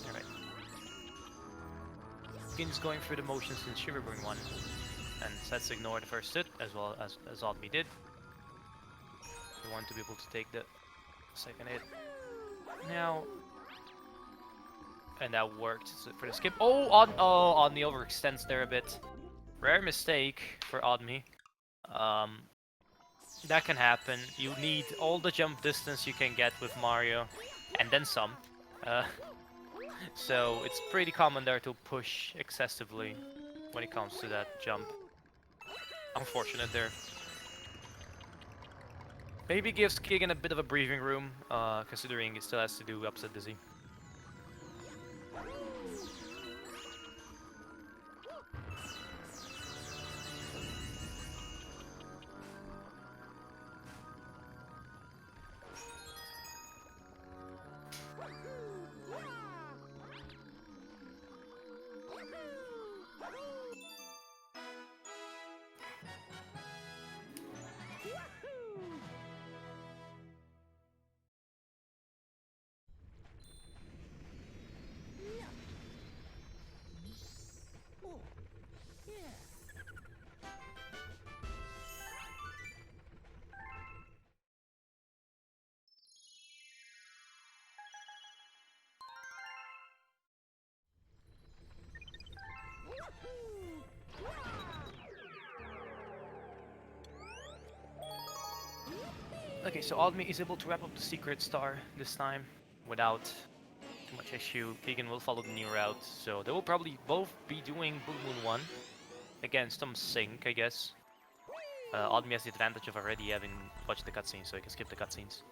Alright. Keegan's going through the motions in Shiverburn 1, and sets to ignore the first hit, as well as Admi did. We want to be able to take the second hit now, and that worked for the skip. Oh, Admi overextends there a bit. Rare mistake for Admi. That can happen. You need all the jump distance you can get with Mario, and then some. So it's pretty common there to push excessively when it comes to that jump. Unfortunate there. Maybe gives Keegan a bit of a breathing room, considering it still has to do Upset Dizzy. Okay, so Admi is able to wrap up the secret star this time without too much issue. Keegan will follow the new route, so they will probably both be doing Blue Moon 1 against some sync, I guess. Admi has the advantage of already having watched the cutscenes, so he can skip the cutscenes.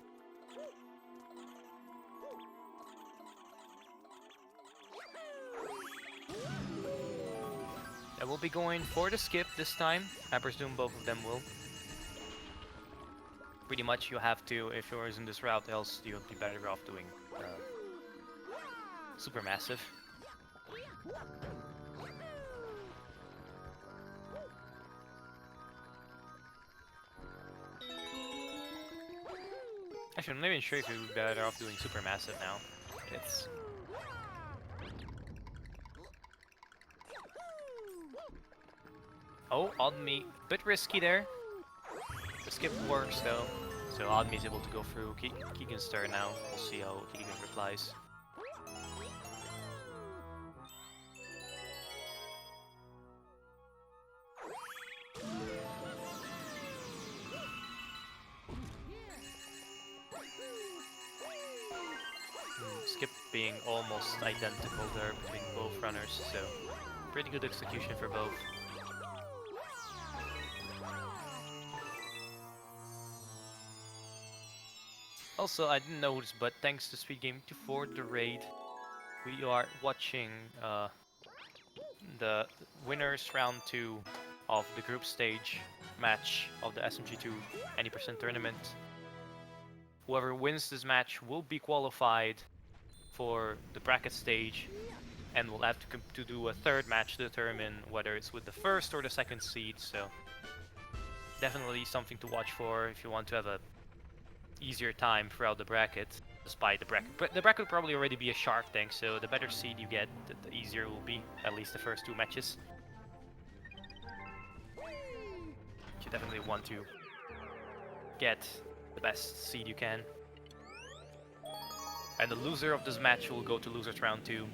I will be going for the skip this time. I presume both of them will. Pretty much you have to, if you're in this route, else you'll be better off doing super massive. Actually, I'm not even sure if you'd be better off doing super massive now. It's... Oh, Admi, bit risky there. The skip works though, so Admi is able to go through Keegan's turn now. We'll see how Keegan replies. Skip being almost identical there between both runners, so pretty good execution for both. Also, I didn't notice, but thanks to SpeedGaming for the raid, we are watching the winners round 2 of the group stage match of the SMG2 any% tournament. Whoever wins this match will be qualified for the bracket stage, and will have to do a third match to determine whether it's with the first or the second seed. So definitely something to watch for if you want to have a easier time throughout the bracket, despite the bracket. But the bracket will probably already be a Shark Tank, so the better seed you get, the easier it will be, at least the first 2 matches. You definitely want to get the best seed you can. And the loser of this match will go to losers round 2,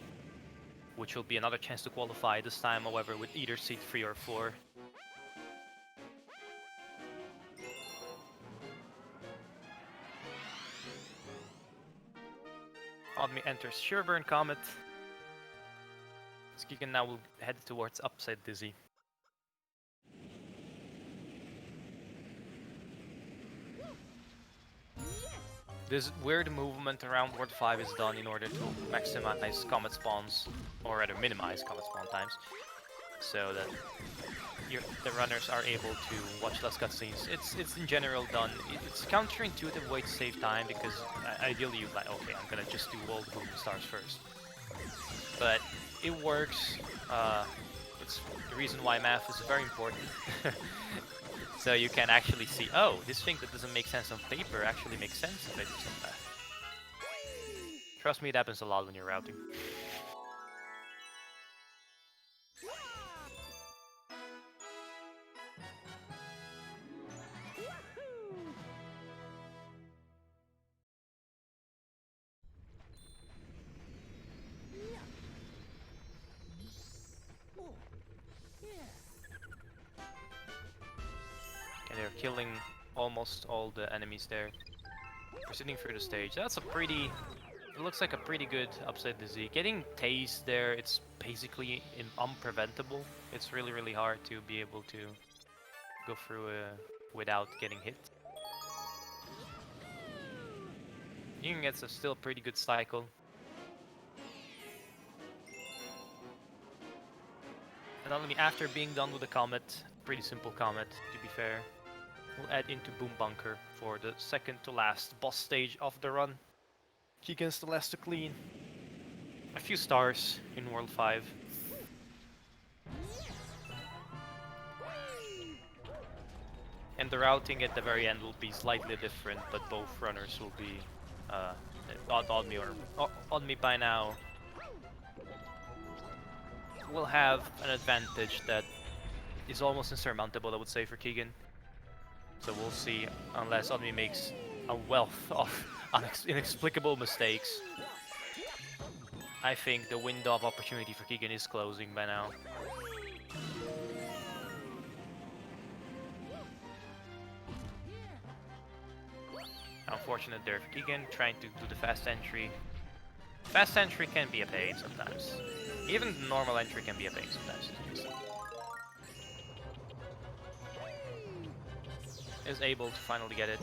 which will be another chance to qualify, this time however with either seed 3 or 4. Odmi enters Sureburn Comet. Keegan now will head towards Upside Dizzy. This weird movement around World 5 is done in order to maximize comet spawns, or rather minimize comet spawn times, so that the runners are able to watch less cutscenes. It's in general done. It's counterintuitive way to save time, because ideally you're like, okay, I'm gonna just do all the boom stars first. But it works. It's the reason why math is very important. So you can actually see, oh, this thing that doesn't make sense on paper actually makes sense if I do some math. Trust me, it happens a lot when you're routing. And they're killing almost all the enemies there. Proceeding through the stage. That's a pretty... It looks like a pretty good Upside Dizzy. Getting tased there, it's basically unpreventable. It's really, really hard to be able to go through without getting hit. Keegan gets a still pretty good cycle. And only after being done with the Comet, pretty simple Comet to be fair, we'll add into Boom Bunker for the second to last boss stage of the run. Keegan still has to clean a few stars in World 5. And the routing at the very end will be slightly different, but both runners will be on me by now. Will have an advantage that is almost insurmountable, I would say, for Keegan. So we'll see, unless Odmi makes a wealth of inexplicable mistakes. I think the window of opportunity for Keegan is closing by now. Unfortunate there for Keegan, trying to do the fast entry. Fast entry can be a pain sometimes. Even normal entry can be a pain sometimes. Is able to finally get it.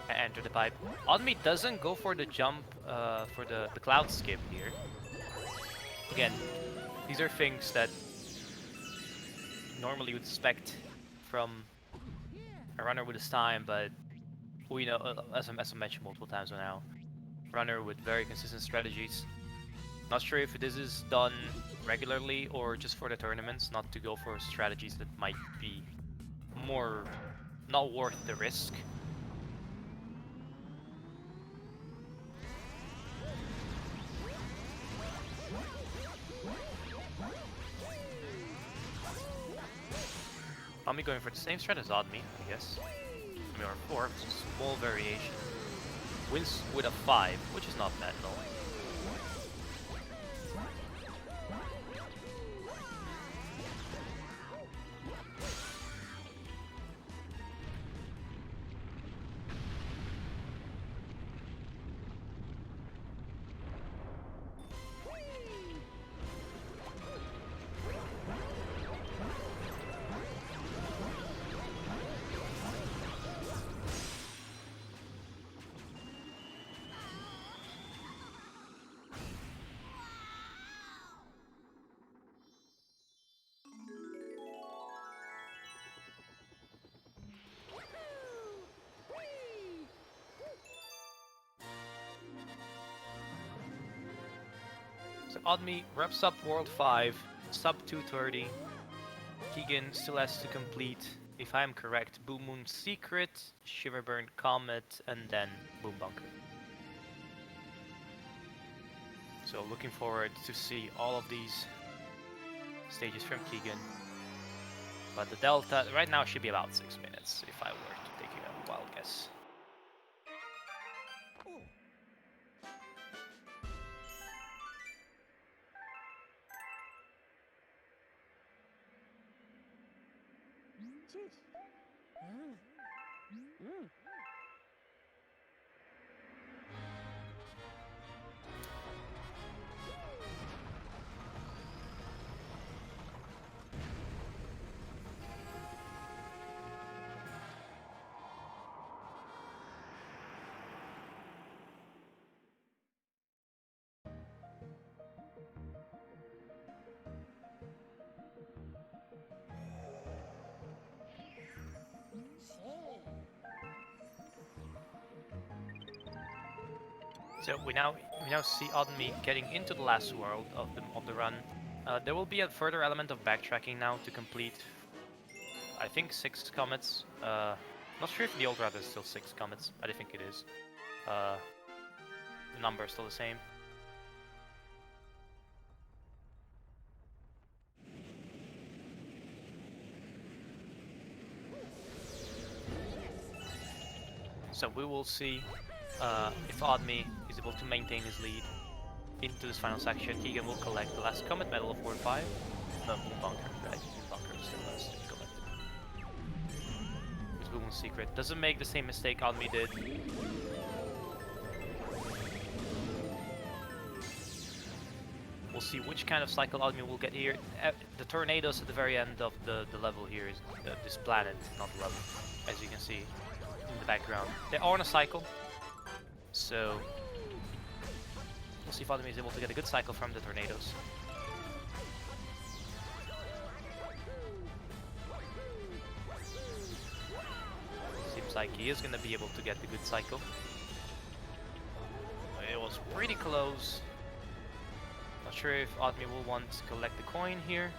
And enter the pipe. Odmi doesn't go for the jump, for the cloud skip here. Again, these are things that normally you would expect from a runner with his time, but we know, as I mentioned multiple times now, runner with very consistent strategies. Not sure if this is done regularly or just for the tournaments, not to go for strategies that might be more not worth the risk. Odmi going for the same strat as Odmi, I guess. I mean, or 4, small variation. Wins with a 5, which is not bad at all. So Odmi wraps up World 5, sub 230. Keegan still has to complete if I'm correct, Boom Moon Secret, Shiverburn Comet, and then Boom Bunker. So looking forward to see all of these stages from Keegan. But the delta right now should be about 6 minutes if I were to take a wild guess. So we now see Oddme getting into the last world of the run. There will be a further element of backtracking now to complete, I think, 6 comets. Not sure if the old route is still 6 comets, but I think it is. The number is still the same. So we will see if Oddme is able to maintain his lead into this final section. Keegan will collect the last comet medal of 4-5. No, Boom Bunker, right? Boom Bunker is still last to be collected. It's Boom Secret. Doesn't make the same mistake Oddme did. We'll see which kind of cycle Oddme will get here. The tornadoes at the very end of the level here is this planet, not the level, as you can see in the background. They are on a cycle, so we'll see if Oddme is able to get a good cycle from the tornadoes. Seems like he is going to be able to get the good cycle. It was pretty close. Not sure if Oddme will want to collect the coin here.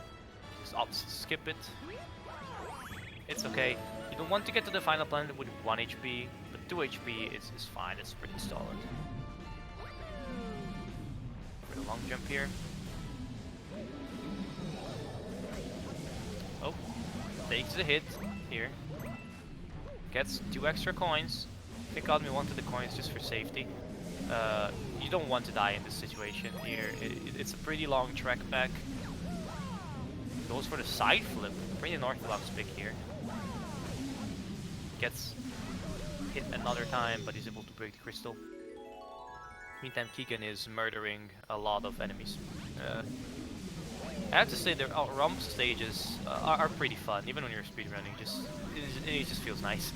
Just opts to skip it. It's okay. You don't want to get to the final planet with 1 HP, but 2 HP is fine. It's pretty solid. For the long jump here. Oh, takes the hit here. Gets 2 extra coins. I think Oddme wanted the coins just for safety. You don't want to die in this situation here. It's a pretty long trek back. Goes for the side flip. Pretty unorthodox pick here. Gets hit another time, but he's able to break the crystal. Meantime, Keegan is murdering a lot of enemies. I have to say, their rump stages are pretty fun, even when you're speedrunning. It just feels nice.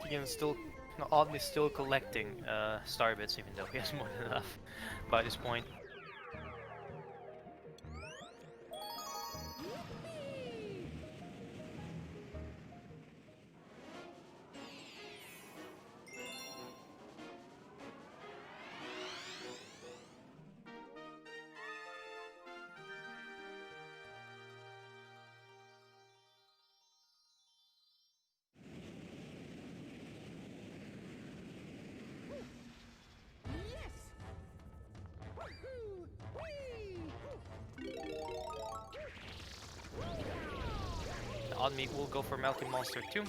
Keegan oddly still collecting star bits, even though he has more than enough by this point. Oddme will go for Melting Monster too.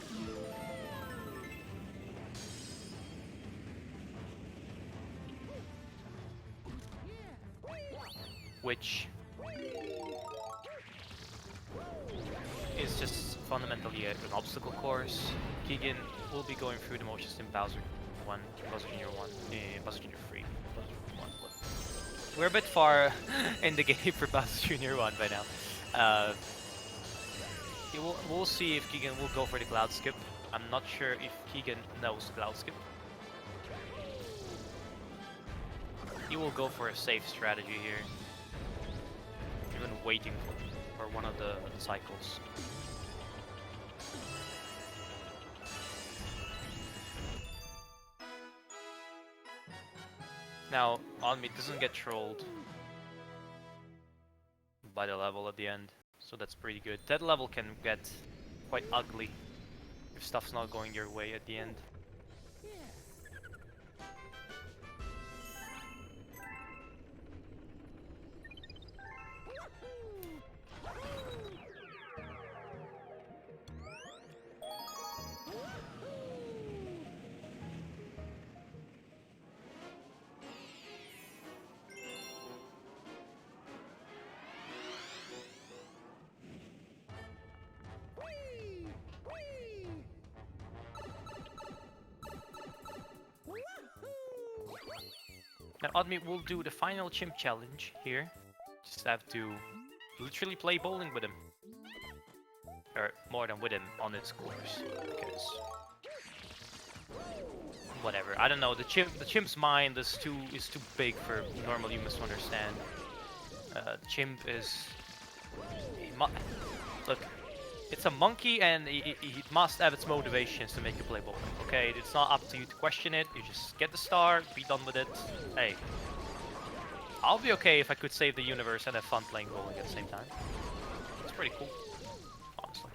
Which is just fundamentally an obstacle course. Keegan will be going through the motions in Bowser 1, Bowser Jr. 1, Bowser Jr. 3, Bowser 1, we're a bit far in the game for Bowser Jr. 1 by now. We'll see if Keegan will go for the Cloud Skip. I'm not sure if Keegan knows Cloud Skip. He will go for a safe strategy here. Even waiting for one of the cycles. Now, Onmi doesn't get trolled by the level at the end, so that's pretty good. That level can get quite ugly if stuff's not going your way at the end. Now Admi will do the final chimp challenge here. Just have to literally play bowling with him. Or more than with him on his course. Because whatever. I don't know, the chimp's mind is too big for normal humans to understand. The chimp is look, it's a monkey and it must have its motivations to make you play bowling, okay? It's not up to you to question it, you just get the star, be done with it. Hey, I'll be okay if I could save the universe and have fun playing bowling at the same time. It's pretty cool, honestly.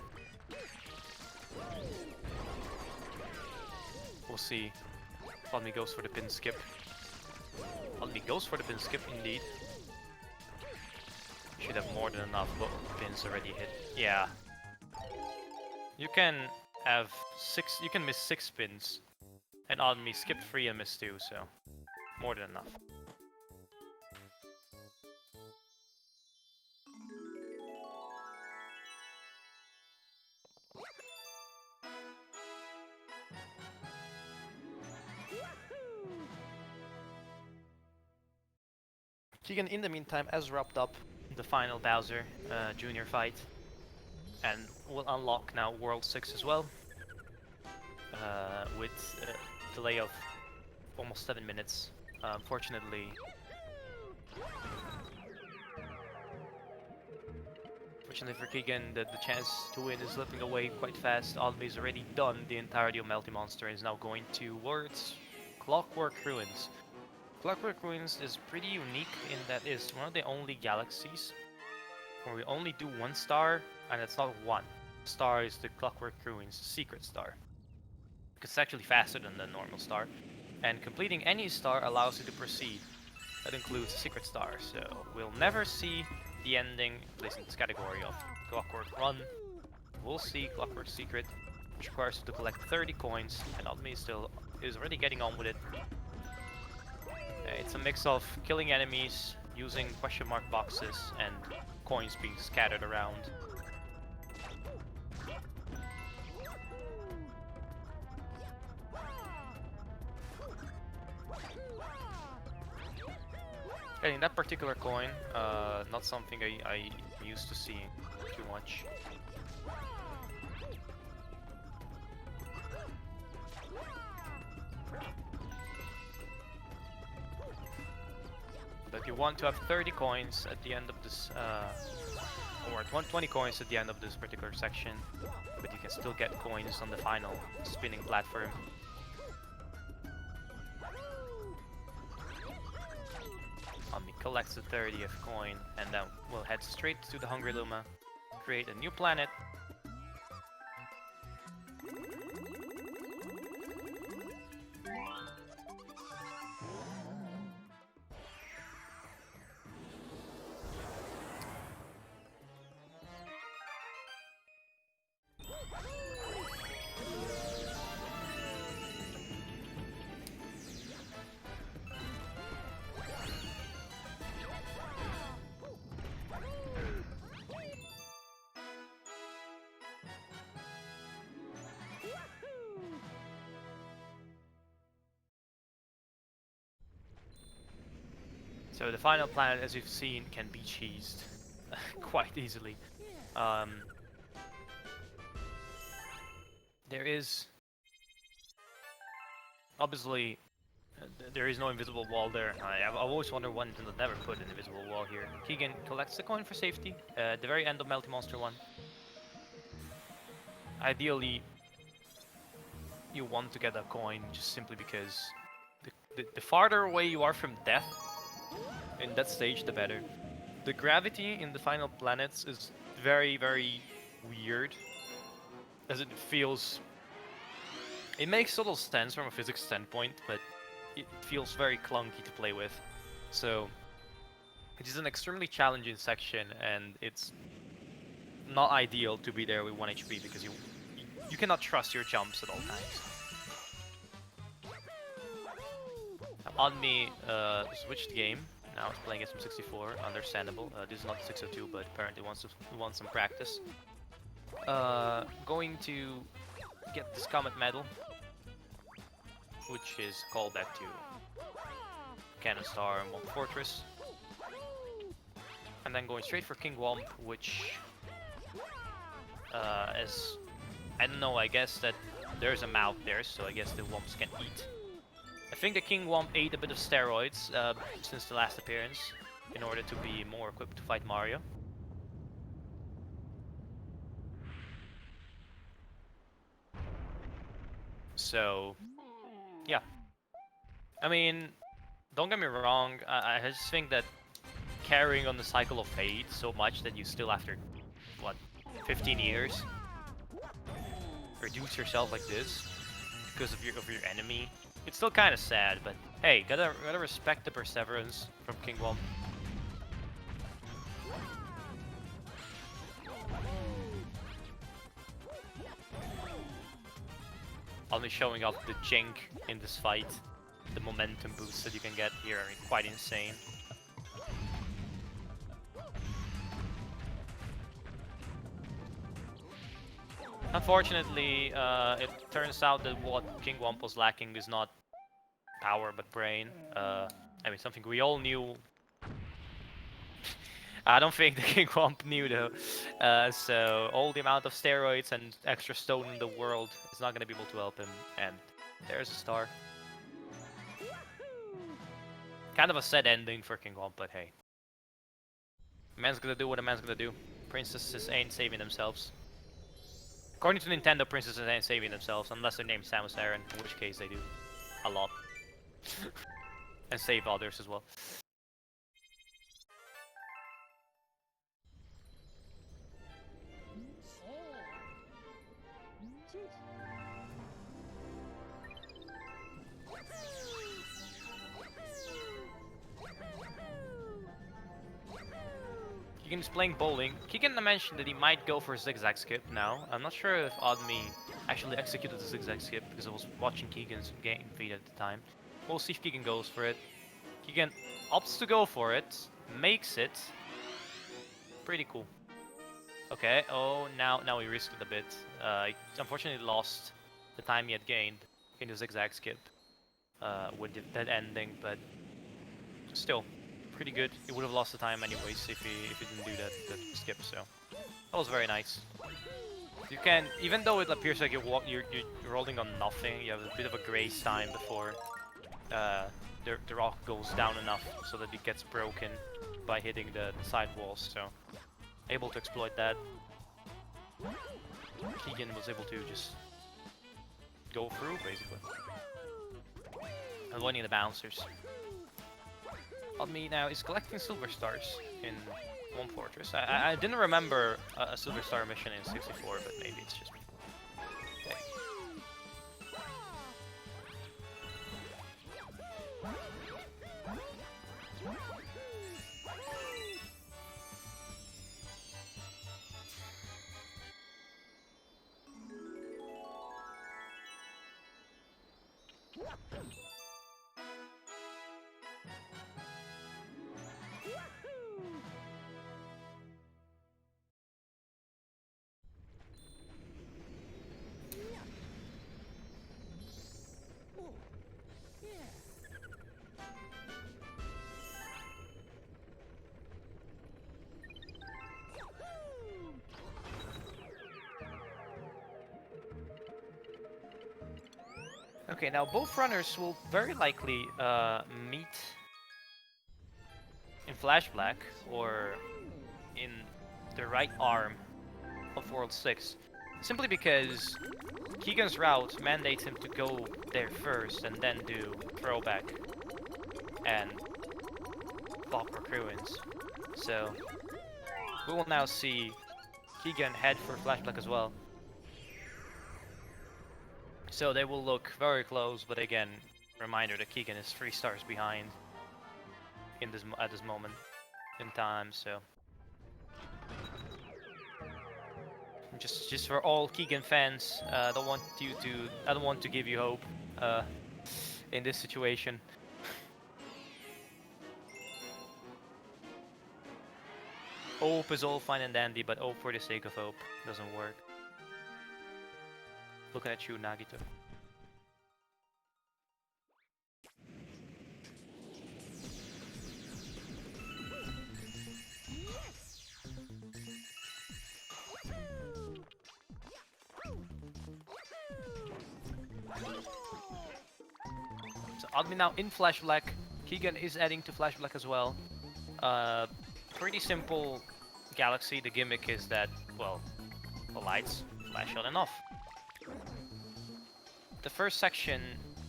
We'll see. Almi goes for the pin skip. Almi goes for the pin skip, indeed. Should have more than enough pins already hit. Yeah. You can have you can miss 6 spins, and Almi skipped 3 and missed 2, so more than enough. Keegan, in the meantime, has wrapped up the final Bowser Jr. fight, and will unlock now World 6 as well, with a delay of almost 7 minutes. Fortunately for Keegan, the chance to win is slipping away quite fast. Almi's already done the entirety of Melty Monster and is now going towards Clockwork Ruins. Clockwork Ruins is pretty unique in that it's one of the only galaxies where we only do 1 star, and it's not 1. Star is the Clockwork Ruins secret star. It's actually faster than the normal star, and completing any star allows you to proceed. That includes secret star, so we'll never see the ending, at least in this category, of Clockwork Run. We'll see Clockwork Secret, which requires you to collect 30 coins, and Almi still is already getting on with it. It's a mix of killing enemies, using question mark boxes, and coins being scattered around. Getting that particular coin, not something I used to see too much. But you want to have 30 coins at the end of this, or 20 coins at the end of this particular section, but you can still get coins on the final spinning platform. Almi collects the 30th coin, and then we'll head straight to the Hungry Luma, create a new planet. So the final planet, as you've seen, can be cheesed quite easily. There is obviously there is no invisible wall there. I've always wondered why Nintendo never put an invisible wall here. Keegan collects the coin for safety at the very end of Melty Monster 1. Ideally, you want to get a coin just simply because the farther away you are from death in that stage, the better. The gravity in the final planets is very, very weird, as it feels... It makes total sense from a physics standpoint, but it feels very clunky to play with. So, it is an extremely challenging section, and it's not ideal to be there with 1 HP because you cannot trust your jumps at all times. On me switched game. Now it's playing SM64, understandable. This is not 602, but apparently wants some practice. Going to get this Comet Medal, which is called back to Cannon Star and Womp Fortress. And then going straight for King Womp, which is... I don't know, I guess that there's a mouth there, so I guess the Womps can eat. I think the King Womp ate a bit of steroids since the last appearance in order to be more equipped to fight Mario. So, yeah. I mean, don't get me wrong, I just think that carrying on the cycle of fate so much that you still, after, what, 15 years, reduce yourself like this because of your enemy. It's still kind of sad, but hey, gotta respect the perseverance from King Womp. I'll be showing off the jank in this fight. The momentum boost that you can get here are quite insane. Unfortunately, it turns out that what King Womp was lacking is not power but brain. I mean, something we all knew. I don't think the King Womp knew though. So all the amount of steroids and extra stone in the world is not going to be able to help him. And there's a star. Kind of a sad ending for King Womp, but hey. A man's gonna do what a man's gonna do. Princesses ain't saving themselves. According to Nintendo, princesses ain't saving themselves unless they're named Samus Aran, in which case they do. A lot. And save others as well. Keegan is playing bowling. Keegan mentioned that he might go for a zigzag skip now. I'm not sure if Oddme actually executed the zigzag skip because I was watching Keegan's game feed at the time. We'll see if Keegan goes for it. Keegan opts to go for it, makes it. Pretty cool. Okay, oh, now he risked it a bit. He unfortunately lost the time he had gained in the zigzag skip with that ending, but still. Pretty good. He would have lost the time anyways if he didn't do that skip. So that was very nice. You can, even though it appears like you're rolling on nothing, you have a bit of a grace time before the rock goes down enough so that it gets broken by hitting the side walls. So able to exploit that. Keegan was able to just go through basically, avoiding the bouncers. Oddme now is collecting silver stars in Womp Fortress. I didn't remember a silver star mission in 64, but maybe it's just me. Okay. Okay, now both runners will very likely meet in Flash Black or in the right arm of World 6. Simply because Keegan's route mandates him to go there first and then do throwback and Clockwork Ruins. So we will now see Keegan head for Flash Black as well. So they will look very close, but again, reminder that Keegan is 3 stars behind at this moment in time. So just for all Keegan fans, I don't want to give you hope in this situation. Hope is all fine and dandy, but hope for the sake of hope doesn't work. Looking at you, Nagito. So Admin now in Flash Black. Keegan is adding to Flash Black as well. Pretty simple Galaxy. The gimmick is that, well, the lights flash on and off. The first section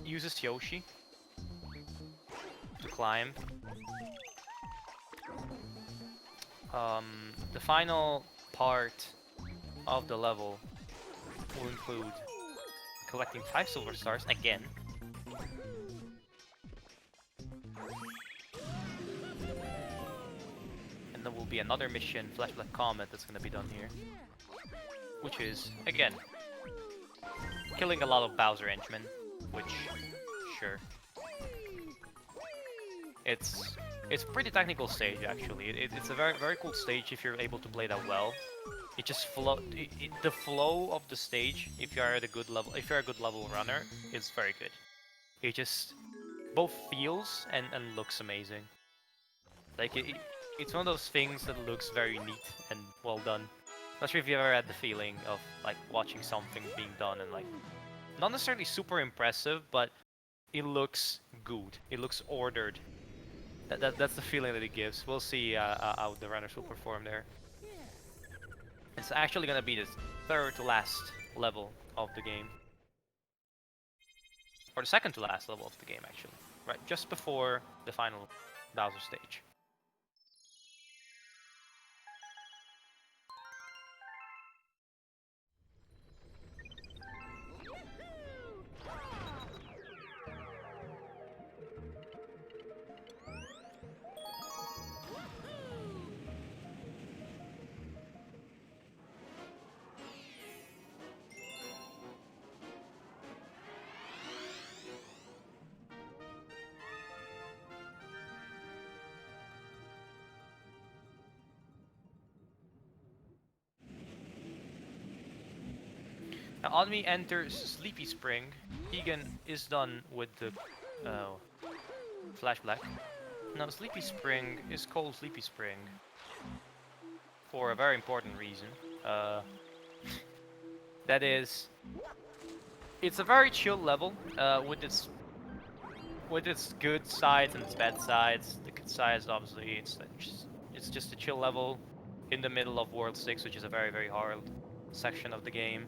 uses Yoshi to climb. The final part of the level will include collecting 5 silver stars again. And there will be another mission, Flash Black Comet, that's gonna be done here. Which is, again, killing a lot of Bowser henchmen, which, sure. It's a pretty technical stage, actually. It's a very cool stage if you're able to play that well. It just the flow of the stage, if you're a good level runner, is very good. It just both feels and looks amazing. Like it's one of those things that looks very neat and well done. Not sure if you ever had the feeling of like watching something being done and like not necessarily super impressive, but it looks good. It looks ordered. That's the feeling that it gives. We'll see how the runners will perform there. It's actually gonna be the 3rd to last level of the game, or the 2nd to last level of the game actually. Right, just before the final Bowser stage. Now Onmi enters Sleepy Spring. Keegan is done with the Flash Black. Now Sleepy Spring is called Sleepy Spring for a very important reason. That is, it's a very chill level with its good sides and its bad sides. The good sides, obviously, it's just a chill level in the middle of World 6, which is a very hard section of the game.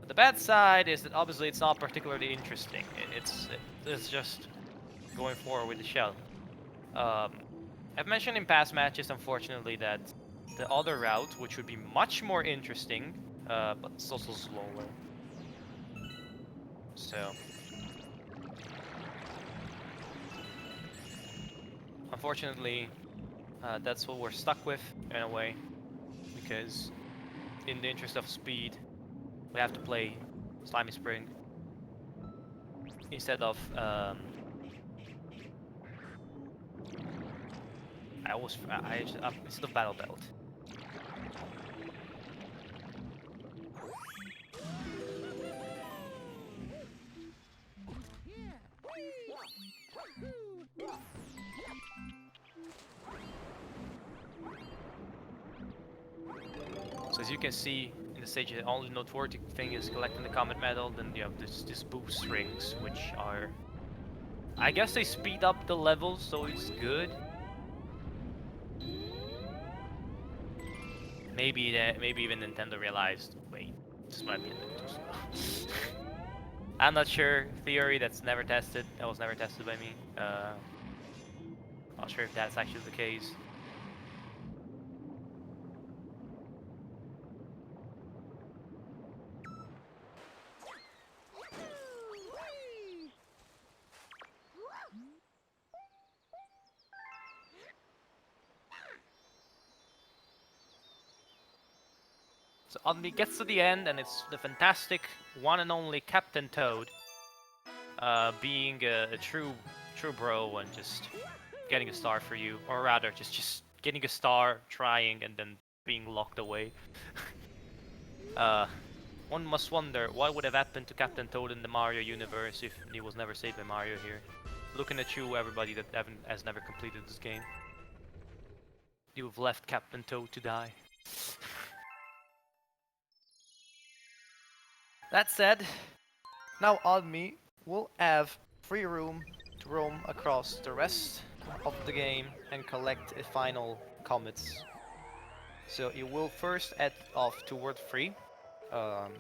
But the bad side is that obviously it's not particularly interesting. It's just going forward with the shell. I've mentioned in past matches, unfortunately, that the other route, which would be much more interesting, but it's also slower. So, unfortunately, that's what we're stuck with in a way, because in the interest of speed, we have to play Slimy Spring instead of instead of Battle Belt. So as you can see in the stage, the only noteworthy thing is collecting the comet medal. Then you have this boost rings, which are, I guess they speed up the levels, so it's good. Maybe even Nintendo realized, wait, this might be a bit too slow. I'm not sure. Theory that's never tested. That was never tested by me. Not sure if that's actually the case. So Oddly gets to the end, and it's the fantastic one and only Captain Toad, being a true bro and just getting a star for you, or rather, just getting a star, trying, and then being locked away. One must wonder what would have happened to Captain Toad in the Mario universe if he was never saved by Mario here. Looking at you, everybody that has never completed this game. You've left Captain Toad to die. That said, now Oddme will have free room to roam across the rest of the game and collect a final comets. So you will first head off toward 3.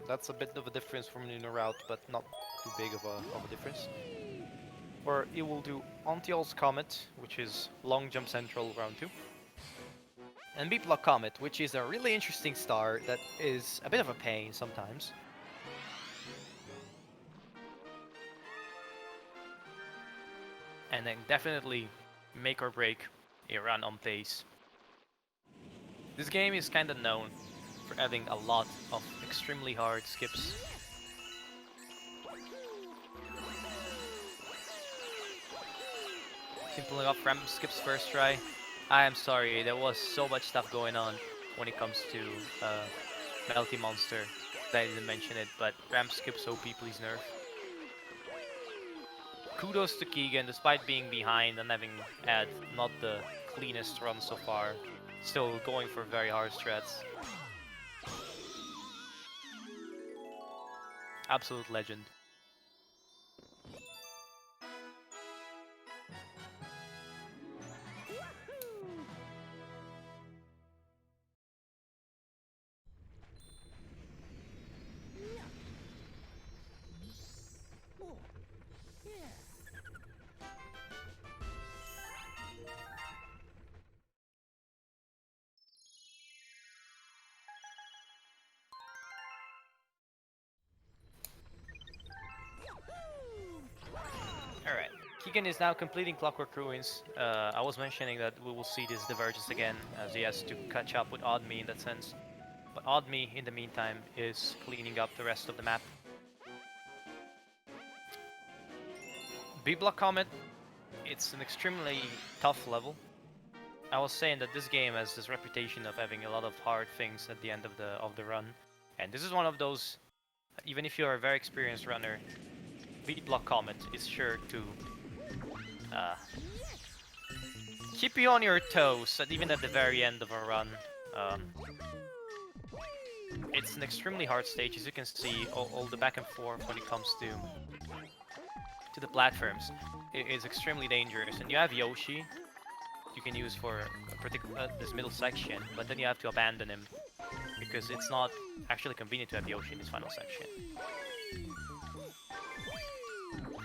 That's a bit of a difference from the route, but not too big of a difference. Or you will do Ontiol's Comet, which is Long Jump Central round 2. And Beep Block Comet, which is a really interesting star that is a bit of a pain sometimes. And then definitely make or break a run on pace. This game is kinda known for having a lot of extremely hard skips. Pulling off ramp skips first try. I am sorry, there was so much stuff going on when it comes to Melty Monster that I didn't mention it, but ramp skips OP, please nerf. Kudos to Keegan, despite being behind and having had not the cleanest run so far, still going for very hard strats. Absolute legend. Alright, Keegan is now completing Clockwork Ruins. I was mentioning that we will see this divergence again, as he has to catch up with Oddme in that sense. But Oddme, in the meantime, is cleaning up the rest of the map. B-Block Comet, it's an extremely tough level. I was saying that this game has this reputation of having a lot of hard things at the end of the run. And this is one of those, even if you're a very experienced runner, Beat Block Comet is sure to keep you on your toes, even at the very end of a run. It's an extremely hard stage, as you can see, all the back and forth when it comes to the platforms. It is extremely dangerous, and you have Yoshi you can use for a particular this middle section, but then you have to abandon him because it's not actually convenient to have Yoshi in this final section.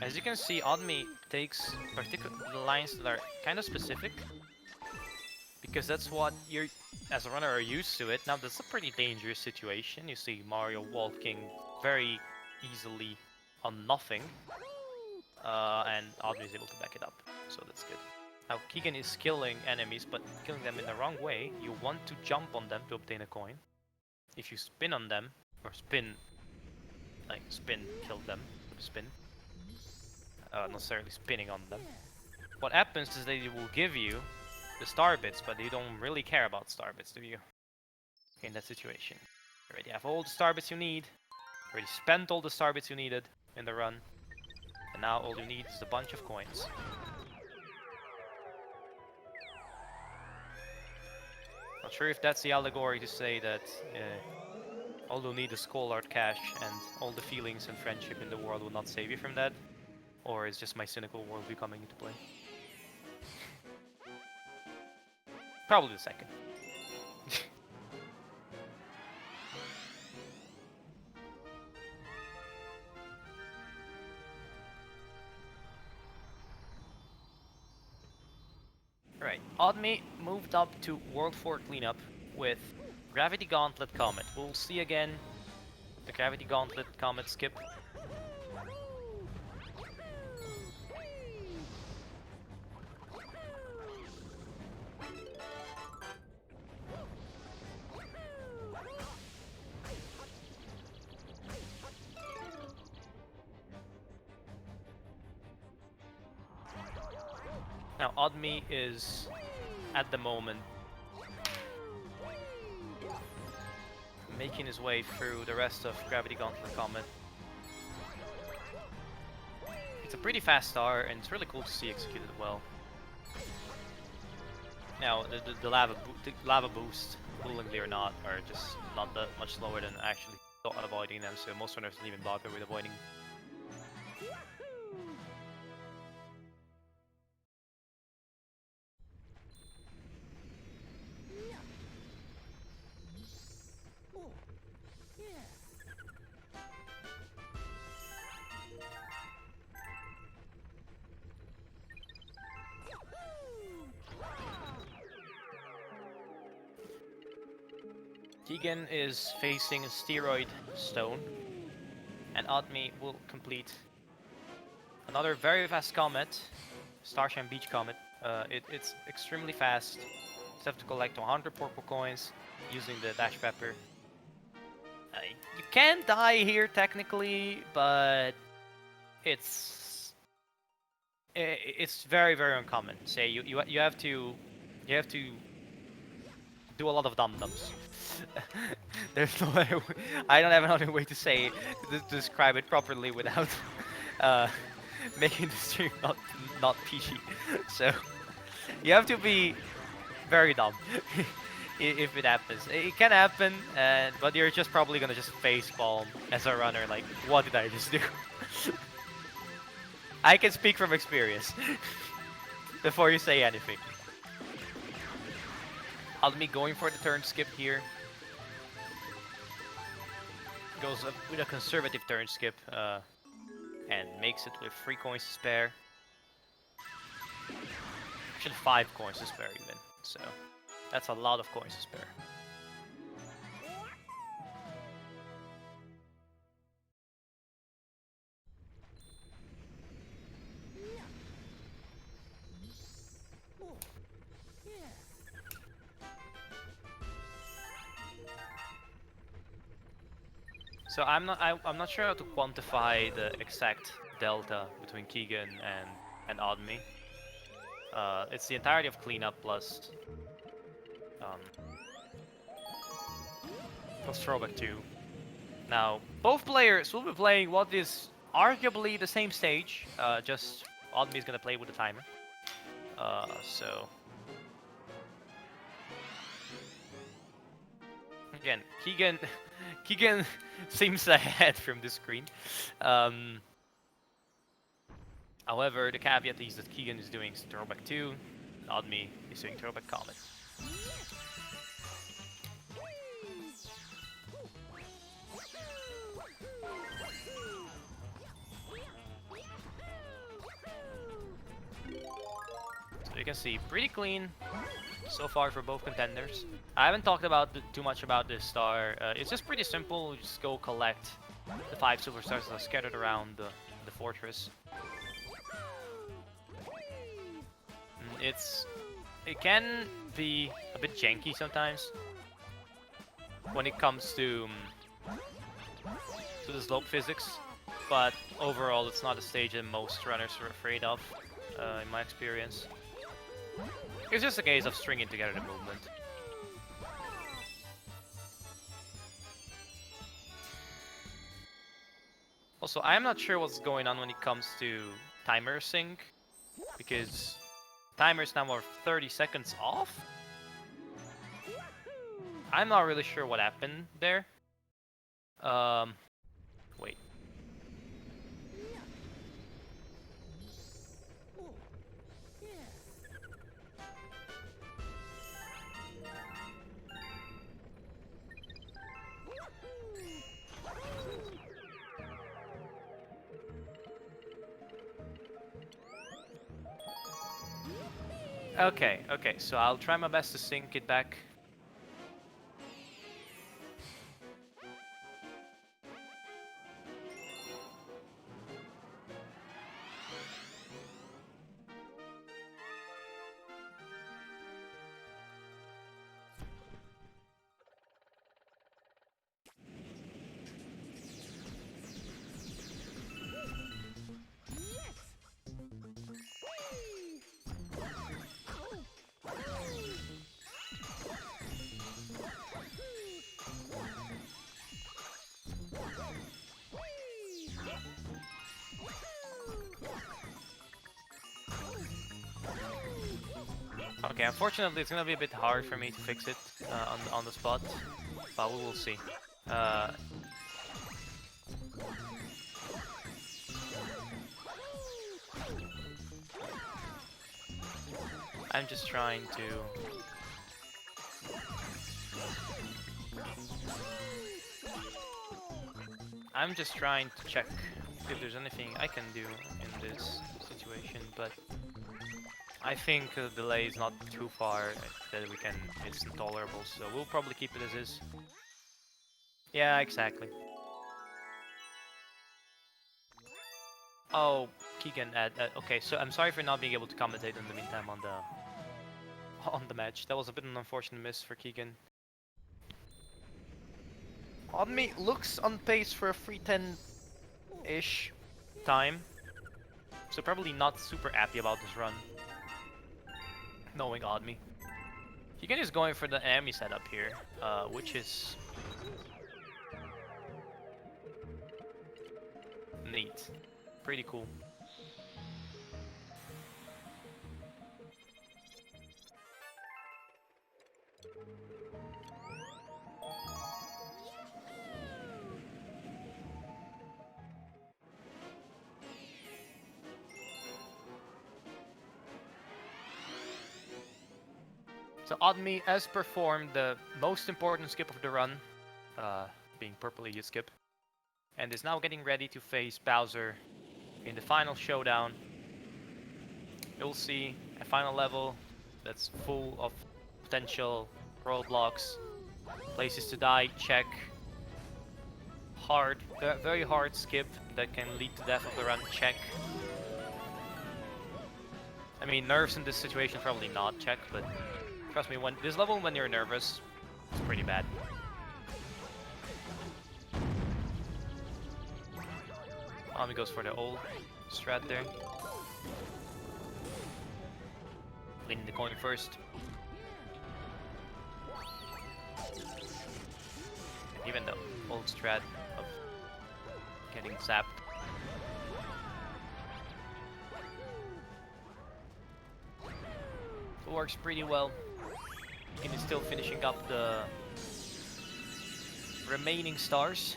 As you can see, Oddme takes particular lines that are kind of specific because that's what you're, as a runner, are used to it. Now that's a pretty dangerous situation. You see Mario walking very easily on nothing, and Oddme is able to back it up, so that's good. Now Keegan is killing enemies, but killing them in the wrong way. You want to jump on them to obtain a coin. If you spin on them, or spin, kill them, spin. Not necessarily spinning on them. What happens is they will give you the star bits, but you don't really care about star bits, do you? In that situation. You already have all the star bits you need. You already spent all the star bits you needed in the run. And now all you need is a bunch of coins. Not sure if that's the allegory to say that although need a skull art cache and all the feelings and friendship in the world will not save you from that. Or is just my cynical worldview coming into play? Probably the second. Alright, Oddme moved up to World 4 cleanup with Gravity Gauntlet Comet. We'll see again the Gravity Gauntlet Comet skip. Now, Oddme is, at the moment, making his way through the rest of Gravity Gauntlet Comet. It's a pretty fast star, and it's really cool to see executed well. Now, the lava boost, willingly or not, are just not that much slower than actually thought on avoiding them, so most runners don't even bother with avoiding. Keegan is facing a Steroid Stone, and Oddme will complete another very fast Comet, Starshine Beach Comet. It's extremely fast. You have to collect 100 purple coins using the Dash Pepper. You can die here technically, but it's very uncommon. Say you have to do a lot of dum-dums. There's no other way. I don't have another way to say to describe it properly without making the stream not PG. So you have to be very dumb if it happens. It can happen, but you're just probably gonna just facepalm as a runner. Like, what did I just do? I can speak from experience before you say anything. Oddme going for the turn skip here. Goes up with a conservative turn skip and makes it with 3 coins to spare. Actually 5 coins to spare even, so that's a lot of coins to spare. So I'm not sure how to quantify the exact delta between Keegan and Oddme. It's the entirety of cleanup plus throwback 2. Now both players will be playing what is arguably the same stage. Just Oddme is gonna play with the timer. So again, Keegan seems ahead from the screen. However, the caveat is that Keegan is doing Throwback 2, and Oddme is doing Throwback Comet. So you can see, pretty clean so far for both contenders. I haven't talked about too much about this star. It's just pretty simple. You just go collect the 5 silver stars that are scattered around the fortress. It can be a bit janky sometimes when it comes to the slope physics, but overall it's not a stage that most runners are afraid of, in my experience. It's just a case of stringing together the movement. Also, I'm not sure what's going on when it comes to timer sync, because timer's now more 30 seconds off? I'm not really sure what happened there. Wait. Okay, so I'll try my best to sync it back. Okay, unfortunately it's gonna be a bit hard for me to fix it on the spot, but we will see. I'm just trying to... check if there's anything I can do in this situation, but I think the delay is not too far that we can, it's intolerable, so we'll probably keep it as is. Yeah, exactly. Oh, Keegan, okay, so I'm sorry for not being able to commentate in the meantime on the match. That was a bit of an unfortunate miss for Keegan. Odme looks on pace for a 3:10-ish time, so probably not super happy about this run, knowing Odme. Keegan is going for the enemy setup here, which is neat. Pretty cool. So Odme has performed the most important skip of the run, being purple EU skip, and is now getting ready to face Bowser in the final showdown. You'll see a final level that's full of potential roadblocks, places to die, check. Hard, very hard skip that can lead to death of the run, check. I mean, nerves in this situation probably not check, but trust me, when this level, when you're nervous, it's pretty bad. He goes for the old strat there. Leaning the corner first. Even the old strat of getting zapped. It works pretty well. He is still finishing up the remaining stars.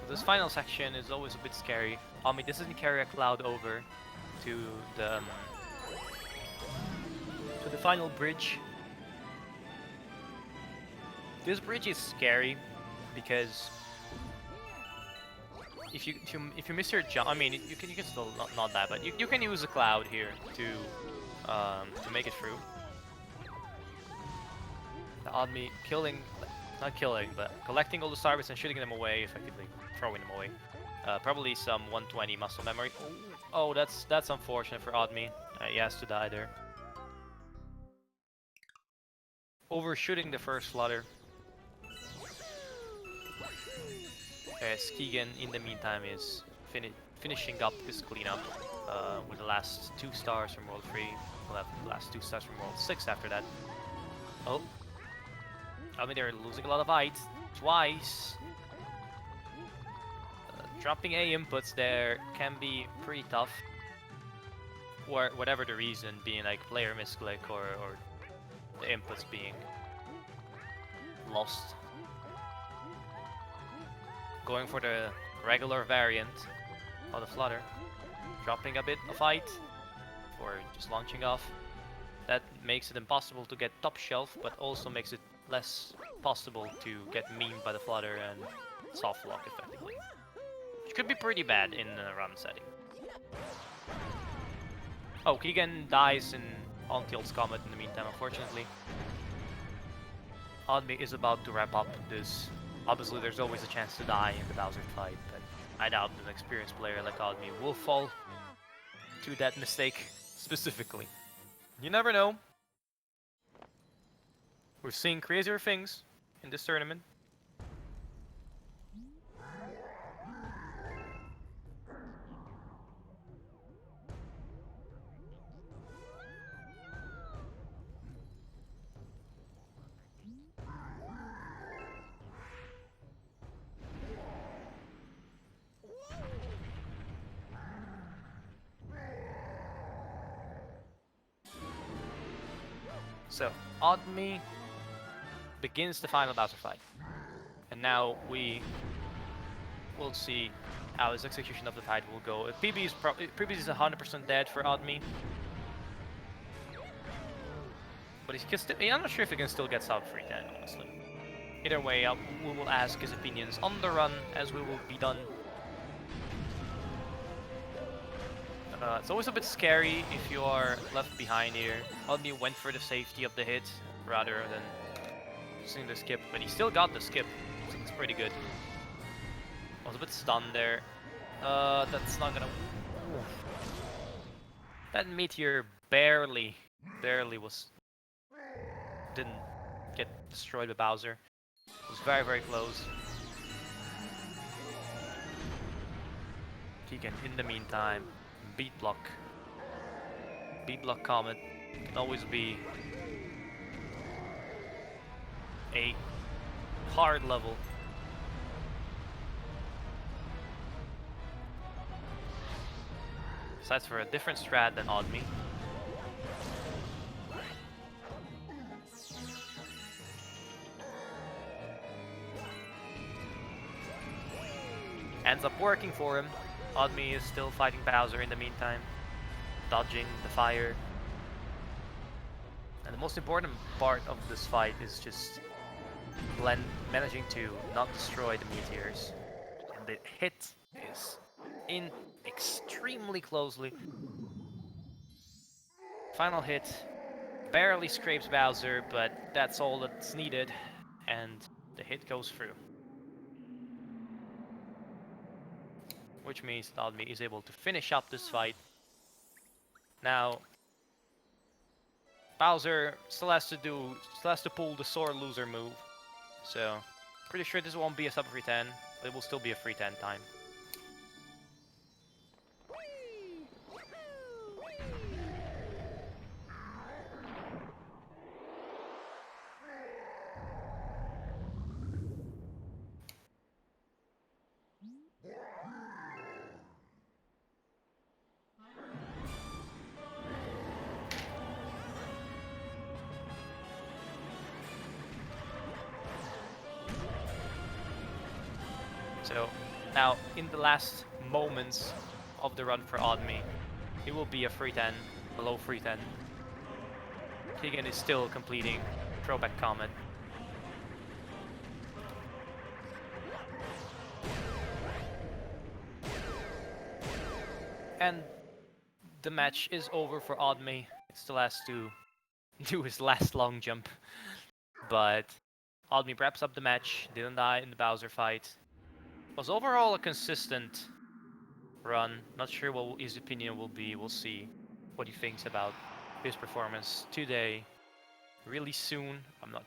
This final section is always a bit scary. It doesn't carry a cloud over to the final bridge. This bridge is scary because if you miss your jump, I mean you can still not that, but you can use a cloud here to make it through. The Odme not killing, but collecting all the starbits and shooting them away effectively. Throwing them away. Probably some 120 muscle memory. Oh, that's unfortunate for Odme. He has to die there. Overshooting the first flutter. As Keegan, in the meantime, is finishing up this cleanup with the last 2 stars from World 3. We'll have the last 2 stars from World 6 after that. Oh. I mean, they're losing a lot of height. Twice. Dropping A inputs there can be pretty tough. Or whatever the reason, being like player misclick or the inputs being lost. Going for the regular variant of the flutter. Dropping a bit of height or just launching off. That makes it impossible to get top shelf, but also makes it less possible to get memed by the flutter and soft lock effectively. Which could be pretty bad in a run setting. Oh, Keegan dies on Tilt's Comet in the meantime, unfortunately. Oddme is about to wrap up this. Obviously, there's always a chance to die in the Bowser fight, but I doubt an experienced player like Oddme will fall to that mistake specifically. You never know. We're seeing crazier things in this tournament. So, Oddme begins the final Bowser fight. And now we will see how his execution of the fight will go. PB is 100% dead for Oddme. But he can still, I'm not sure if he can still get sub 310, honestly. Either way, we will ask his opinions on the run as we will be done. It's always a bit scary if you are left behind here. Oddme went for the safety of the hit rather than using the skip, but he still got the skip, so it's pretty good. I was a bit stunned there. That's not gonna... Oof. That meteor barely didn't get destroyed by Bowser. It was very, very close. Keegan, in the meantime, beat block. Beat block Comet can always be a hard level. Decides for a different strat than Oddme. Ends up working for him. Oddme is still fighting Bowser in the meantime, dodging the fire. And the most important part of this fight is just managing to not destroy the meteors. And the hit is in extremely closely. Final hit barely scrapes Bowser, but that's all that's needed, and the hit goes through. Which means that Oddme is able to finish up this fight. Now, Bowser still has to pull the sore loser move. So, pretty sure this won't be a sub 310, but it will still be a 310 time. So now, in the last moments of the run for Oddme, it will be a 310, below 310. Keegan is still completing Throwback Comet. And the match is over for Oddme. He still has to do his last long jump. But Oddme wraps up the match, didn't die in the Bowser fight. Was overall a consistent run. Not sure what his opinion will be. We'll see what he thinks about his performance today. Really soon. I'm not...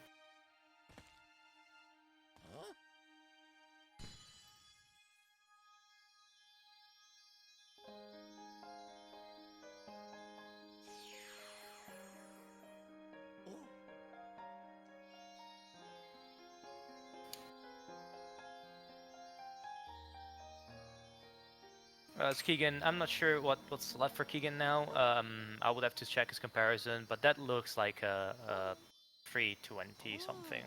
It's Keegan. I'm not sure what's left for Keegan now. I would have to check his comparison, but that looks like a 320 something,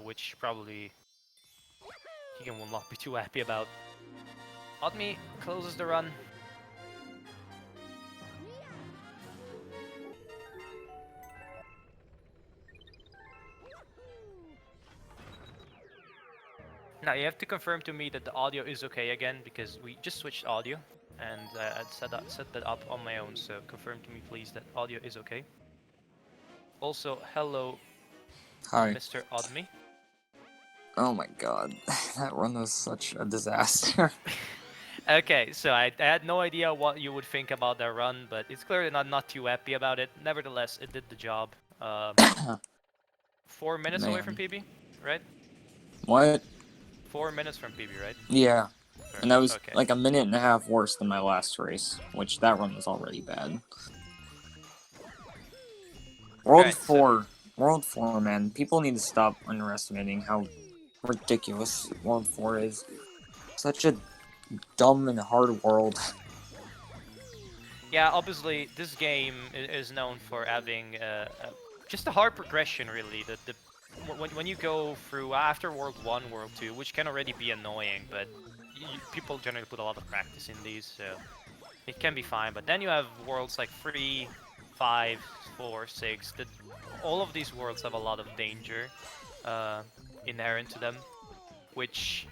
which probably Keegan will not be too happy about. Odme closes the run. Now you have to confirm to me that the audio is okay again, because we just switched audio, and I set that up on my own. So confirm to me, please, that audio is okay. Also, hello, Hi. Mr. Odme. Oh my god, that run was such a disaster. Okay, so I had no idea what you would think about that run, but it's clearly not too happy about it. Nevertheless, it did the job. 4 minutes away from Man. PB, right? What? 4 minutes from PB, right? Yeah. And that was Okay. like a minute and a half worse than my last race, which that run was already bad. Right, so World 4, man. People need to stop underestimating how ridiculous World 4 is. Such a dumb and hard world. yeah, obviously this game is known for having just a hard progression, really. When you go through after World 1, World 2, which can already be annoying, but people generally put a lot of practice in these, so it can be fine. But then you have worlds like 3, 5, 4, 6. All of these worlds have a lot of danger inherent to them, which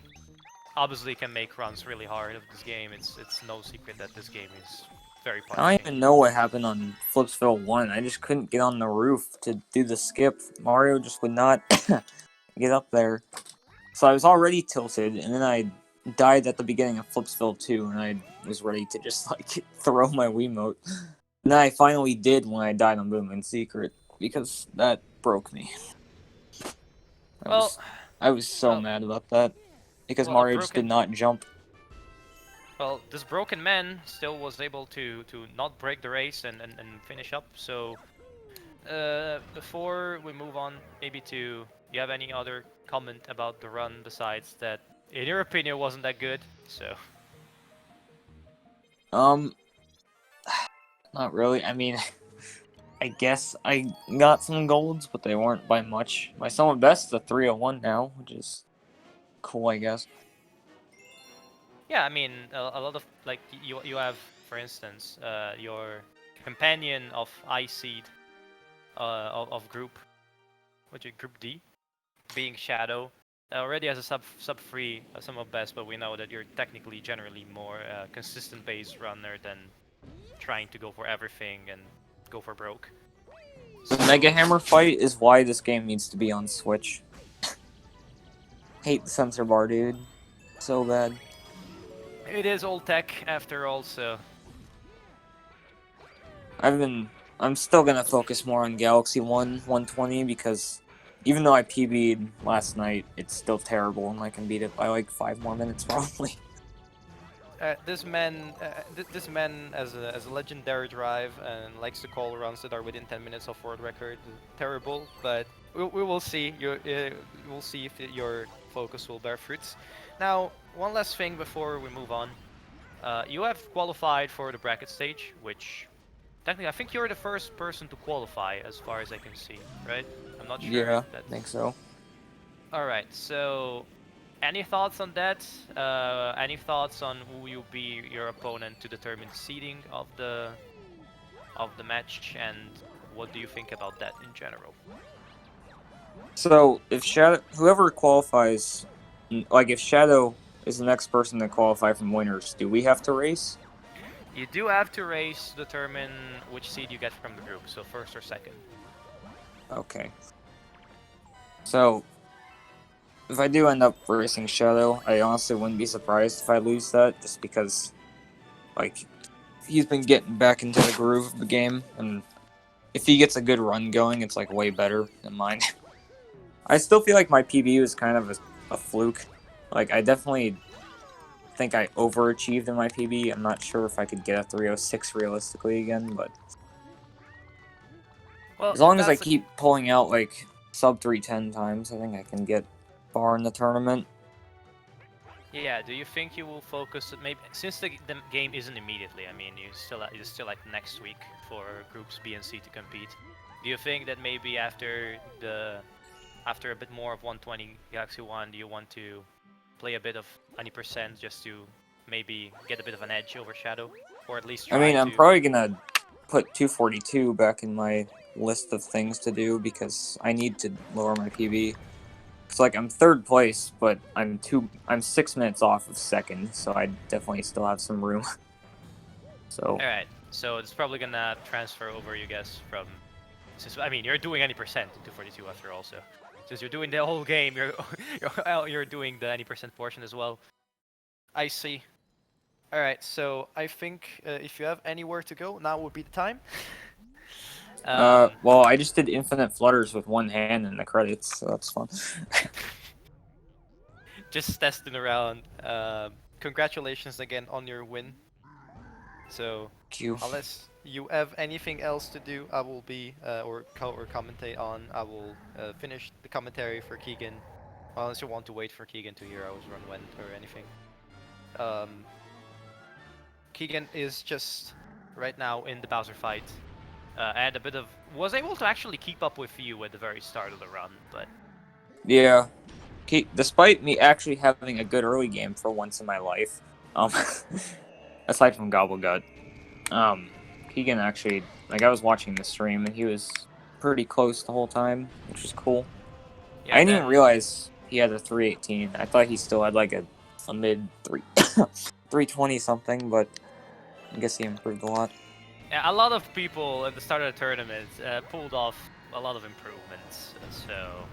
obviously can make runs really hard of this game. It's no secret that this game is very I don't punishing. even know what happened on Flipsville 1. I just couldn't get on the roof to do the skip. Mario just would not get up there. So I was already tilted, and then I died at the beginning of Flipsville 2, and I was ready to just, like, throw my Wiimote. And then I finally did when I died on Boom in Secret, because that broke me. I was so mad about that, because Mario just did not jump. Well, this broken man still was able to not break the race and finish up, so before we move on, maybe to, you have any other comment about the run besides that, in your opinion, wasn't that good? So. Not really. I mean, I guess I got some golds, but they weren't by much. My somewhat best is a 301 now, which is cool, I guess. Yeah, I mean, a lot of, like, you have, for instance, your companion of I-Seed of group, group D, being Shadow, already has a sub 3 somewhat best, but we know that you're technically generally more consistent base runner than trying to go for everything and go for broke. The Mega Hammer fight is why this game needs to be on Switch. Hate the sensor bar, dude. So bad. It is old tech after all, so. I'm still gonna focus more on Galaxy 120 because even though I PB'd last night, it's still terrible and I can beat it by like 5 more minutes probably. This man as a legendary drive and likes to call runs that are within 10 minutes of world record. Terrible, but we will see. We'll see if your focus will bear fruits. Now, one last thing before we move on. You have qualified for the bracket stage, which technically I think you're the first person to qualify, as far as I can see, right? I'm not sure. Yeah, if that's... I think so. All right, so. Any thoughts on that? Any thoughts on who will be your opponent to determine the seeding of the match, and what do you think about that in general? So if whoever qualifies, like if Shadow is the next person to qualify from winners, do we have to race? You do have to race to determine which seed you get from the group, so first or second. Okay. So if I do end up racing Shadow, I honestly wouldn't be surprised if I lose that, just because, like, he's been getting back into the groove of the game, and if he gets a good run going, it's, like, way better than mine. I still feel like my PB was kind of a fluke. Like, I definitely think I overachieved in my PB. I'm not sure if I could get a 306 realistically again, but well, as long as I keep pulling out, like, sub 310 times, I think I can get far in the tournament. Yeah, do you think you will focus maybe since the game isn't immediately? I mean, you still like next week for groups B and C to compete. Do you think that maybe after a bit more of 120 Galaxy One, do you want to play a bit of 90% just to maybe get a bit of an edge over Shadow, or at least I try mean, I'm to? probably gonna put 242 back in my list of things to do because I need to lower my PB. It's like I'm third place, but I'm 6 minutes off of second, so I definitely still have some room. So All right, so it's probably gonna transfer over, you guess, from since I mean you're doing any percent in 242 after all, so since you're doing the whole game, you're doing the any percent portion as well. I see. All right, so I think if you have anywhere to go, now would be the time. um, well, I just did infinite flutters with one hand in the credits, so that's fun. just testing around. Congratulations again on your win. So, Q. unless you have anything else to do, I will be or commentate on. I will finish the commentary for Keegan. Unless you want to wait for Keegan to hear how his run went or anything. Um, Keegan is just right now in the Bowser fight. And a bit of was able to actually keep up with you at the very start of the run, but Yeah. Despite me actually having a good early game for once in my life, um, aside from Gobblegut, Keegan actually, like, I was watching the stream and he was pretty close the whole time, which was cool. I yeah, didn't even then realize he had a 318. I thought he still had like a mid 320 something, but I guess he improved a lot. yeah, a lot of people at the start of the tournament pulled off a lot of improvements, so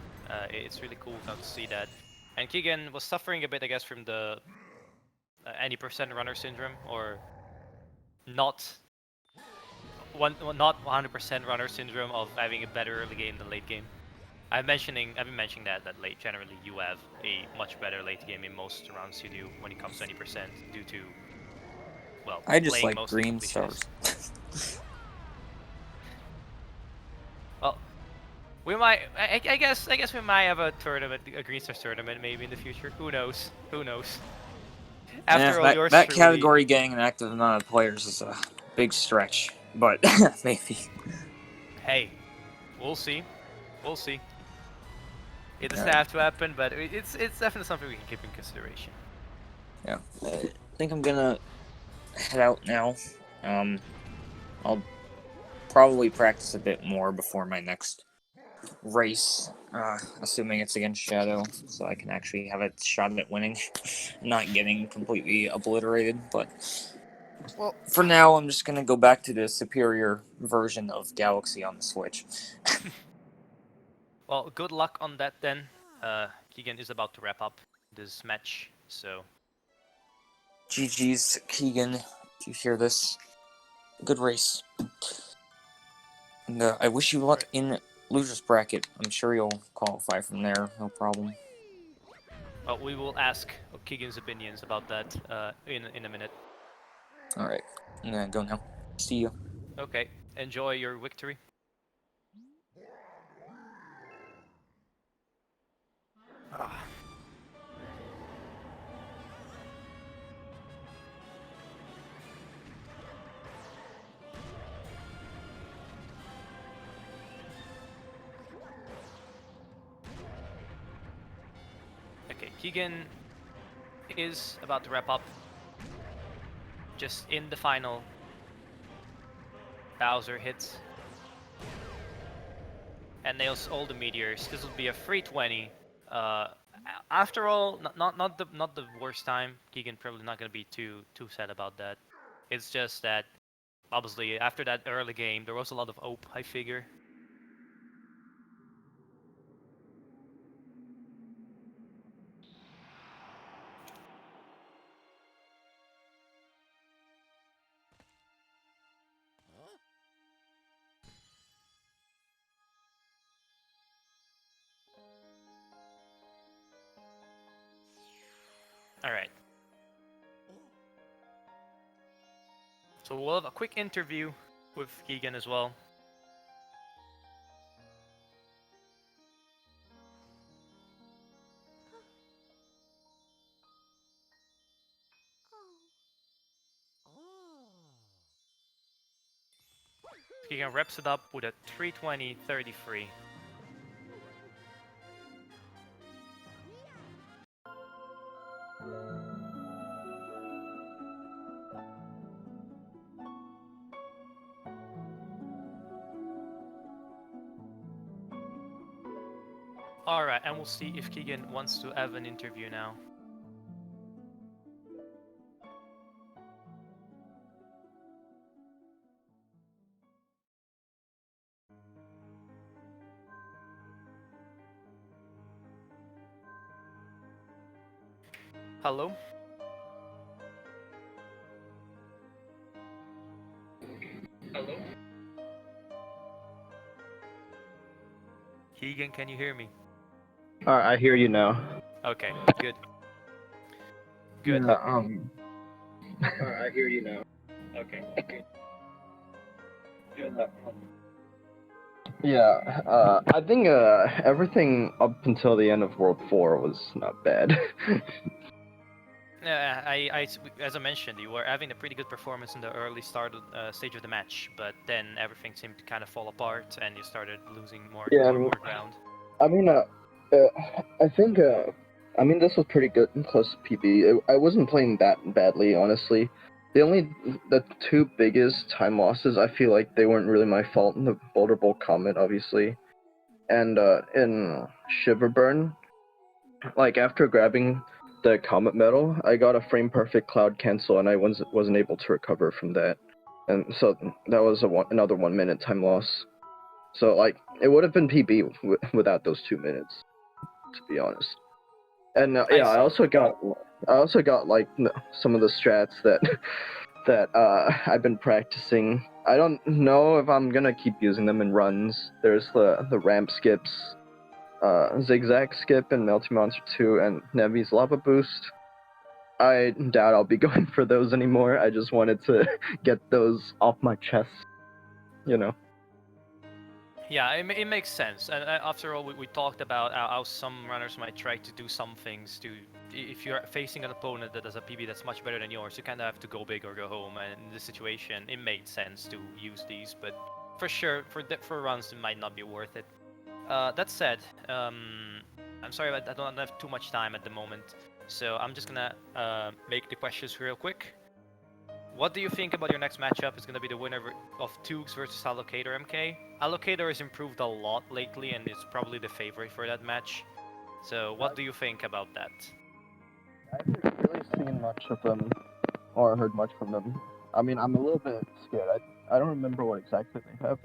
it's really cool now to see that. And Keegan was suffering a bit, I guess, from the any percent runner syndrome, or not not 100% runner syndrome of having a better early game than late game. I've been mentioning that late generally you have a much better late game in most rounds you do when it comes to any percent due to well I just playing like mostly green stars. completionist. Well, we might. I guess we might have a tournament, a Green Stars tournament, maybe in the future. Who knows? Who knows? Yeah, After all, yours that truly. category getting an active amount of players is a big stretch, but maybe. Hey, we'll see. We'll see. It All doesn't right. have to happen, but it's definitely something we can keep in consideration. Yeah. I think I'm gonna head out now. Um, I'll probably practice a bit more before my next race, assuming it's against Shadow, so I can actually have a shot at winning, not getting completely obliterated. But Well, for now, I'm just gonna go back to the superior version of Galaxy on the Switch. well, good luck on that then. Keegan is about to wrap up this match, so GG's, Keegan. If you hear this, good race. And I wish you luck right. in losers bracket. I'm sure you'll qualify from there, no problem. Well, we will ask Keegan's opinions about that in a minute. All right, I'm gonna go now. See you. Okay, enjoy your victory. Ah. Okay, Keegan is about to wrap up. Just in the final, Bowser hits and nails all the meteors. This will be a free 20. After all, not the worst time. Keegan probably not gonna be too sad about that. It's just that obviously after that early game there was a lot of hope. I figure. All right. So we'll have a quick interview with Keegan as well. Keegan wraps it up with a 320.33. Alright, and we'll see if Keegan wants to have an interview now. Hello? Hello? Keegan, can you hear me? I hear you now. Okay, good. Good. Yeah, I hear you now. Okay. Yeah, I think everything up until the end of World 4 was not bad. As I mentioned, you were having a pretty good performance in the early stage of the match, but then everything seemed to kind of fall apart, and you started losing more ground. I mean, I think, this was pretty good and close to PB. I wasn't playing that badly, honestly. The two biggest time losses, I feel like they weren't really my fault in the Boulder Bowl Comet, obviously. And, in Shiverburn, like, after grabbing the Comet medal, I got a frame-perfect cloud cancel, and I wasn't able to recover from that. And so that was another 1 minute time loss. So, like, it would have been PB without those 2 minutes, to be honest. And yeah, I also got like some of the strats that I've been practicing. I don't know if I'm gonna keep using them in runs. There's the ramp skips, zigzag skip in Melty Monster 2, and Nevi's lava boost. I doubt I'll be going for those anymore. I just wanted to get those off my chest, you know. Yeah, it makes sense. And after all, we talked about how some runners might try to do some things to. If you're facing an opponent that has a PB that's much better than yours, you kind of have to go big or go home. And in this situation, it made sense to use these. But for sure, for runs, it might not be worth it. That said, I'm sorry, but I don't have too much time at the moment. So I'm just gonna make the questions real quick. What do you think about your next matchup? Is going to be the winner of Toogs versus Allocator MK. Allocator has improved a lot lately and is probably the favorite for that match. So what do you think about that? I haven't really seen much of them or heard much from them. I mean, I'm a little bit scared. I don't remember what exactly they have.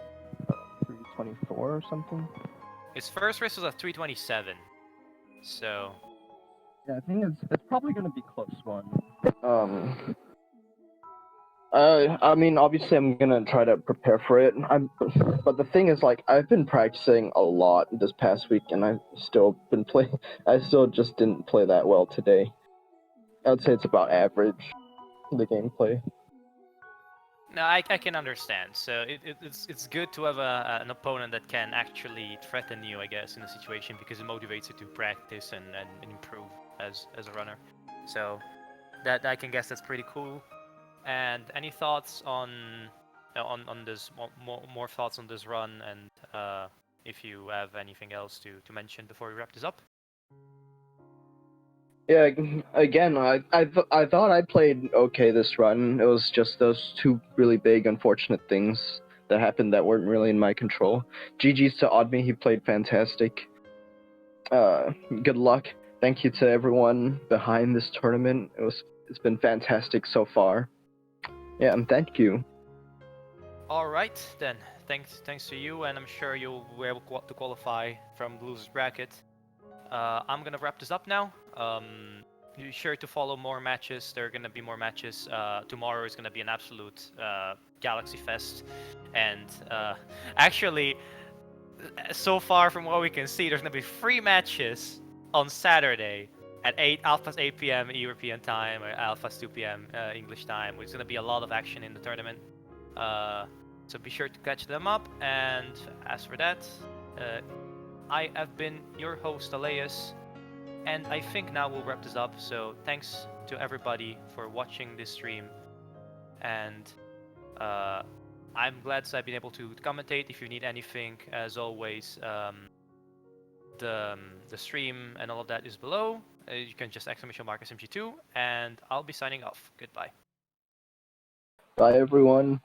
324 or something? His first race was a 327. So... yeah, I think it's probably going to be close one. I mean, obviously, I'm gonna try to prepare for it. But the thing is, like, I've been practicing a lot this past week, and I've still been playing. I still just didn't play that well today. I'd say it's about average, the gameplay. No, I can understand. So it's good to have an opponent that can actually threaten you, I guess, in a situation because it motivates you to practice and improve as a runner. So that I can guess that's pretty cool. And any thoughts on this more thoughts on this run, and if you have anything else to mention before we wrap this up? Yeah, again, I thought I played okay this run. It was just those two really big unfortunate things that happened that weren't really in my control. GG's to Oddme, he played fantastic. Good luck. Thank you to everyone behind this tournament. It's been fantastic so far. Yeah, and thank you. All right, then. Thanks to you, and I'm sure you'll be able to qualify from the losers bracket. I'm gonna wrap this up now. Be sure to follow more matches. There are gonna be more matches. Tomorrow is gonna be an absolute Galaxy Fest, and actually, so far from what we can see, there's gonna be 3 matches on Saturday at 8 p.m. European time, or Alpha's 2 p.m. English time. There's gonna be a lot of action in the tournament. So be sure to catch them up. And as for that, I have been your host, Aleus, and I think now we'll wrap this up. So thanks to everybody for watching this stream, and I'm glad I've been able to commentate. If you need anything, as always, the stream and all of that is below. You can just !SMG2, and I'll be signing off. Goodbye. Bye, everyone.